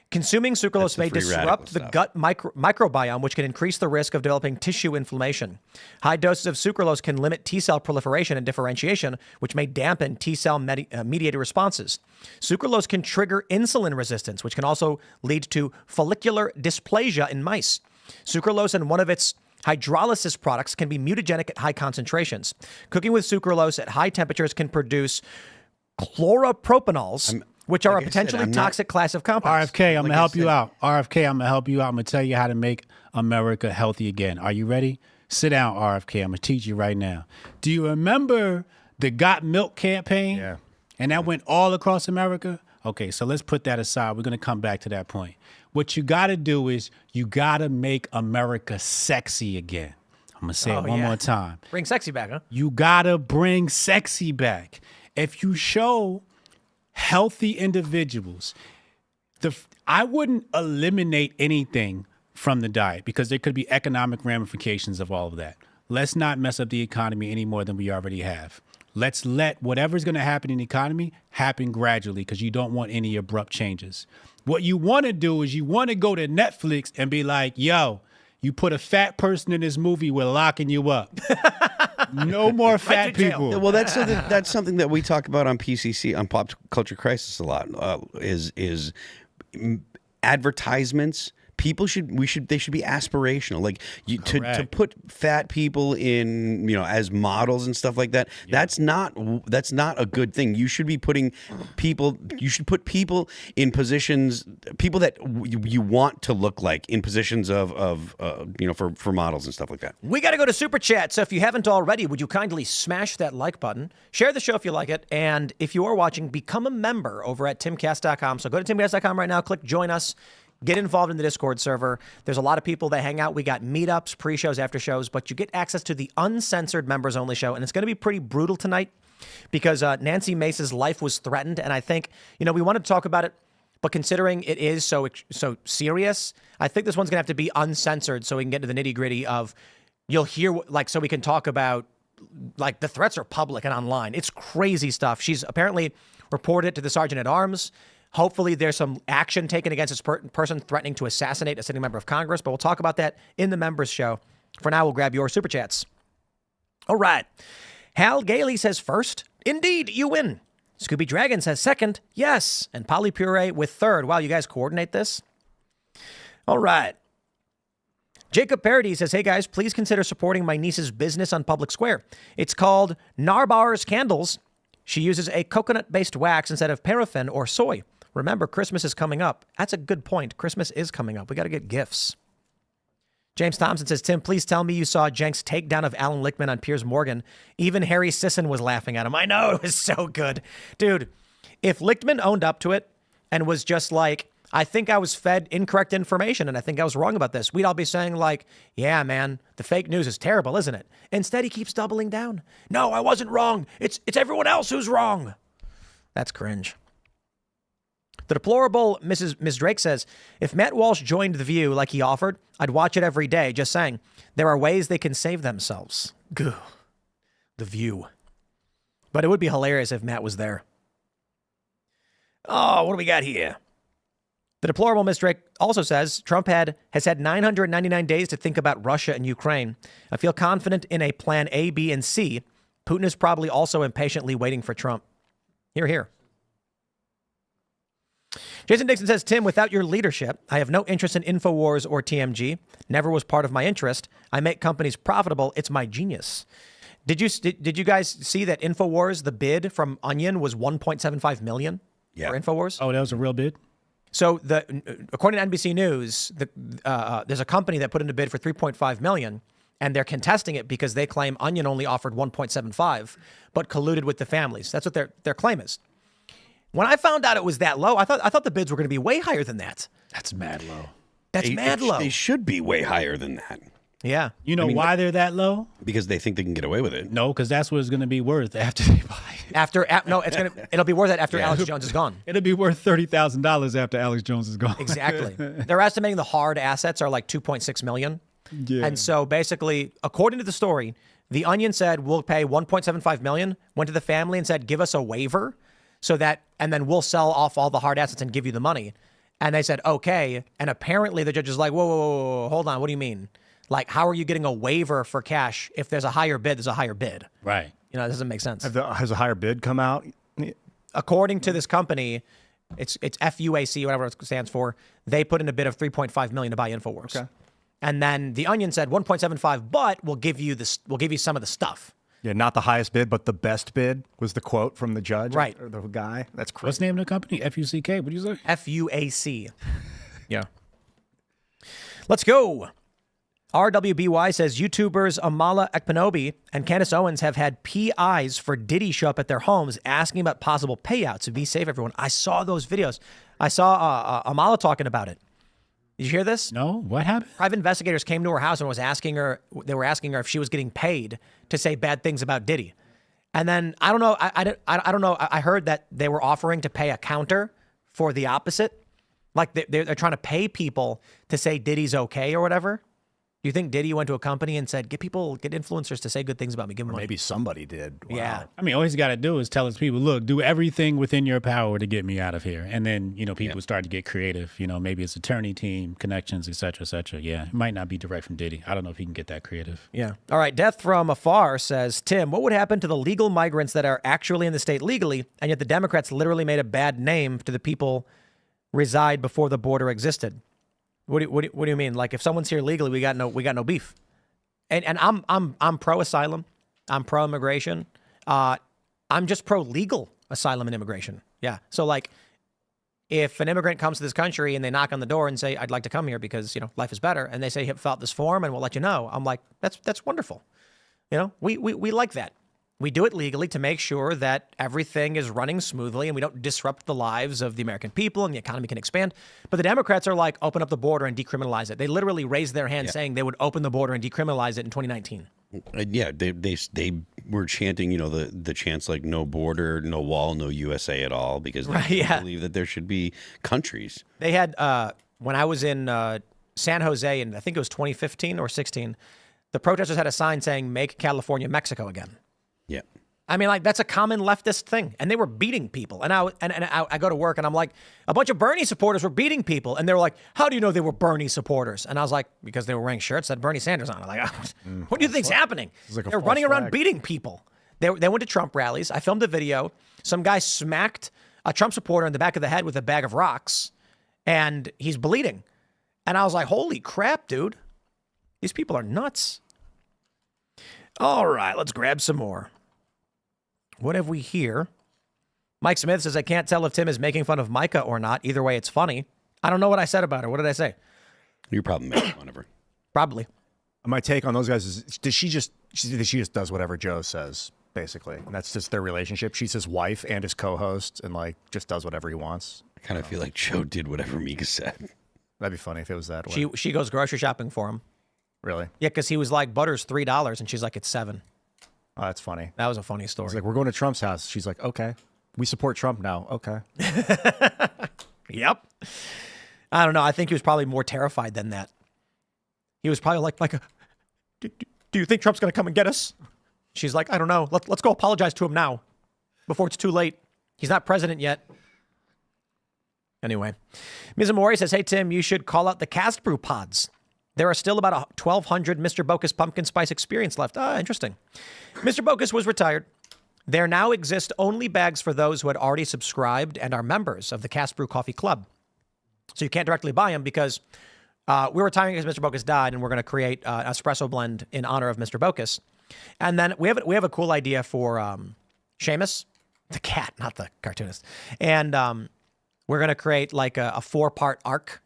Speaker 1: Consuming sucralose may disrupt the gut microbiome, which can increase the risk of developing tissue inflammation. High doses of sucralose can limit T-cell proliferation and differentiation, which may dampen T-cell mediated responses. Sucralose can trigger insulin resistance, which can also lead to follicular dysplasia in mice. Sucralose and one of its hydrolysis products can be mutagenic at high concentrations. Cooking with sucralose at high temperatures can produce chloropropanol, which are a potentially toxic class of compounds.
Speaker 2: RFK, I'm going to help you out. RFK, I'm going to help you out. I'm going to tell you how to make America healthy again. Are you ready? Sit down, RFK. I'm going to teach you right now. Do you remember the Got Milk campaign?
Speaker 3: Yeah.
Speaker 2: And that went all across America? Okay, so let's put that aside. We're going to come back to that point. What you got to do is you got to make America sexy again. I'm going to say it one more time.
Speaker 1: Bring sexy back, huh?
Speaker 2: You got to bring sexy back. If you show healthy individuals, I wouldn't eliminate anything from the diet because there could be economic ramifications of all of that. Let's not mess up the economy any more than we already have. Let's let whatever's going to happen in the economy happen gradually because you don't want any abrupt changes. What you want to do is you want to go to Netflix and be like, yo, you put a fat person in this movie, we're locking you up. No more fat people.
Speaker 4: Well, that's something that we talk about on PCC, on Pop Culture Crisis a lot, is advertisements They should be aspirational. Like to put fat people in, as models and stuff like that. Yeah. That's not a good thing. You should put people in positions, people that you want to look like, in positions for models and stuff like that.
Speaker 1: We got to go to Super Chat. So if you haven't already, would you kindly smash that like button, share the show if you like it, and if you are watching, become a member over at Timcast.com. So go to Timcast.com right now, click join us. Get involved in the Discord server. There's a lot of people that hang out. We got meetups, pre-shows, after shows, but you get access to the uncensored members-only show, and it's going to be pretty brutal tonight because Nancy Mace's life was threatened, and I think, we wanted to talk about it, but considering it is so serious, I think this one's going to have to be uncensored so we can get to the nitty-gritty of, you'll hear, so we can talk about, the threats are public and online. It's crazy stuff. She's apparently reported it to the Sergeant at Arms. Hopefully there's some action taken against this person threatening to assassinate a sitting member of Congress, but we'll talk about that in the members show. For now, we'll grab your Super Chats. All right. Hal Gailey says first, indeed, you win. Scooby Dragon says second, yes. And Polly Puree with third. Wow, you guys coordinate this? All right. Jacob Parody says, hey guys, please consider supporting my niece's business on Public Square. It's called Narbar's Candles. She uses a coconut-based wax instead of paraffin or soy. Remember, Christmas is coming up. That's a good point. Christmas is coming up. We got to get gifts. James Thompson says, Tim, please tell me you saw Jenk's takedown of Alan Lichtman on Piers Morgan. Even Harry Sisson was laughing at him. I know, it was so good. Dude, if Lichtman owned up to it and was just like, I think I was fed incorrect information and I think I was wrong about this, we'd all be saying yeah, man, the fake news is terrible, isn't it? Instead, he keeps doubling down. No, I wasn't wrong. It's everyone else who's wrong. That's cringe. The deplorable Ms. Drake says, if Matt Walsh joined The View like he offered, I'd watch it every day. Just saying, there are ways they can save themselves. Gah. The View. But it would be hilarious if Matt was there. Oh, what do we got here? The deplorable Ms. Drake also says, Trump has had 999 days to think about Russia and Ukraine. I feel confident in a plan A, B, and C. Putin is probably also impatiently waiting for Trump. Hear, hear. Jason Dixon says, Tim, without your leadership, I have no interest in InfoWars or TMG. Never was part of my interest. I make companies profitable. It's my genius. Did you guys see that InfoWars, the bid from Onion was $1.75 million for InfoWars?
Speaker 2: Oh, that was a real bid?
Speaker 1: So according to NBC News, there's a company that put in a bid for $3.5 million, and they're contesting it because they claim Onion only offered $1.75, but colluded with the families. That's what their claim is. When I found out it was that low, I thought the bids were going to be way higher than that.
Speaker 2: That's mad low.
Speaker 1: That's mad low.
Speaker 4: They should be way higher than that.
Speaker 1: Yeah.
Speaker 2: You know why they're that low?
Speaker 4: Because they think they can get away with it.
Speaker 2: No, because that's what it's going to be worth after they buy it.
Speaker 1: It'll be worth it after Alex Jones is gone.
Speaker 2: It'll be worth $30,000 after Alex Jones is gone.
Speaker 1: Exactly. They're estimating the hard assets are like $2.6 million.
Speaker 2: Yeah.
Speaker 1: And so basically, according to the story, the Onion said, we'll pay $1.75 million, went to the family and said, give us a waiver and then we'll sell off all the hard assets and give you the money. And they said, okay. And apparently the judge is like, whoa, hold on. What do you mean? Like, how are you getting a waiver for cash? If there's a higher bid, there's a higher bid.
Speaker 2: Right.
Speaker 1: It doesn't make sense.
Speaker 3: Has a higher bid come out?
Speaker 1: According to this company, it's FUAC, whatever it stands for. They put in a bid of $3.5 million to buy InfoWars. Okay. And then the Onion said 1.75, but we'll give you some of the stuff.
Speaker 3: Yeah, not the highest bid, but the best bid was the quote from the judge,
Speaker 1: right?
Speaker 3: Or the guy. That's crazy.
Speaker 2: What's the name of the company? FUCK. What do you say?
Speaker 1: FUAC. Yeah. Let's go. RWBY says YouTubers Amala Ekpanobi and Candace Owens have had PIs for Diddy show up at their homes asking about possible payouts. So be safe, everyone. I saw those videos. I saw Amala talking about it. Did you hear this?
Speaker 2: No. What happened?
Speaker 1: Private investigators came to her house and was asking her. They were asking her if she was getting paid to say bad things about Diddy. And then I don't know. I don't know. I heard that they were offering to pay a counter for the opposite. Like they're trying to pay people to say Diddy's okay or whatever. Do you think Diddy went to a company and said, get influencers to say good things about me, give them money?
Speaker 3: Maybe somebody did. Wow.
Speaker 1: Yeah.
Speaker 2: I mean, all he's got to do is tell his people, look, do everything within your power to get me out of here. And then, people start to get creative. Maybe it's attorney team, connections, et cetera, et cetera. Yeah, it might not be direct from Diddy. I don't know if he can get that creative.
Speaker 1: Yeah. All right. Death from Afar says, Tim, what would happen to the legal migrants that are actually in the state legally, and yet the Democrats literally made a bad name to the people reside before the border existed? What do you mean? Like if someone's here legally, we got no beef. And I'm pro-asylum. I'm pro-immigration. I'm just pro-legal asylum and immigration. Yeah. So like, if an immigrant comes to this country and they knock on the door and say, "I'd like to come here because life is better," and they say, "Fill out this form and we'll let you know," I'm like, that's wonderful. We like that. We do it legally to make sure that everything is running smoothly and we don't disrupt the lives of the American people and the economy can expand. But the Democrats are like, open up the border and decriminalize it. They literally raised their hand saying they would open the border and decriminalize it in 2019.
Speaker 4: Yeah, they were chanting, the chants like no border, no wall, no USA at all, because they believe that there should be countries.
Speaker 1: They had, when I was in San Jose, and I think it was 2015 or 16, the protesters had a sign saying, "Make California Mexico again."
Speaker 4: Yeah.
Speaker 1: I mean, like, that's a common leftist thing. And they were beating people. And I go to work and I'm like, a bunch of Bernie supporters were beating people. And they were like, "How do you know they were Bernie supporters?" And I was like, because they were wearing shirts that Bernie Sanders on. I'm like, what do you think's happening? They're running around beating people. They went to Trump rallies. I filmed a video. Some guy smacked a Trump supporter in the back of the head with a bag of rocks. And he's bleeding. And I was like, holy crap, dude. These people are nuts. All right, let's grab some more. What have we here? Mike Smith says, "I can't tell if Tim is making fun of Micah or not. Either way, it's funny." I don't know what I said about her. What did I say?
Speaker 4: You're probably making fun of her.
Speaker 1: Probably.
Speaker 3: My take on those guys is, she just does whatever Joe says, basically. And that's just their relationship. She's his wife and his co-host, and like just does whatever he wants.
Speaker 4: I kind of feel like Joe did whatever Mika said.
Speaker 3: That'd be funny if it was that way.
Speaker 1: She goes grocery shopping for him.
Speaker 3: Really?
Speaker 1: Yeah, because he was like, "Butter's $3," and she's like, "It's $7."
Speaker 3: Oh, that's funny.
Speaker 1: That was a funny story.
Speaker 3: He's like, "We're going to Trump's house." She's like, "Okay. We support Trump now." Okay.
Speaker 1: Yep. I don't know. I think he was probably more terrified than that. He was probably like do you think Trump's going to come and get us? She's like, "I don't know. Let's go apologize to him now before it's too late. He's not president yet." Anyway, Mizamori says, "Hey, Tim, you should call out the Cast Brew pods. There are still about 1,200 Mr. Bokus Pumpkin Spice Experience left." Ah, interesting. Mr. Bokus was retired. There now exist only bags for those who had already subscribed and are members of the Cast Brew Coffee Club. So you can't directly buy them because we're retiring because Mr. Bokus died, and we're going to create an espresso blend in honor of Mr. Bokus. And then we have a cool idea for Seamus, the cat, not the cartoonist. And we're going to create like a 4-part arc.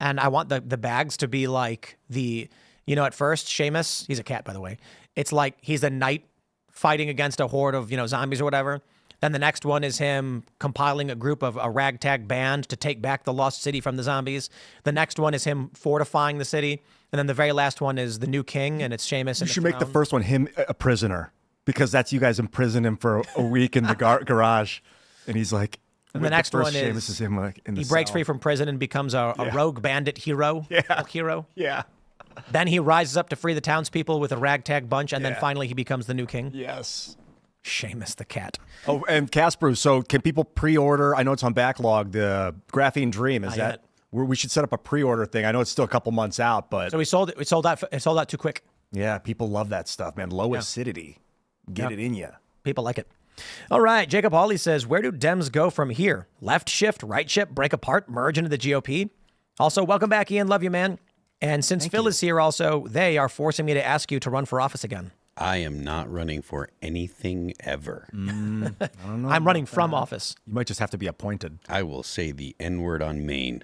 Speaker 1: And I want the bags to be like at first, Seamus, he's a cat, by the way. It's like he's a knight fighting against a horde of, zombies or whatever. Then the next one is him compiling a group of a ragtag band to take back the lost city from the zombies. The next one is him fortifying the city. And then the very last one is the new king, and it's Seamus.
Speaker 3: You should make the first one him a prisoner, because that's you guys imprison him for a week in the garage. And he's like,
Speaker 1: and the next one
Speaker 3: is him like in the
Speaker 1: he breaks
Speaker 3: cell.
Speaker 1: Free from prison and becomes a rogue bandit hero.
Speaker 3: Yeah.
Speaker 1: Hero.
Speaker 3: Yeah.
Speaker 1: Then he rises up to free the townspeople with a ragtag bunch, and then finally he becomes the new king.
Speaker 3: Yes.
Speaker 1: Seamus the cat.
Speaker 3: Oh, and Cast Brew. So can people pre-order? I know it's on backlog. The Graphene Dream, is that? We should set up a pre-order thing. I know it's still a couple months out, but
Speaker 1: so we sold it. It sold out too quick.
Speaker 3: Yeah, people love that stuff, man. Low acidity. Get it in you.
Speaker 1: People like it. All right, Jacob Hawley says, "Where do Dems go from here? Left shift, right shift, break apart, merge into the GOP?" Also, welcome back, Ian. Love you, man. And since Phil is here also, they are forcing me to ask you to run for office again.
Speaker 4: I am not running for anything ever.
Speaker 3: I don't know.
Speaker 1: I'm running from office.
Speaker 3: You might just have to be appointed.
Speaker 4: I will say the N-word on Maine.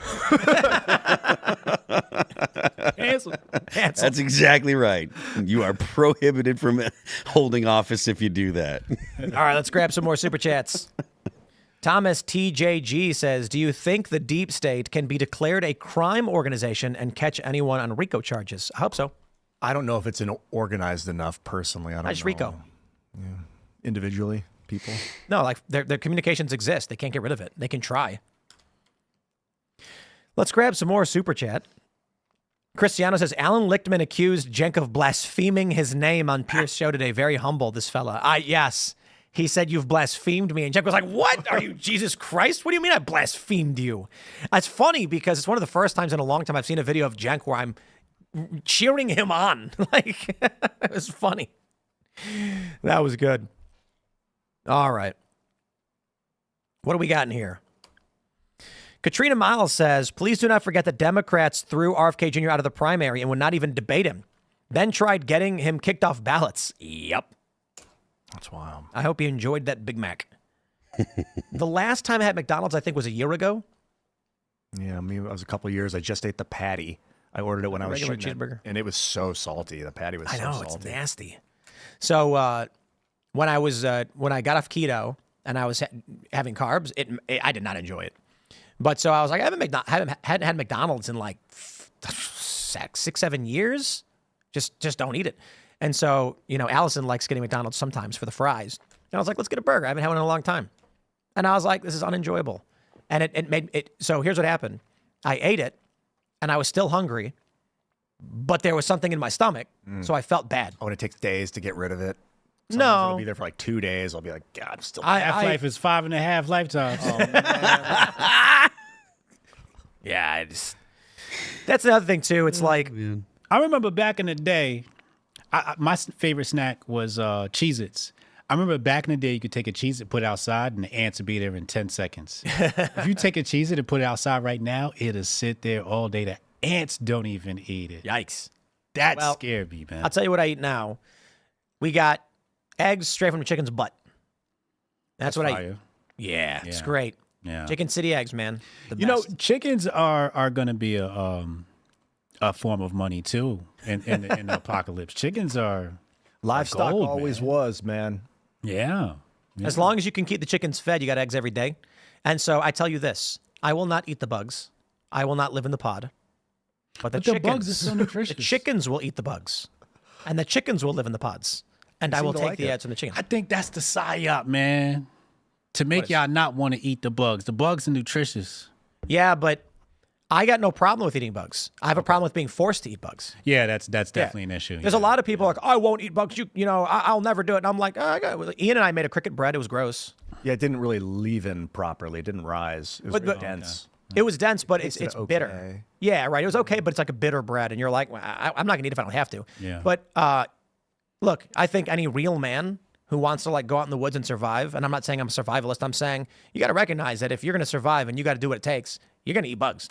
Speaker 1: Handsome.
Speaker 4: That's exactly right. You are prohibited from holding office if you do that.
Speaker 1: All right, let's grab some more super chats. Thomas TJG says, "Do you think the deep state can be declared a crime organization and catch anyone on RICO charges?" I hope so.
Speaker 3: I don't know if it's organized enough personally. I don't know.
Speaker 1: Just RICO.
Speaker 3: Yeah. Individually, people.
Speaker 1: No, like their communications exist. They can't get rid of it. They can try. Let's grab some more super chat. Cristiano says, "Alan Lichtman accused Cenk of blaspheming his name on Pierce show today. Very humble, this fella." Yes. He said, "You've blasphemed me." And Cenk was like, "What? Are you Jesus Christ? What do you mean I blasphemed you?" It's funny because it's one of the first times in a long time I've seen a video of Cenk where I'm cheering him on. Like, it was funny. That was good. All right. What do we got in here? Katrina Miles says, please do not forget that Democrats threw RFK Jr. out of the primary and would not even debate him. Then tried getting him kicked off ballots. Yep.
Speaker 3: That's wild.
Speaker 1: I hope you enjoyed that Big Mac. The last time I had McDonald's, I think, was a year ago.
Speaker 3: Yeah, I mean, it was a couple of years. I just ate the patty. I ordered it when I was
Speaker 1: regular
Speaker 3: shooting
Speaker 1: cheeseburger,
Speaker 3: and it was so salty. The patty was so salty.
Speaker 1: It's nasty. So when I got off keto and I was having carbs, I did not enjoy it. But so I was like, I hadn't had McDonald's in like 6-7 years. Just don't eat it. And so, Allison likes getting McDonald's sometimes for the fries. And I was like, let's get a burger. I haven't had one in a long time. And I was like, this is unenjoyable. And it made it. So here's what happened. I ate it and I was still hungry, but there was something in my stomach. So I felt bad.
Speaker 3: Oh, and it takes days to get rid of it.
Speaker 1: No.
Speaker 3: It'll be there for like 2 days. I'll be like, God, I'm still.
Speaker 2: Half-life is 5.5 lifetimes.
Speaker 3: Oh, man.
Speaker 1: Yeah, that's another thing too. It's like,
Speaker 2: I remember back in the day, my favorite snack was Cheez-Its. I remember back in the day, you could take a Cheez-It, put it outside, and the ants would be there in 10 seconds. If you take a Cheez-It and put it outside right now, it'll sit there all day. The ants don't even eat it.
Speaker 1: Yikes.
Speaker 2: That scared me, man.
Speaker 1: I'll tell you what I eat now. We got eggs straight from the chicken's butt. That's what I eat. Yeah, it's great.
Speaker 2: Yeah.
Speaker 1: Chicken City eggs, man. The best.
Speaker 2: Chickens are going to be a form of money, too, in the apocalypse. Chickens are
Speaker 3: livestock
Speaker 2: gold,
Speaker 3: always
Speaker 2: man.
Speaker 3: was, man.
Speaker 2: Yeah.
Speaker 1: As long as you can keep the chickens fed, you got eggs every day. And so I tell you this, I will not eat the bugs. I will not live in the pod. But the chickens,
Speaker 2: bugs are so nutritious.
Speaker 1: The chickens will eat the bugs. And the chickens will live in the pods. And I will take the eggs from the chicken.
Speaker 2: I think that's the psyop, man. To make y'all not want to eat the bugs. The bugs are nutritious.
Speaker 1: Yeah, but I got no problem with eating bugs. I have a problem with being forced to eat bugs.
Speaker 2: Yeah, that's definitely an issue.
Speaker 1: There's a lot of people like, I won't eat bugs. I'll never do it. And I'm like, Ian and I made a cricket bread. It was gross.
Speaker 3: Yeah, it didn't really leave-in properly. It didn't rise. It was very dense.
Speaker 1: It was dense, but it's
Speaker 3: okay.
Speaker 1: bitter. Yeah, right. It was okay, but it's like a bitter bread. And you're like, well, I'm not going to eat it if I don't have to.
Speaker 2: Yeah.
Speaker 1: But look, I think any real man who wants to like go out in the woods and survive, and I'm not saying I'm a survivalist, I'm saying you got to recognize that if you're going to survive and you got to do what it takes, you're going to eat bugs.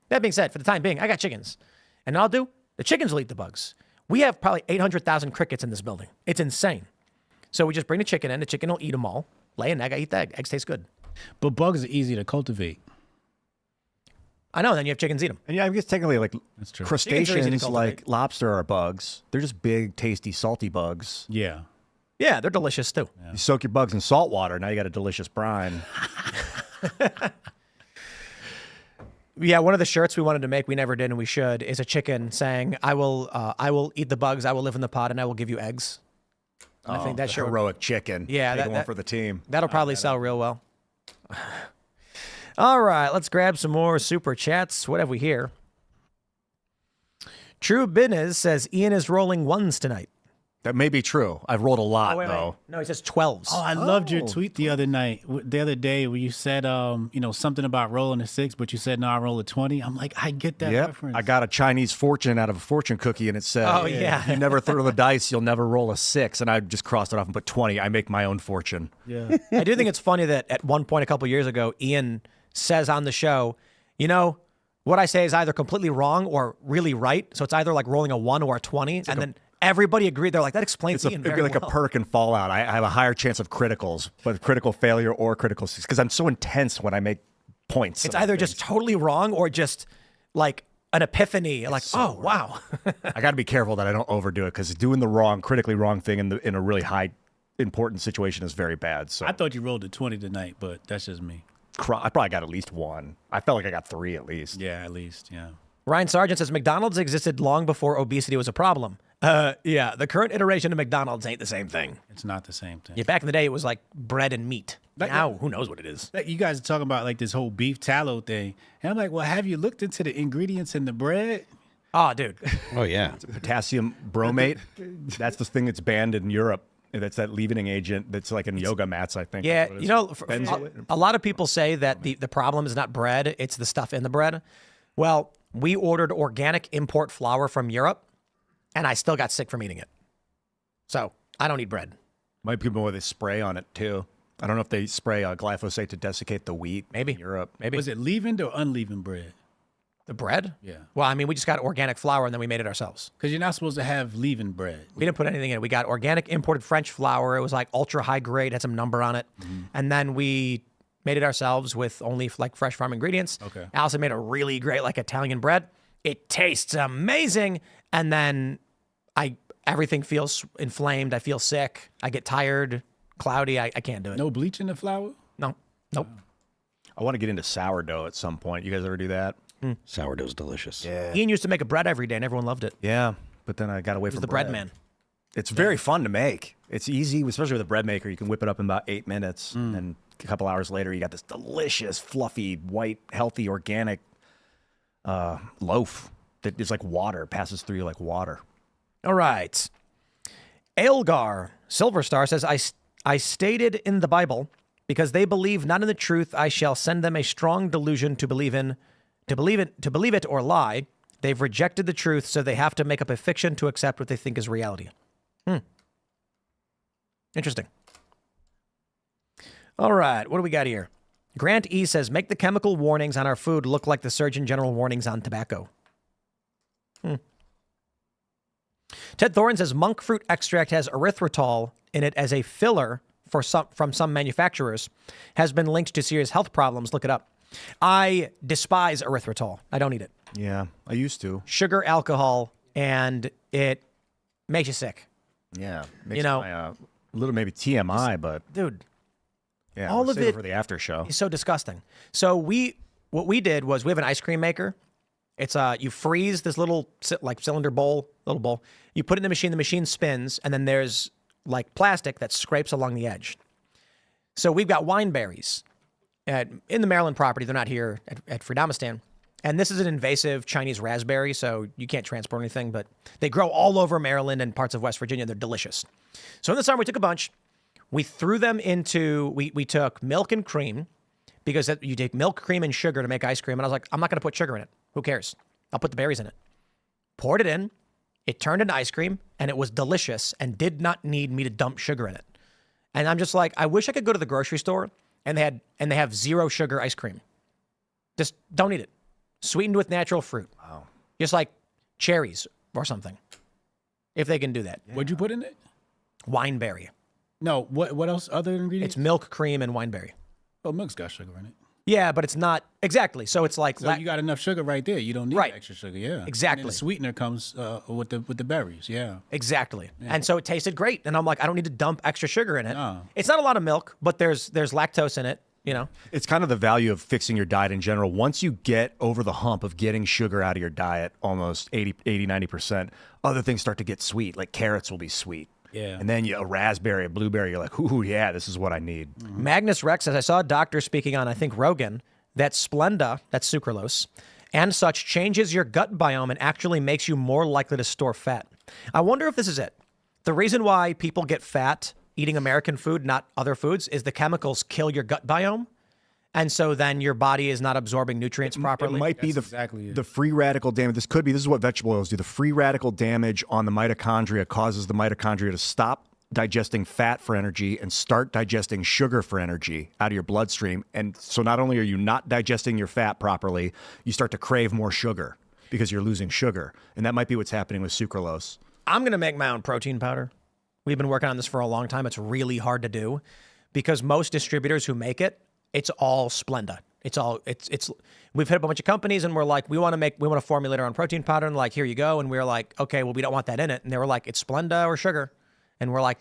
Speaker 1: That being said, for the time being, I got chickens. And I'll do, the chickens will eat the bugs. We have probably 800,000 crickets in this building. It's insane. So we just bring the chicken in, the chicken will eat them all, lay an egg, I eat the egg. Eggs taste good.
Speaker 2: But bugs are easy to cultivate.
Speaker 1: I know, then you have chickens eat them.
Speaker 3: And yeah, I guess technically like
Speaker 2: That's true.
Speaker 3: crustaceans like lobster are bugs. They're just big, tasty, salty bugs.
Speaker 2: Yeah.
Speaker 1: Yeah, they're delicious too.
Speaker 3: Yeah. You soak your bugs in salt water, now you got a delicious brine.
Speaker 1: Yeah, one of the shirts we wanted to make, we never did, and we should, is a chicken saying, I will eat the bugs, I will live in the pod, and I will give you eggs. I think that
Speaker 3: heroic chicken.
Speaker 1: Yeah,
Speaker 3: that one for the team.
Speaker 1: That'll probably sell real well. All right, let's grab some more super chats. What have we here? True Business says Ian is rolling ones tonight.
Speaker 3: That may be true. I've rolled a lot, though.
Speaker 1: No, he says 12s.
Speaker 2: Oh, I loved your tweet the other day where you said, something about rolling a 6, but you said, no, I roll a 20. I'm like, I get that reference.
Speaker 3: I got a Chinese fortune out of a fortune cookie, and it said,
Speaker 1: oh, yeah.
Speaker 3: You never throw the dice, you'll never roll a 6. And I just crossed it off and put 20. I make my own fortune.
Speaker 2: Yeah.
Speaker 1: I do think it's funny that at one point a couple years ago, Ian says on the show, what I say is either completely wrong or really right. So it's either like rolling a 1 or a 20. And then everybody agreed. They're like, that explains Ian very
Speaker 3: like
Speaker 1: well.
Speaker 3: a perk in Fallout. I have a higher chance of criticals, but critical failure or critical success, because I'm so intense when I make points.
Speaker 1: It's either just totally wrong or just like an epiphany. Like, oh, wow.
Speaker 3: I got to be careful that I don't overdo it, because doing the critically wrong thing in a really high important situation is very bad. So
Speaker 2: I thought you rolled a 20 tonight, but that's just me.
Speaker 3: I probably got at least 1. I felt like I got 3 at least.
Speaker 2: Yeah, at least, yeah.
Speaker 1: Ryan Sargent says McDonald's existed long before obesity was a problem. Yeah, the current iteration of McDonald's ain't the same thing.
Speaker 2: It's not the same thing.
Speaker 1: Yeah, back in the day, it was like bread and meat. Now, who knows what it is?
Speaker 2: You guys are talking about like this whole beef tallow thing. And I'm like, well, have you looked into the ingredients in the bread?
Speaker 1: Oh, dude.
Speaker 4: Oh, yeah.
Speaker 3: Potassium bromate. That's the thing that's banned in Europe. That's that leavening agent that's like in yoga mats, I think.
Speaker 1: Yeah, a lot of people say that the problem is not bread, it's the stuff in the bread. Well, we ordered organic import flour from Europe, and I still got sick from eating it. So I don't eat bread.
Speaker 3: Might be more with a spray on it, too. I don't know if they spray glyphosate to desiccate the wheat.
Speaker 1: Maybe.
Speaker 3: In Europe.
Speaker 1: Maybe.
Speaker 2: Was it leavened or unleavened bread?
Speaker 1: The bread?
Speaker 2: Yeah.
Speaker 1: Well, I mean, we just got organic flour and then we made it ourselves.
Speaker 2: Because you're not supposed to have leavened bread.
Speaker 1: We didn't put anything in it. We got organic imported French flour. It was like ultra high grade, had some number on it. And then we made it ourselves with only like fresh farm ingredients.
Speaker 2: Okay.
Speaker 1: Allison made a really great like Italian bread. It tastes amazing. And then everything feels inflamed. I feel sick. I get tired, cloudy. I can't do it.
Speaker 2: No bleach in the flour?
Speaker 1: No. Nope.
Speaker 3: I want to get into sourdough at some point. You guys ever do that?
Speaker 4: Sourdough's delicious.
Speaker 3: Yeah.
Speaker 1: Ian used to make a bread every day and everyone loved it.
Speaker 3: Yeah, but then I got away from
Speaker 1: the bread man.
Speaker 3: It's very fun to make. It's easy, especially with a bread maker. You can whip it up in about 8 minutes, and a couple hours later, you got this delicious, fluffy, white, healthy, organic loaf that is like water, passes through you like water.
Speaker 1: All right. Aelgar Silverstar says, I stated in the Bible, because they believe not in the truth, I shall send them a strong delusion to believe in. To believe it or lie. They've rejected the truth, so they have to make up a fiction to accept what they think is reality. Interesting. All right, what do we got here? Grant E says, make the chemical warnings on our food look like the Surgeon General warnings on tobacco. Ted Thorin says, monk fruit extract has erythritol in it as a filler from some manufacturers, has been linked to serious health problems. Look it up. I despise erythritol. I don't eat it.
Speaker 3: Yeah, I used to.
Speaker 1: Sugar, alcohol, and it makes you sick.
Speaker 3: Yeah. Makes my, a little maybe TMI, but...
Speaker 1: Dude.
Speaker 3: Yeah,
Speaker 1: all of it
Speaker 3: for the after show.
Speaker 1: Is so disgusting. So what we did was we have an ice cream maker. It's you freeze this little like cylinder bowl, little bowl. You put it in the machine spins, and then there's like plastic that scrapes along the edge. So we've got wine berries in the Maryland property. They're not here at Freedomistan. And this is an invasive Chinese raspberry, so you can't transport anything, but they grow all over Maryland and parts of West Virginia. They're delicious. So in the summer, we took a bunch. We threw them into, we took milk and cream, because you take milk, cream, and sugar to make ice cream. And I was like, I'm not going to put sugar in it. Who cares? I'll put the berries in it. Poured it in. It turned into ice cream, and it was delicious and did not need me to dump sugar in it. And I'm just like, I wish I could go to the grocery store and they have zero sugar ice cream. Just don't eat it. Sweetened with natural fruit.
Speaker 3: Wow.
Speaker 1: Just like cherries or something. If they can do that.
Speaker 2: Yeah. What'd you put in it?
Speaker 1: Wineberry.
Speaker 2: No, what else? Other ingredients?
Speaker 1: It's milk, cream, and wineberry.
Speaker 2: Oh, milk's got sugar in it.
Speaker 1: Yeah, but it's not exactly. So it's like
Speaker 2: you got enough sugar right there. You don't need extra sugar. Yeah,
Speaker 1: exactly.
Speaker 2: And the sweetener comes with the berries. Yeah,
Speaker 1: exactly. Yeah. And so it tasted great. And I'm like, I don't need to dump extra sugar in it.
Speaker 2: No.
Speaker 1: It's not a lot of milk, but there's lactose in it. You know,
Speaker 3: it's kind of the value of fixing your diet in general. Once you get over the hump of getting sugar out of your diet, almost 90%, other things start to get sweet. Like carrots will be sweet.
Speaker 2: Yeah.
Speaker 3: And then a raspberry, a blueberry, you're like, ooh, yeah, this is what I need.
Speaker 1: Mm-hmm. Magnus Rex says, I saw a doctor speaking on, I think, Rogan, that Splenda, that's sucralose, and such changes your gut biome and actually makes you more likely to store fat. I wonder if this is it. The reason why people get fat eating American food, not other foods, is the chemicals kill your gut biome. And so then your body is not absorbing nutrients properly.
Speaker 3: It might be the free radical damage. This is what vegetable oils do. The free radical damage on the mitochondria causes the mitochondria to stop digesting fat for energy and start digesting sugar for energy out of your bloodstream. And so not only are you not digesting your fat properly, you start to crave more sugar because you're losing sugar. And that might be what's happening with sucralose. I'm
Speaker 1: going to make my own protein powder. We've been working on this for a long time. It's really hard to do because most distributors who make it, it's all Splenda. We've hit up a bunch of companies and we're like, we want to formulate our own protein powder, and like, here you go. And we're like, okay, well, we don't want that in it. And they were like, it's Splenda or sugar. And we're like,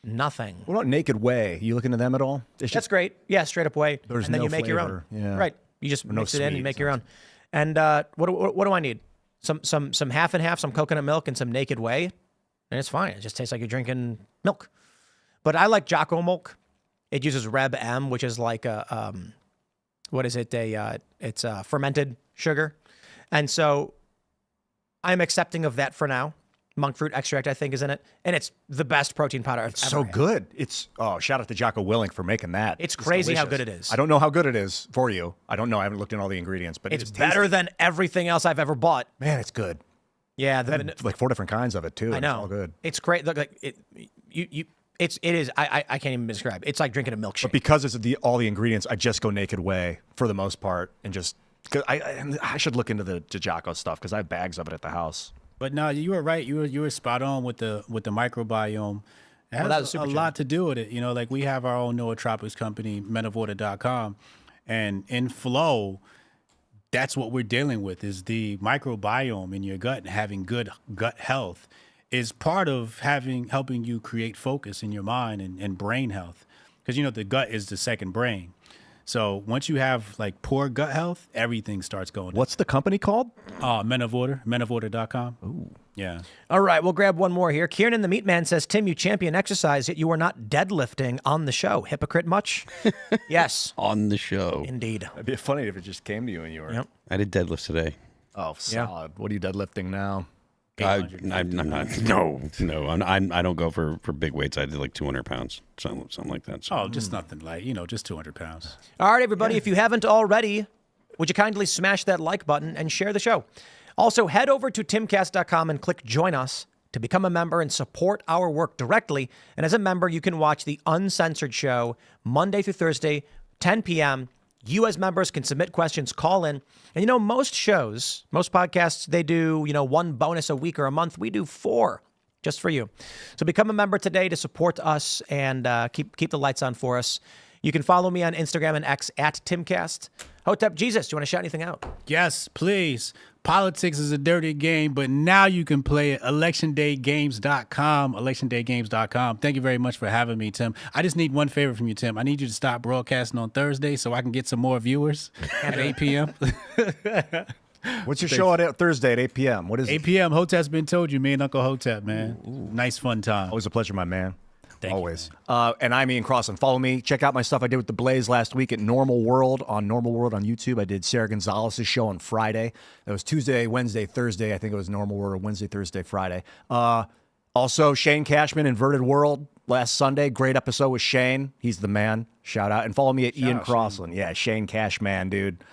Speaker 1: nothing.
Speaker 3: What about Naked Whey? You look into them at all?
Speaker 1: That's great. Yeah, straight up whey.
Speaker 3: There's
Speaker 1: and then
Speaker 3: no
Speaker 1: you make your
Speaker 3: flavor.
Speaker 1: own.
Speaker 3: Yeah.
Speaker 1: Right. You just mix it in and make your own. And what do I need? Some half and half, some coconut milk and some Naked Whey. And it's fine. It just tastes like you're drinking milk. But I like Jocko milk. It uses Reb M, which is like a, it's a fermented sugar. And so I'm accepting of that for now. Monk fruit extract, I think, is in it. And it's the best protein powder I've ever had.
Speaker 3: Good. Shout out to Jocko Willink for making that.
Speaker 1: It's crazy
Speaker 3: delicious.
Speaker 1: How good it is.
Speaker 3: I don't know how good it is for you. I don't know. I haven't looked in all the ingredients, but
Speaker 1: it's better than everything else I've ever bought.
Speaker 3: Man, it's good.
Speaker 1: Yeah.
Speaker 3: Like 4 different kinds of it, too.
Speaker 1: I know.
Speaker 3: It's all good.
Speaker 1: It's great. Look, like It is. I can't even describe. It's like drinking a milkshake.
Speaker 3: But because it's all the ingredients, I just go naked way for the most part, and just cause I should look into the Jocko stuff because I have bags of it at the house.
Speaker 2: But no, you were right. You were spot on with the microbiome. It has a lot to do with it. You know, like we have our own nootropics company, menofwater.com, and in flow, that's what we're dealing with is the microbiome in your gut and having good gut health is part of helping you create focus in your mind and brain health. Because, you know, the gut is the second brain. So once you have like poor gut health, everything starts going.
Speaker 3: What's the company called?
Speaker 2: Men of Order, menofwater.com.
Speaker 3: Ooh.
Speaker 2: Yeah.
Speaker 1: All right, we'll grab one more here. Kieran the Meat Man says, Tim, you champion exercise, yet you are not deadlifting on the show. Hypocrite much? Yes.
Speaker 4: On the show.
Speaker 1: Indeed.
Speaker 3: It'd be funny if it just came to you and you were.
Speaker 1: Yep.
Speaker 4: I did deadlifts today.
Speaker 3: Oh, solid. What are you deadlifting now?
Speaker 4: I'm not. No. I don't go for big weights. I did like 200 pounds, something like that. So.
Speaker 2: Oh, just nothing light. You know, just 200 pounds.
Speaker 1: All right, everybody. If you haven't already, would you kindly smash that like button and share the show? Also, head over to timcast.com and click join us to become a member and support our work directly. And as a member, you can watch the uncensored show Monday through Thursday, 10 p.m. You as members can submit questions, call in. And you know, most shows, most podcasts, they do, you know, one bonus a week or a month. We do 4 just for you. So become a member today to support us and keep the lights on for us. You can follow me on Instagram and X at Timcast. Hotep Jesus, do you want to shout anything out?
Speaker 2: Yes, please. Politics is a dirty game, but now you can play it. ElectionDayGames.com. ElectionDayGames.com. Thank you very much for having me, Tim. I just need one favor from you, Tim. I need you to stop broadcasting on Thursday so I can get some more viewers at 8 p.m.
Speaker 3: What's your show at Thursday at 8 p.m.? What is
Speaker 2: 8 p.m. Hotep's been told you, me and Uncle Hotep, man. Ooh. Nice, fun time.
Speaker 3: Always a pleasure, my man.
Speaker 2: Always.
Speaker 3: And I'm Ian Crossland. Follow me. Check out my stuff I did with the Blaze last week at Normal World on YouTube. I did Sarah Gonzalez's show on Friday. That was Tuesday, Wednesday, Thursday. I think it was Normal World, Wednesday, Thursday, Friday. Also, Shane Cashman, Inverted World, last Sunday. Great episode with Shane. He's the man. Shout out. And follow me at Ian Crossland. Shane. Yeah, Shane Cashman, dude.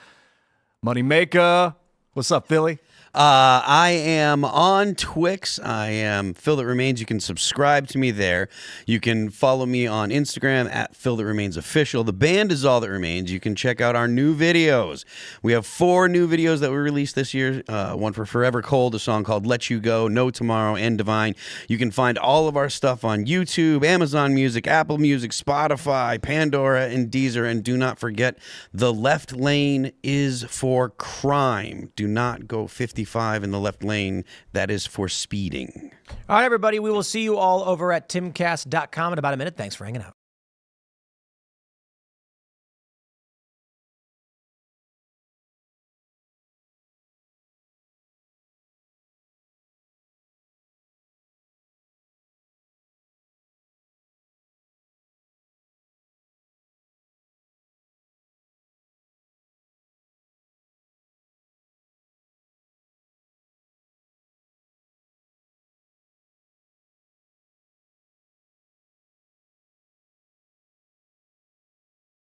Speaker 3: Moneymaker. What's up, Philly?
Speaker 4: I am on Twix. I am Phil That Remains. You can subscribe to me there. You can follow me on Instagram at Phil That Remains Official. The band is All That Remains. You can check out our new videos. We have 4 new videos that we released this year. One for Forever Cold, a song called Let You Go, No Tomorrow, and Divine. You can find all of our stuff on YouTube, Amazon Music, Apple Music, Spotify, Pandora, and Deezer. And do not forget, the left lane is for crime. Do not go 55 in the left lane. That is for speeding.
Speaker 1: All right, everybody. We will see you all over at timcast.com in about a minute. Thanks for hanging out.